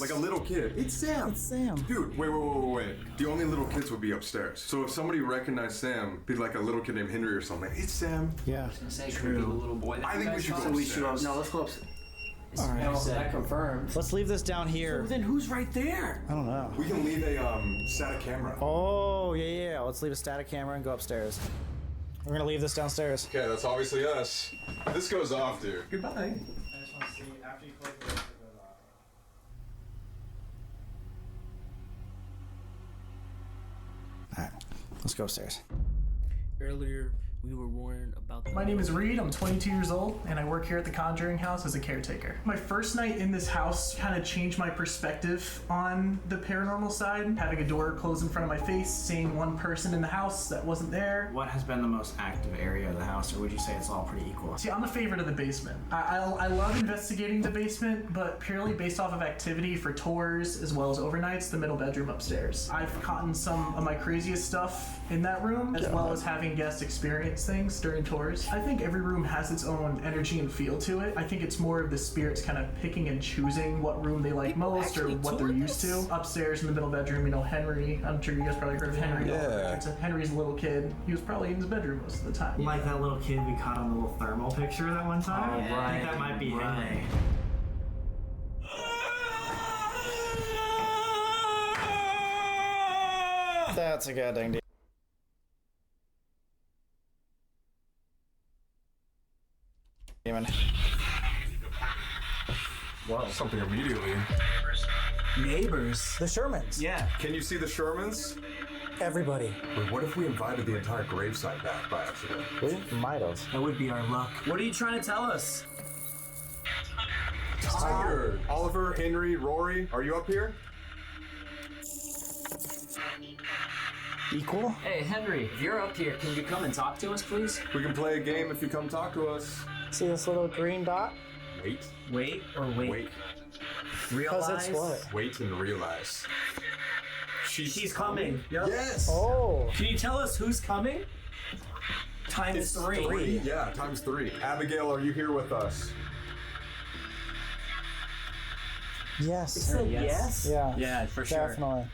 S2: Like a little kid. It's Sam.
S10: It's Sam.
S2: Dude, wait. The only little kids would be upstairs. So if somebody recognized Sam, be like a little kid named Henry or something. It's Sam.
S10: Yeah.
S12: I was gonna say, could be the little boy.
S2: I think we should go upstairs.
S13: No, let's go upstairs.
S10: All right.
S13: No, that confirmed.
S10: Let's leave this down here.
S13: So then who's right there?
S10: I don't know.
S2: We can leave a static camera.
S10: Oh, yeah. Let's leave a static camera and go upstairs. We're gonna leave this downstairs.
S2: Okay, that's obviously us. This goes off, dude. Goodbye.
S10: I just want to see after you close the door, it goes off. All right, let's go upstairs.
S1: Earlier, we were warned about the...
S14: My name is Reed, I'm 22 years old, and I work here at the Conjuring House as a caretaker. My first night in this house kind of changed my perspective on the paranormal side. Having a door close in front of my face, seeing one person in the house that wasn't there.
S3: What has been the most active area of the house, or would you say it's all pretty equal?
S14: See, I'm a favorite of the basement. I love investigating the basement, but purely based off of activity for tours as well as overnights, the middle bedroom upstairs. I've caught some of my craziest stuff in that room, as well as having guests experience things during tours. I think every room has its own energy and feel to it. I think it's more of the spirits kind of picking and choosing what room they like most or what they're used to. Upstairs in the middle bedroom, you know, Henry, I'm sure you guys probably heard of Henry.
S2: Yeah.
S14: Henry's a little kid. He was probably in his bedroom most of the time.
S3: Like that little kid we caught on the little thermal picture that one time?
S13: Oh,
S3: I think that might be Henry.
S10: That's a good thing. Demon.
S2: Wow, something immediately.
S3: Neighbors.
S10: The Shermans.
S3: Yeah.
S2: Can you see the Shermans?
S10: Everybody.
S2: Wait, what if we invited the entire gravesite back by accident?
S10: We might have.
S3: That would be our luck. What are you trying to tell us?
S2: Tiger! Oliver, Henry, Rory, are you up here?
S10: Equal?
S12: Hey, Henry, if you're up here, can you come and talk to us, please?
S2: We can play a game if you come talk to us.
S10: See this little green dot?
S2: Wait.
S3: Wait or wait?
S2: Wait.
S3: Realize?
S10: Because it's what?
S2: Wait and realize.
S3: She's coming. Yep.
S2: Yes!
S10: Oh.
S3: Can you tell us who's coming? Times
S2: It's
S3: three.
S2: Yeah, times 3. Abigail, are you here with us?
S10: Yes.
S3: It said yes?
S10: Yeah.
S3: Yeah, for sure.
S10: Definitely.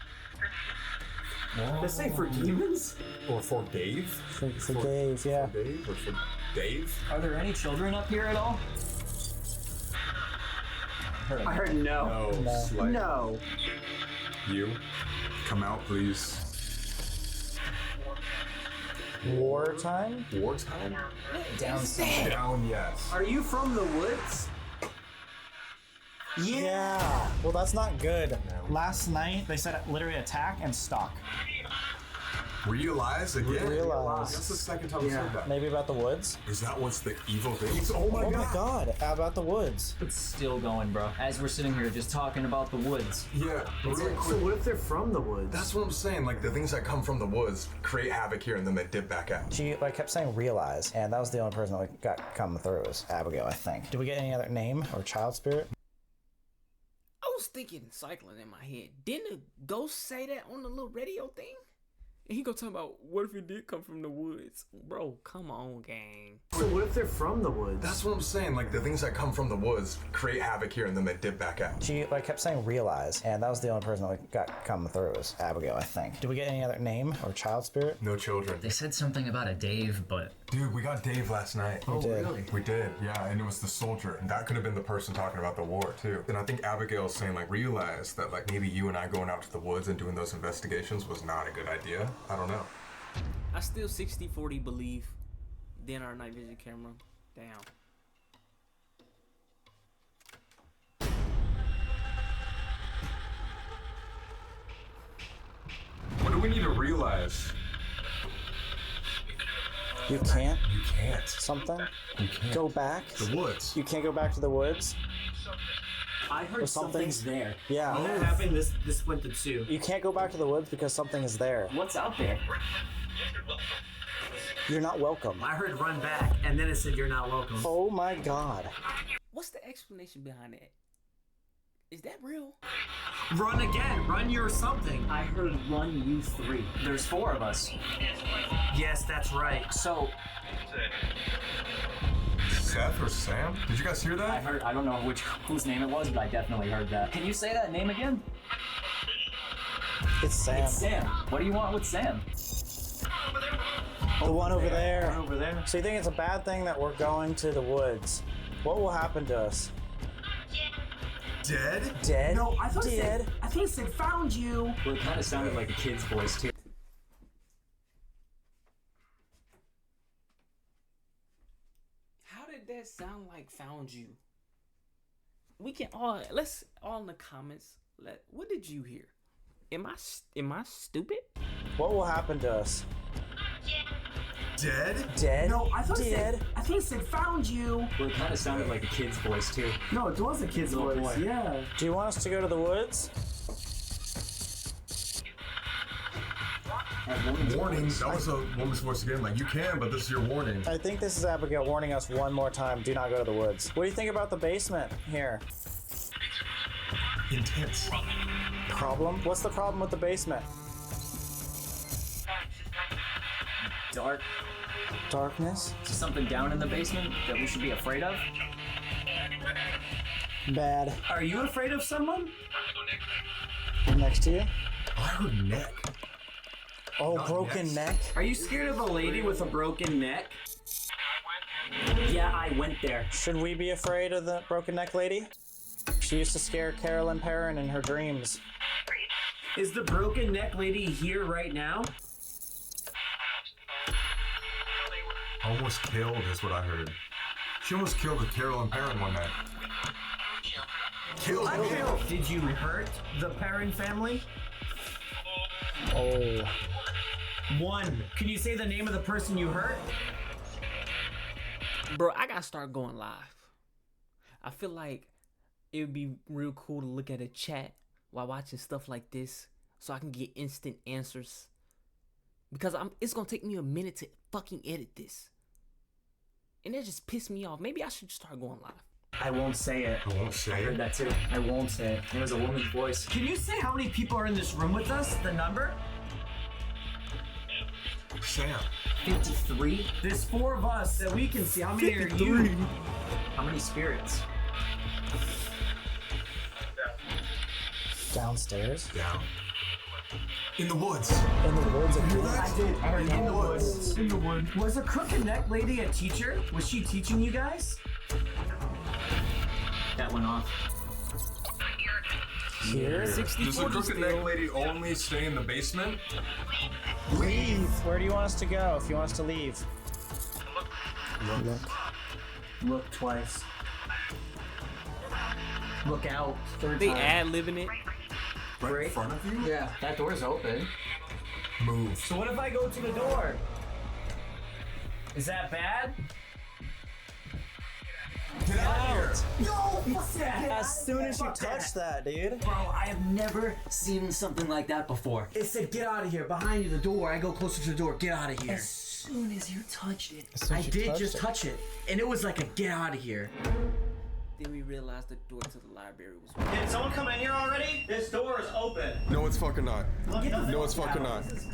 S3: Let's say for demons?
S2: Or for Dave?
S10: For Dave, yeah.
S2: For Dave or for Dave?
S3: Are there any children up here at all? I heard no.
S2: No.
S3: No.
S2: You, come out, please.
S10: Wartime?
S2: Wartime?
S3: Down
S2: Down, yes.
S3: Are you from the woods?
S10: Yeah. Well, that's not good. Last night, they said literally attack and stalk.
S2: Realize again?
S10: Realize.
S2: That's the second time we said that.
S10: Maybe about the woods?
S2: Is that what's the evil thing? Oh my god.
S10: How about the woods?
S12: It's still going, bro. As we're sitting here just talking about the woods.
S2: Yeah.
S3: So what if they're from the woods?
S2: That's what I'm saying. Like the things that come from the woods create havoc here and then they dip back out.
S10: She kept saying realize, and that was the only person that got coming through was Abigail, I think. Did we get any other name or child spirit?
S1: I was thinking cycling in my head. Didn't a ghost say that on the little radio thing? And he gonna talk about what if it did come from the woods, bro? Come on, gang.
S13: So what if they're from the woods?
S9: That's what I'm saying. Like the things that come from the woods create havoc here, and then they dip back out.
S3: She kept saying realize, and that was the only person that got coming through was Abigail, I think. Did we get any other name or child spirit?
S9: No children.
S12: They said something about a Dave, but
S9: dude, we got Dave last night.
S3: Oh, really?
S9: We did, yeah, and it was the soldier, and that could have been the person talking about the war too. And I think Abigail's saying like realize that like maybe you and I going out to the woods and doing those investigations was not a good idea. I don't know.
S1: I still 60-40 believe then our night vision camera. Damn.
S9: What do we need to realize?
S3: You can't?
S9: You can't.
S3: Something?
S9: You can't.
S3: Go back?
S9: The woods.
S3: You can't go back to the woods?
S13: I heard something's there.
S3: Yeah.
S13: When that happened, this went to 2.
S3: You can't go back to the woods because something is there.
S13: What's out there?
S3: You're not welcome.
S13: I heard run back, and then it said you're not welcome.
S3: Oh my god.
S1: What's the explanation behind that? Is that real?
S13: Run again. Run your something. I heard run you 3. There's 4 of us. Yes, that's right. So...
S9: Seth or Sam? Did you guys hear that?
S15: I heard, I don't know whose name it was, but I definitely heard that. Can you say that name again?
S3: It's Sam.
S15: It's Sam. What do you want with Sam?
S3: The one over there.
S13: One over there.
S3: So you think it's a bad thing that we're going to the woods? What will happen to us?
S9: Dead?
S3: Dead?
S13: No, I thought
S3: Dead?
S13: it said found you.
S15: Well, it kind of sounded like a kid's voice, too.
S1: How did that sound like found you? We can all let's all in the comments. What did you hear? Am I stupid?
S3: What will happen to us?
S9: Dead?
S3: Dead?
S13: No, I thought
S3: Dead?
S13: it said found you.
S15: Well, it kind of sounded like a kid's voice, too.
S13: No, it was a kid's
S15: Little
S13: voice.
S15: boy.
S13: Yeah.
S3: Do you want us to go to the woods?
S9: Warning, that was a woman's voice again. Like, you can, but this is your warning.
S3: I think this is Abigail warning us one more time. Do not go to the woods. What do you think about the basement here?
S9: Intense.
S3: Problem? What's the problem with the basement?
S15: Dark.
S3: Darkness?
S15: Is there something down in the basement that we should be afraid of?
S3: Bad.
S13: Are you afraid of someone?
S3: Next to you?
S9: I heard neck.
S3: Oh, broken neck?
S13: Are you scared of a lady with a broken neck? Yeah, I went there.
S3: Should we be afraid of the broken neck lady? She used to scare Carolyn Perron in her dreams.
S13: Is the broken neck lady here right now?
S9: Almost killed is what I heard. She almost killed Carolyn Perron one night. Killed.
S13: Did you hurt the Perron family?
S3: Oh.
S13: 1. Can you say the name of the person you hurt?
S1: Bro, I gotta start going live. I feel like it would be real cool to look at a chat while watching stuff like this so I can get instant answers. Because it's gonna take me a minute to fucking edit this. And that just pissed me off. Maybe I should start going live.
S13: I won't say it.
S9: I won't say
S15: I heard
S9: it.
S15: that, too.
S13: I won't say it.
S15: It was a woman's voice.
S13: Can you say how many people are in this room with us? The number?
S9: Sam.
S15: 53?
S13: There's 4 of us that we can see. How many are you?
S15: How many spirits?
S3: Downstairs?
S9: Down. In the woods.
S3: In the woods
S13: I
S3: again?
S13: did. I heard
S9: In the woods.
S13: In the woods. Was a crooked neck lady a teacher? Was she teaching you guys?
S15: That went off.
S3: Here?
S9: Does the crooked neck lady only stay in the basement?
S3: Leave! Where do you want us to go if you want us to leave?
S13: Look twice. Look out. 3rd
S1: They
S13: time.
S1: ad-libbing it.
S9: Right in front of you?
S15: Yeah, that door's open.
S9: Move.
S13: So what if I go to the door? Is that bad?
S9: Get out of here.
S13: No! What's that?
S3: As soon as you touch that, dude.
S13: Bro, I have never
S15: Seen something like that before.
S13: It said get out of here. Behind you, the door. I go closer to the door. Get out of here.
S15: As soon as you touched it.
S13: I did just touch it. And it was like a get out of here.
S1: Then we realized the door to the library was open.
S10: Did someone come in here already? This door is open.
S9: No, it's fucking not.
S10: No,
S9: it's fucking not.
S10: This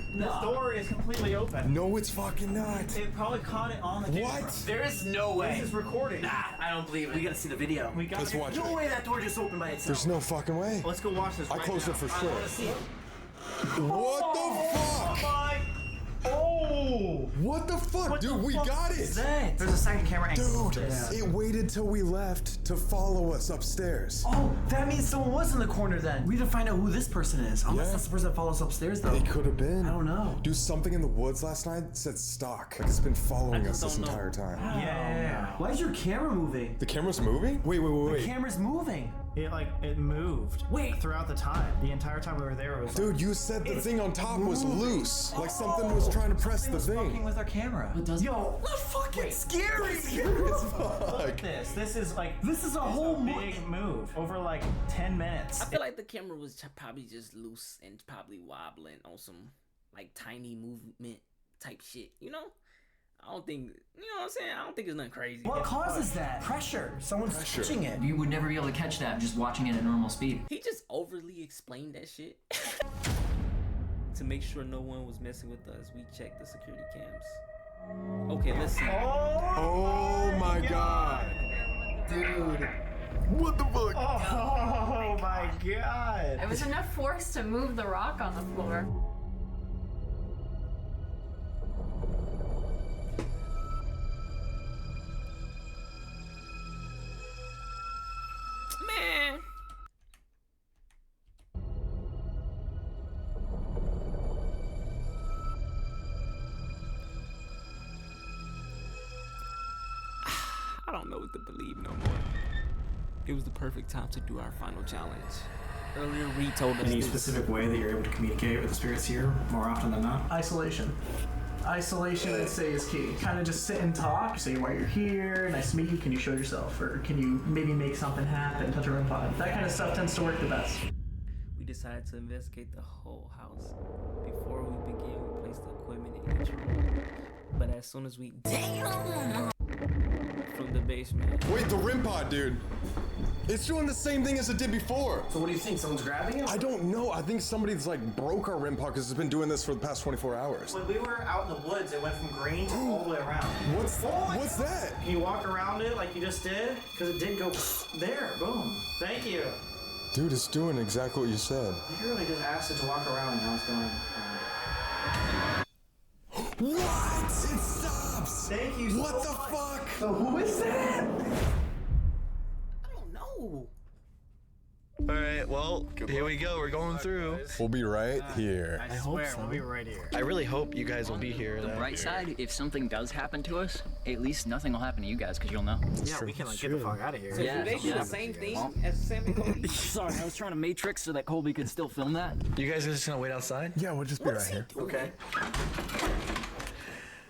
S10: door is completely open.
S9: No, it's fucking not.
S10: It probably caught it on the camera.
S9: What?
S10: There is no way. This is recording.
S13: Nah, I don't believe it. We gotta see the video.
S9: Let's watch it.
S13: No way that door just opened by itself.
S9: There's no fucking way.
S10: Let's go watch this.
S9: I closed it for sure.
S10: I wanna see it.
S9: What the fuck?
S10: Oh!
S9: What the fuck, dude? We got it.
S10: There's a second camera angle.
S9: Dude, it waited till we left to follow us upstairs.
S13: Oh, that means someone was in the corner then. We need to find out who this person is. Unless that's the person that follows upstairs though.
S9: It could have been.
S13: I don't know.
S9: Dude, something in the woods last night said stock. Like it's been following us this entire time.
S13: Yeah. Why is your camera moving?
S9: The camera's moving? Wait.
S13: The camera's moving.
S10: It moved.
S13: Wait.
S10: Throughout the time. The entire time we were there, it was.
S9: Dude, you said the thing on top was loose. Like something was trying to press the thing.
S13: Fucking with our camera. Yo, that's fucking scary.
S9: Scary as fuck.
S10: Look at this. This is a whole big move over like 10 minutes.
S1: I feel like the camera was probably just loose and probably wobbling on some like tiny movement type shit, you know? I don't think, you know what I'm saying? I don't think it's nothing crazy.
S13: What causes that? Pressure. Someone's touching it.
S12: You would never be able to catch that just watching it at normal speed.
S1: He just overly explained that shit. To make sure no one was messing with us, we checked the security cams. Okay, let's see.
S9: Oh my god.
S13: Dude.
S9: What the fuck?
S10: Oh my god.
S4: It was enough force to move the rock on the floor.
S1: Man. I don't know what to believe no more. It was the perfect time to do our final challenge. Earlier, Reed told us
S3: Any specific way that you're able to communicate with the spirits here more often than not?
S14: Isolation. Isolation, I'd say, is key. Kind of just sit and talk. Say why you're here. Nice to meet you. Can you show yourself? Or can you maybe make something happen? Touch a room pod. That kind of stuff tends to work the best.
S1: we decided to investigate the whole house. Before we began, we placed the equipment in each room. But as soon as we from the basement.
S9: Wait, the REM pod, dude. It's doing the same thing as it did before.
S13: So what do you think? Someone's grabbing it?
S9: I don't know. I think somebody's like broke our REM pod because it's been doing this for the past 24 hours.
S10: When we were out in the woods, it went from green to all the way around.
S9: What's that?
S10: Can you walk around it like you just did? Because it did go there. Boom. Thank you.
S9: Dude, it's doing exactly what you said.
S10: Literally just asked it to walk around and now it's going
S9: What? It stops!
S10: Thank you
S9: What the fuck?
S10: So who is that?
S1: No.
S16: Alright, well, here we go. We're going through.
S9: We'll be right here.
S10: I hope so. We'll be right here.
S16: I really hope you guys will be here.
S12: The bright side, if something does happen to us, at least nothing will happen to you guys because you'll know.
S10: Yeah, we can like get the fuck out of here.
S1: So do they do the same thing as Sam and Cody?
S12: Sorry, I was trying to matrix so that Colby could still film that.
S16: You guys are just gonna wait outside?
S9: Yeah, we'll just be right here.
S10: Okay.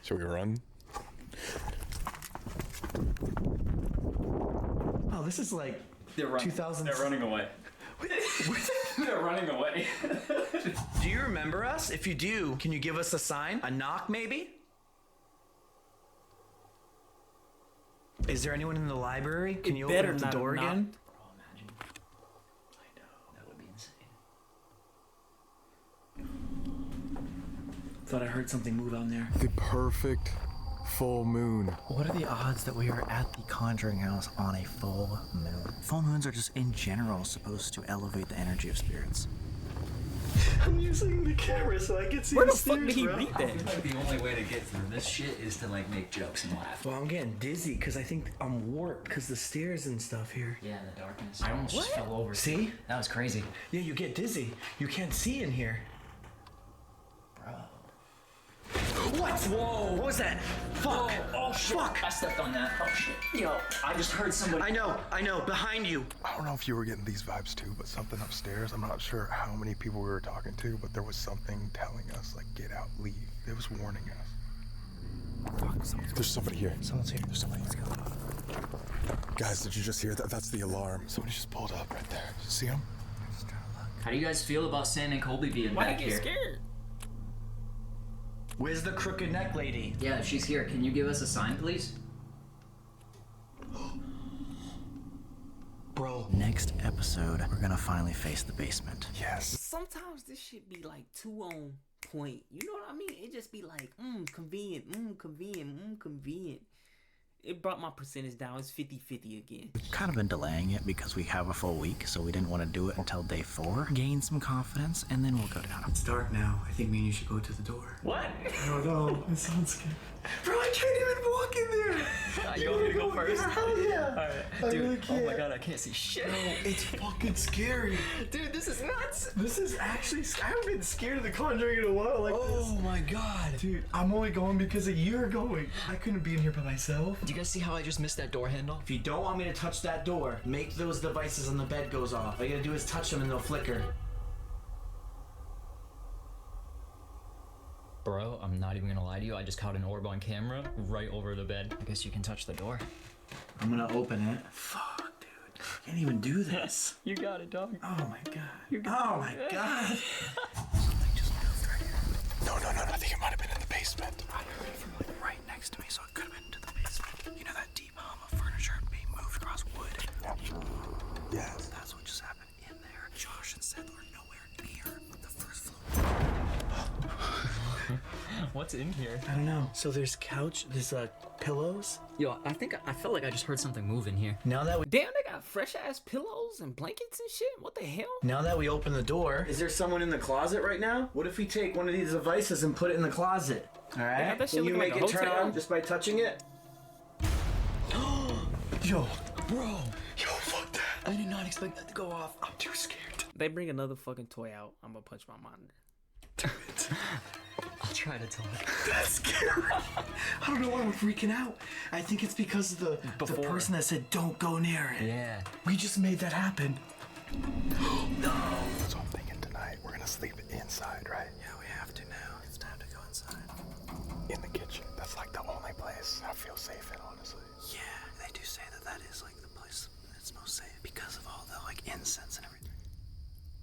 S9: Should we run?
S3: Oh, this is like
S15: They're running.
S3: 2000s.
S15: They're running away. They're running away.
S3: Do you remember us? If you do, can you give us a sign? A knock, maybe? Is there anyone in the library? Can you open up the door again?
S12: Bro, imagine. I know. That would be insane.
S3: Thought I heard something move out there.
S9: The perfect full moon.
S3: What are the odds that we are at the Conjuring House on a full moon? Full moons are just in general supposed to elevate the energy of spirits.
S16: I'm using the camera so I can see
S1: Where the fuck did he read
S12: I
S1: that?
S12: feel like the only way to get through this shit is to like make jokes and laugh.
S3: Well, I'm getting dizzy because I think I'm warped because the stairs and stuff here.
S12: Yeah, in the darkness. I almost just fell over.
S3: See?
S12: That was crazy.
S3: Yeah, you get dizzy. You can't see in here.
S12: Bro.
S3: What? Whoa! What was that? Fuck!
S12: Oh shit!
S3: Fuck!
S12: I stepped on that. Oh shit! Yo, I just heard somebody.
S3: I know. Behind you.
S9: I don't know if you were getting these vibes too, but something upstairs, I'm not sure how many people we were talking to, but there was something telling us, like, get out, leave. It was warning us. Fuck, there's somebody here.
S3: Someone's here.
S9: There's somebody. Let's go. Guys, did you just hear that? That's the alarm. Somebody just pulled up right there. See him?
S12: How do you guys feel about Sam and Colby being
S1: Why
S12: back
S1: did you
S12: here?
S1: get scared?
S3: Where's the crooked neck lady?
S12: Yeah, if she's here, can you give us a sign, please?
S3: Bro, next episode, we're gonna finally face the basement.
S9: Yes.
S1: Sometimes this shit be like too on point. You know what I mean? It just be like, convenient, convenient. It brought my percentage down. It's 50-50 again.
S3: We've kind of been delaying it because we have a full week, so we didn't want to do it until day 4. Gain some confidence, and then we'll go down.
S14: It's dark now. I think me and you should go to the door.
S3: What?
S14: I don't know. It sounds scary. Bro, I can't even walk in there.
S15: You want me to go first?
S14: Hell yeah.
S15: Alright.
S14: I
S15: Dude,
S14: really can't.
S15: oh my god, I can't see shit.
S14: No, it's fucking scary.
S15: Dude, this is nuts.
S14: This is actually, I haven't been scared of The Conjuring in a while like this.
S15: Oh my god.
S14: Dude, I'm only going because you're going. I couldn't be in here by myself.
S15: Do you guys see how I just missed that door handle?
S10: If you don't want me to touch that door, make those devices on the bed goes off. All you gotta do is touch them and they'll flicker.
S12: Bro, I'm not even gonna lie to you. I just caught an orb on camera right over the bed. I guess you can touch the door.
S10: I'm gonna open it. Fuck, dude. I can't even do this.
S12: You got it, dog.
S10: Oh my god. Oh my god.
S9: No. I think it might have been in the basement.
S3: I heard it from like right next to me, so it could have been to the basement. You know that deep hum of furniture being moved across wood?
S9: Yes.
S3: That's what just happened in there. Josh and Seth were nowhere near the first floor.
S12: What's in here?
S10: I don't know. So there's couch, there's pillows.
S12: Yo, I felt like I just heard something move in here.
S10: Now that we
S1: Damn, they got fresh ass pillows and blankets and shit. What the hell?
S10: open the door, is there someone in the closet right now? What if we take one of these devices and put it in the closet? All right.
S1: that shit
S10: Will you
S1: looking
S10: make
S1: like
S10: it
S1: a
S10: turn
S1: hotel.
S10: on just by touching it? Yo,
S15: Bro,
S10: fuck that.
S15: I did not expect that to go off.
S10: I'm too scared.
S1: They bring another fucking toy out. I'm gonna punch my monitor.
S15: I'll try to talk.
S10: That's scary. I don't know why we're freaking out. I think it's because of the person that said don't go near it.
S15: Yeah.
S10: We just made that happen. No.
S9: So I'm thinking tonight we're gonna sleep inside, right?
S3: Yeah, we have to now. It's time to go inside.
S9: In the kitchen. That's like the only place I feel safe in, honestly.
S3: Yeah, they do say that is like the place that's most safe because of all the like incense and everything.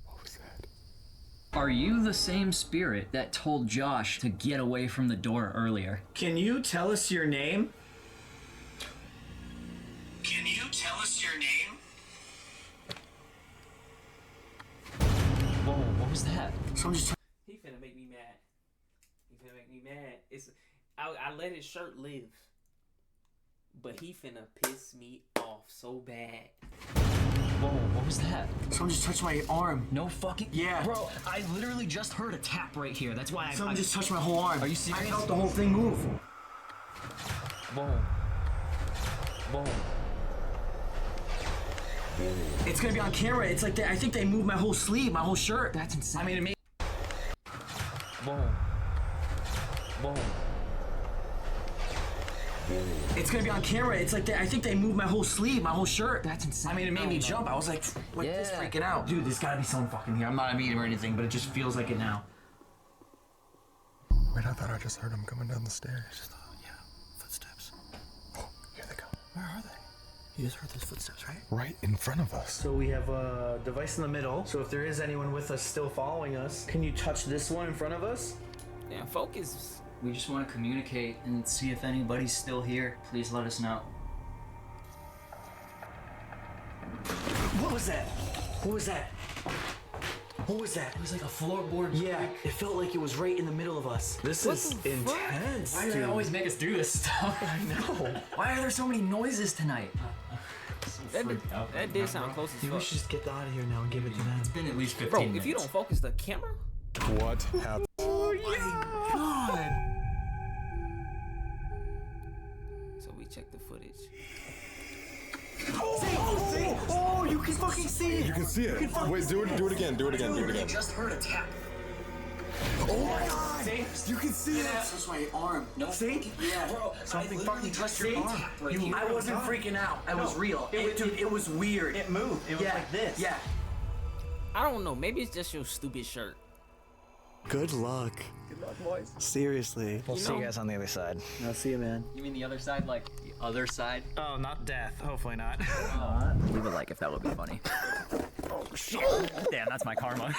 S9: What was that?
S12: Are you the same spirit that told Josh to get away from the door earlier?
S10: Can you tell us your name? Can you tell us your name?
S12: Whoa, what was that?
S10: So I'm just
S1: He finna make me mad. I let his shirt live. But he finna piss me off so bad.
S12: Whoa, what was that?
S10: Someone just touched my arm.
S12: No fucking...
S10: Yeah.
S12: Bro, I literally just heard a tap right here. That's why
S10: Someone just touched my whole arm.
S12: Are you serious?
S10: I felt the whole thing move.
S12: Whoa.
S10: It's gonna be on camera. It's like I think they moved my whole sleeve, my whole shirt.
S12: That's insane.
S10: I mean, it made...
S12: Whoa.
S10: It's gonna be on camera. It's like I think they moved my whole sleeve, my whole shirt.
S12: That's insane.
S10: I mean, it made me jump. I was like this, freaking out. Dude, there's gotta be someone fucking here. I'm not a medium or anything, but it just feels like it now.
S9: Wait, I thought I just heard him coming down the stairs.
S3: Footsteps.
S9: Oh, here they come.
S3: Where are they? You just heard those footsteps, right?
S9: Right in front of us.
S10: So we have a device in the middle. So if there is anyone with us still following us, can you touch this one in front of us?
S1: Damn, focus.
S12: We just want to communicate and see if anybody's still here. Please let us know.
S10: What was that? What was that? What was that?
S12: It was like a floorboard.
S10: Yeah, it felt like it was right in the middle of us. This is intense.
S12: Why do they always make us do this stuff?
S10: I know.
S12: Why are there so many noises tonight?
S1: That did sound close as
S10: Maybe we
S1: fuck.
S10: should just get out of here now and give it to them.
S12: It's been at least 15
S1: Bro,
S12: minutes.
S1: if you don't focus the camera,
S9: What happened?
S10: Oh my god!
S1: so we check the footage.
S10: Oh, you can fucking see it.
S9: You can see it. Wait, do it again.
S10: I just heard a tap. Oh my god! See? You can see it. That's my arm. No. See? Yeah. Bro, something fucking touched your arm. I wasn't freaking out. I was real. It was weird.
S3: It moved. It was like this.
S10: Yeah.
S1: I don't know. Maybe it's just your stupid shirt.
S3: Good luck.
S1: Good luck, boys.
S3: Seriously.
S10: We'll see you guys on the other side. I'll see you, man.
S12: You mean the other side, like the other side?
S3: Oh, not death. Hopefully not.
S12: Leave a like if that would be funny. Oh shit! Damn, that's my karma.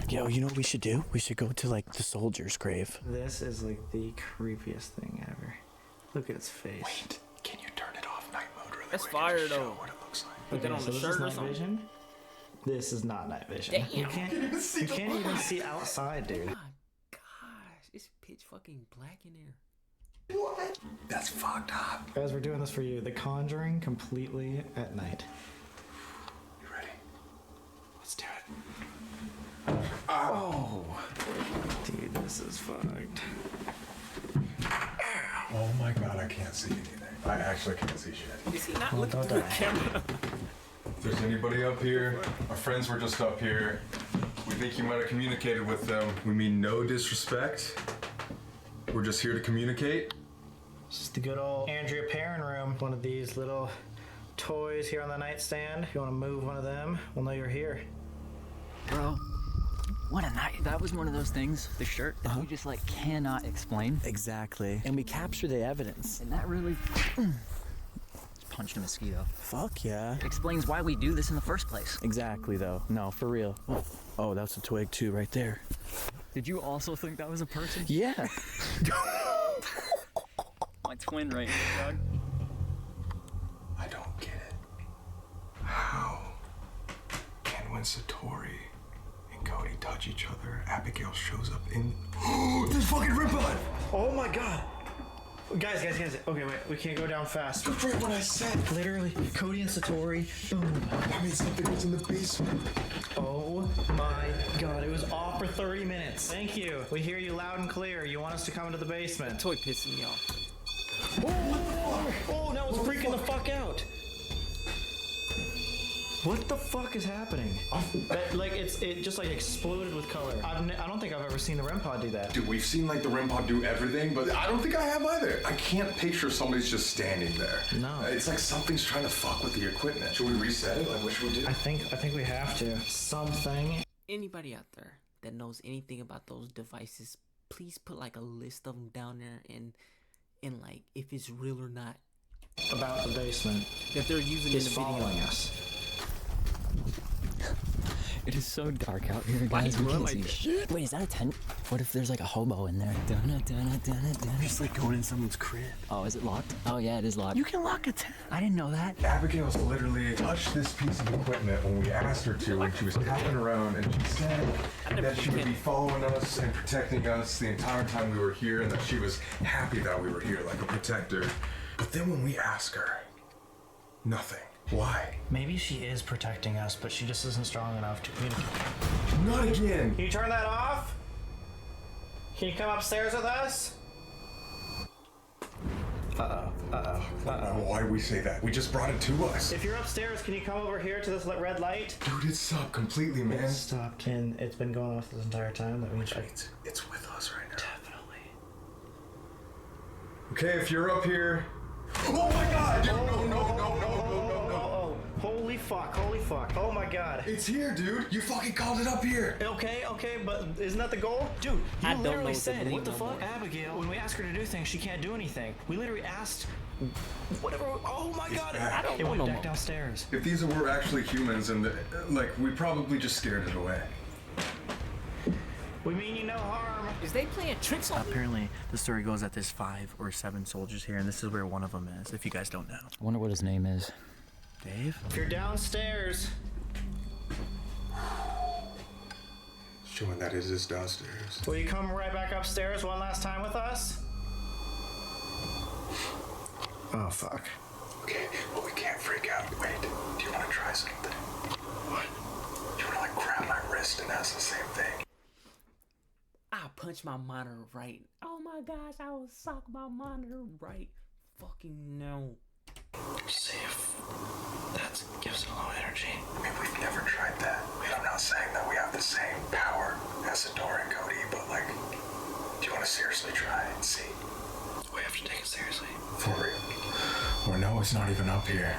S3: Yo, you know what we should do? We should go to like the soldier's grave.
S10: This is like the creepiest thing ever. Look at its face.
S9: Wait, can you turn it off night mode really
S1: That's
S9: quick and
S1: fire
S9: just show
S1: though.
S9: what it looks like?
S1: Put that on the shirt or something.
S10: Vision? This is not night vision.
S1: Damn.
S10: You can't even see outside, dude.
S1: Oh my gosh, it's pitch fucking black in there.
S9: What? That's fucked up.
S10: Guys, we're doing this for you. The Conjuring completely at night.
S9: You ready?
S10: Let's do it. Oh. Dude, this is fucked.
S9: Oh my god, I can't see anything. I actually can't see shit.
S1: Is he not looking through the camera?
S9: If there's anybody up here, our friends were just up here. We think you might have communicated with them. We mean no disrespect. We're just here to communicate.
S10: This is the good old Andrea Perron room. One of these little toys here on the nightstand. If you want to move one of them, we'll know you're here.
S12: Bro, what a night. That was one of those things, the shirt, that we just like cannot explain.
S3: Exactly. And we capture the evidence.
S12: And that really just punched a mosquito.
S3: Fuck yeah.
S12: It explains why we do this in the first place.
S3: Exactly though. No, for real. Oh, that's a twig too right there.
S12: Did you also think that was a person?
S3: Yeah.
S12: My twin right here, dog.
S9: I don't get it. How can when Satori and Cody touch each other, Abigail shows up in... There's fucking Ribbon!
S10: Oh my god. Guys. Okay, wait. We can't go down fast.
S9: That's right what I said.
S10: Literally, Cody and Satori. Boom.
S9: That means something was in the basement.
S10: Oh my god, it was off for 30 minutes. Thank you. We hear you loud and clear. You want us to come into the basement.
S1: Toy pissing me off.
S10: Oh, what the fuck? Oh, now it's freaking the fuck out. What the fuck is happening? That, like, it just like exploded with color. I don't think I've ever seen the REM pod do that.
S9: Dude, we've seen like the REM pod do everything, but I don't think I have either. I can't picture somebody's just standing there.
S10: No.
S9: It's like something's trying to fuck with the equipment. Should we reset it? Like, what should we do?
S10: I think we have to. Something.
S1: Anybody out there that knows anything about those devices, please put like a list of them down there and like if it's real or not.
S10: About the basement.
S1: That they're using in the
S10: following us.
S12: It is so dark out here, guys. We can't see shit. Wait, is that a tent? What if there's like a hobo in there?
S13: Just like going in someone's crib.
S12: Oh, is it locked? Oh yeah, it is locked.
S13: You can lock a tent.
S12: I didn't know that.
S9: Abigail's literally touched this piece of equipment when we asked her to, when she was tapping around, and she said that she would be following us and protecting us the entire time we were here, and that she was happy that we were here, like a protector. But then when we ask her, nothing. Why?
S10: Maybe she is protecting us, but she just isn't strong enough to communicate.
S9: Not again!
S10: Can you turn that off? Can you come upstairs with us?
S9: Why do we say that? We just brought it to us.
S10: If you're upstairs, can you come over here to this red light?
S9: Dude, it stopped completely, man.
S10: It stopped, and it's been going off this entire time. That
S9: Which means it's with us right now. Definitely. Okay, if you're up here... Oh my god! Dude, no.
S10: Holy fuck. Oh my god.
S9: It's here, dude. You fucking called it up here.
S10: Okay, but isn't that the goal? Dude,
S1: I
S10: you
S1: don't
S10: literally
S1: know
S10: said, what the
S1: no
S10: fuck?
S1: more.
S10: Abigail, when we ask her to do things, she can't do anything. We literally asked whatever. Oh my god.
S1: I don't
S10: It
S1: know
S10: went
S1: no
S10: back
S1: more.
S10: downstairs.
S9: If these were actually humans, and we probably just scared it away.
S10: We mean you no harm.
S1: Is they playing tricks on me?
S3: Apparently, the story goes that there's 5 or 7 soldiers here, and this is where one of them is, if you guys don't know.
S12: I wonder what his name is.
S3: Dave?
S10: If you're downstairs.
S9: Showing that it is downstairs.
S10: Will you come right back upstairs one last time with us? Oh, fuck.
S9: Okay, well, we can't freak out. Wait, do you want to try something? What? Do you want to, grab my wrist and ask the same thing?
S1: I punched my monitor right. Oh my gosh, I will sock my monitor right. Fucking no.
S10: See if that gives it a low energy.
S9: I mean, we've never tried that. I'm not saying that we have the same power as Satori and Cody, but do you want to seriously try and see?
S10: We have to take it seriously.
S9: For real. Or no, it's not even up here.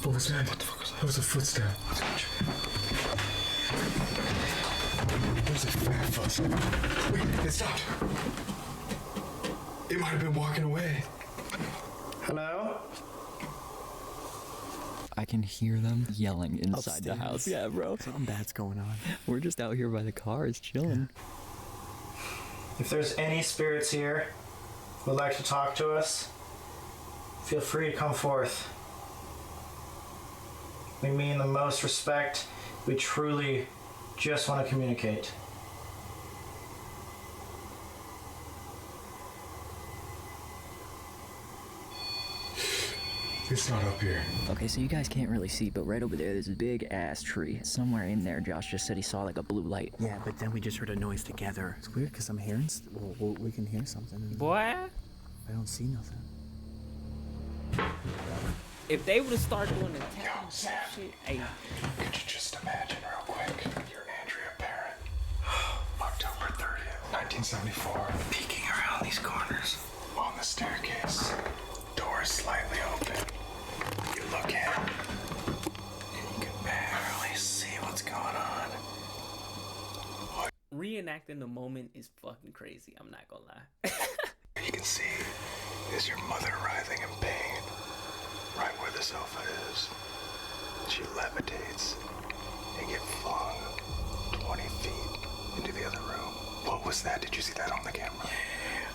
S9: What was that? What the fuck was that? That was a footstep. There's a fat footstep. Wait, it stopped. It might have been walking away.
S10: Hello?
S12: I can hear them yelling inside the house. Yeah, bro.
S3: Something bad's going on.
S12: We're just out here by the cars chilling.
S10: If there's any spirits here who would like to talk to us,
S3: Feel free to come forth. We mean the most respect. We truly just want to communicate.
S9: It's not up here.
S12: Okay, so you guys can't really see, but right over there, there's a big ass tree. Somewhere in there, Josh just said he saw like a blue light.
S10: Yeah, but then we just heard a noise together. It's weird because I'm hearing. We can hear something.
S1: Boy,
S10: I don't see nothing.
S1: if they would have started doing the tap shit, hey.
S9: Could you just imagine real quick? You're Andrea Perron. October 30th, 1974. Peeking around these corners. On the staircase. Door is slightly open. You look in. And you can barely see what's going on.
S1: Reenacting the moment is fucking crazy. I'm not gonna lie.
S9: You can see is your mother writhing in pain. Right where the sofa is. She levitates and get flung 20 feet into the other room. What was that? Did you see that on the camera? Yeah.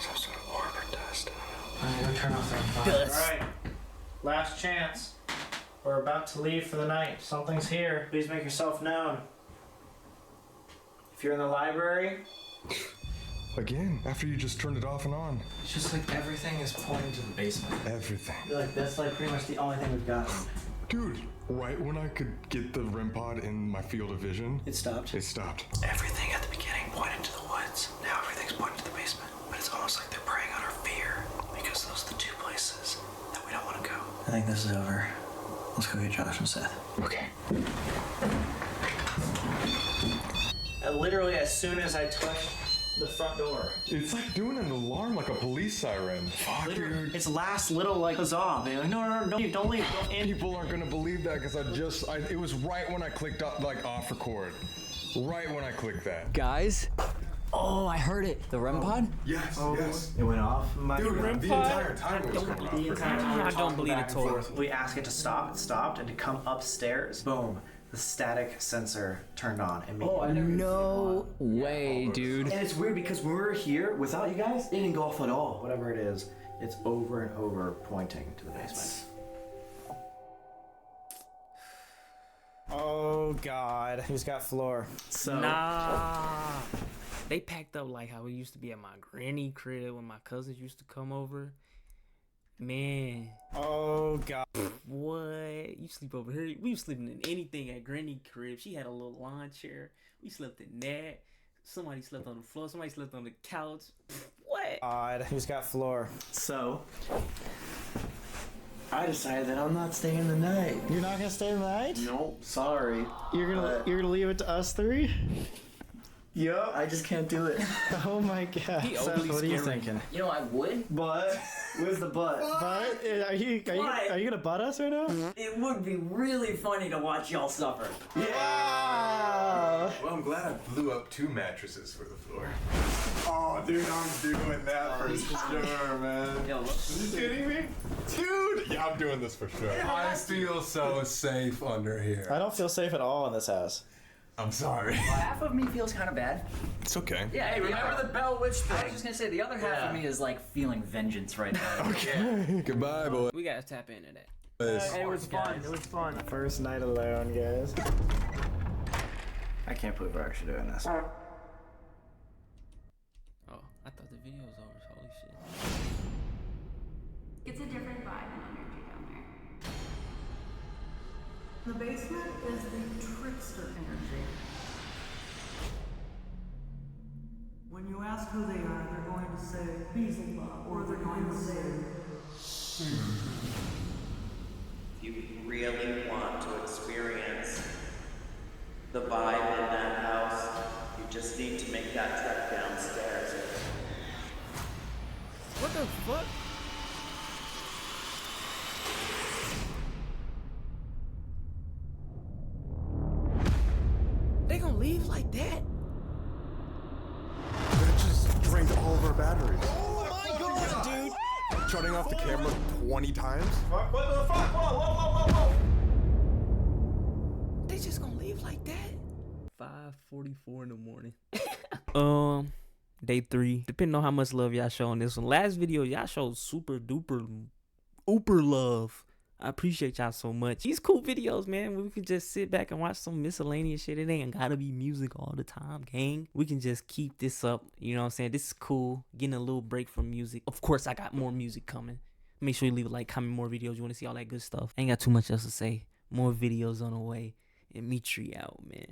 S9: Some sort of orb or dust.
S3: I'm gonna turn off that fire. Alright. Last chance. We're about to leave for the night. Something's here. Please make yourself known. If you're in the library.
S9: Again, after you just turned it off and on.
S3: It's just like everything is pointing to the basement.
S9: Everything.
S3: Like that's like pretty much the only thing we've got.
S9: Dude, right when I could get the REM pod in my field of vision.
S3: It stopped.
S9: It stopped.
S3: Everything at the beginning pointed to the woods. Now everything's pointing to the basement. But it's almost like they're preying on our fear. Because those are the two places that we don't want to go. I think this is over. Let's go get Josh and Seth.
S9: Okay.
S3: Literally as soon as I touched the front door.
S9: It's like doing an alarm like a police siren. Fuck, dude.
S3: It's last little like huzzah, man. Like, no, don't leave. Don't
S9: People aren't gonna believe that because it was right when I clicked off record. Right when I clicked that.
S12: Guys? Oh, I heard it. The REM pod?
S9: Yes, yes.
S3: It went off.
S9: Dude, the entire time it was going off.
S1: I don't believe it total.
S3: We asked it to stop. It stopped, and to come upstairs. Boom. The static sensor turned on immediately.
S12: No way, dude.
S3: And it's weird because when we were here without you guys, it didn't go off at all. Whatever it is, it's over and over pointing to the basement. Oh God, who's got floor? So
S1: nah, they packed up like how it used to be at my granny crib when my cousins used to come over. Man.
S3: Oh God.
S1: What? You sleep over here? We was sleeping in anything at granny crib. She had a little lawn chair. We slept in that. Somebody slept on the floor. Somebody slept on the couch. What?
S3: Odd. Who's got floor? So I decided that I'm not staying the night. You're not gonna stay the night? Nope. Sorry. You're gonna leave it to us three? Yup. I just can't do it. Oh my God. Seth, what are you thinking?
S12: You know, I would.
S3: But where's the butt? But are you gonna butt us right now?
S12: It would be really funny to watch y'all suffer.
S3: Yeah.
S9: Well, I'm glad I blew up 2 mattresses for the floor. Oh, dude, I'm doing that for sure, man.
S12: Yo,
S9: Are you kidding me? Dude! Yeah, I'm doing this for sure. I feel so safe under here.
S3: I don't feel safe at all in this house.
S9: I'm sorry.
S12: Half of me feels kind of bad.
S9: It's okay.
S12: Yeah, hey, remember the Bell Witch thing? I was just gonna say, the other half of me is like feeling vengeance right now.
S9: Okay. Goodbye, boy.
S1: We gotta tap into that.
S3: It was fun. It was fun. First night alone, guys. I can't believe we're actually doing this.
S1: Oh, I thought the video was over. Holy shit.
S8: It's a different vibe and energy down there.
S5: The basement is the trickster energy. When you ask who they are, they're going to say Beelzebub, or they're going to say.
S6: If you really want to experience the vibe in that house, you just need to make that trek downstairs.
S1: What the fuck? They gonna leave like that?
S9: That just drained all of our batteries.
S3: Oh my God, dude!
S9: Shutting off the camera 20 times?
S3: What the fuck? Whoa!
S1: They just gonna leave like that? 5:44 in the morning. Day 3. Depending on how much love y'all show on this one. Last video, y'all showed super duper Uber love. I appreciate y'all so much. These cool videos, man. We can just sit back and watch some miscellaneous shit. It ain't gotta be music all the time, gang. We can just keep this up. You know what I'm saying? This is cool. Getting a little break from music. Of course, I got more music coming. Make sure you leave a like, comment more videos. You want to see all that good stuff. Ain't got too much else to say. More videos on the way. And Metri out, man.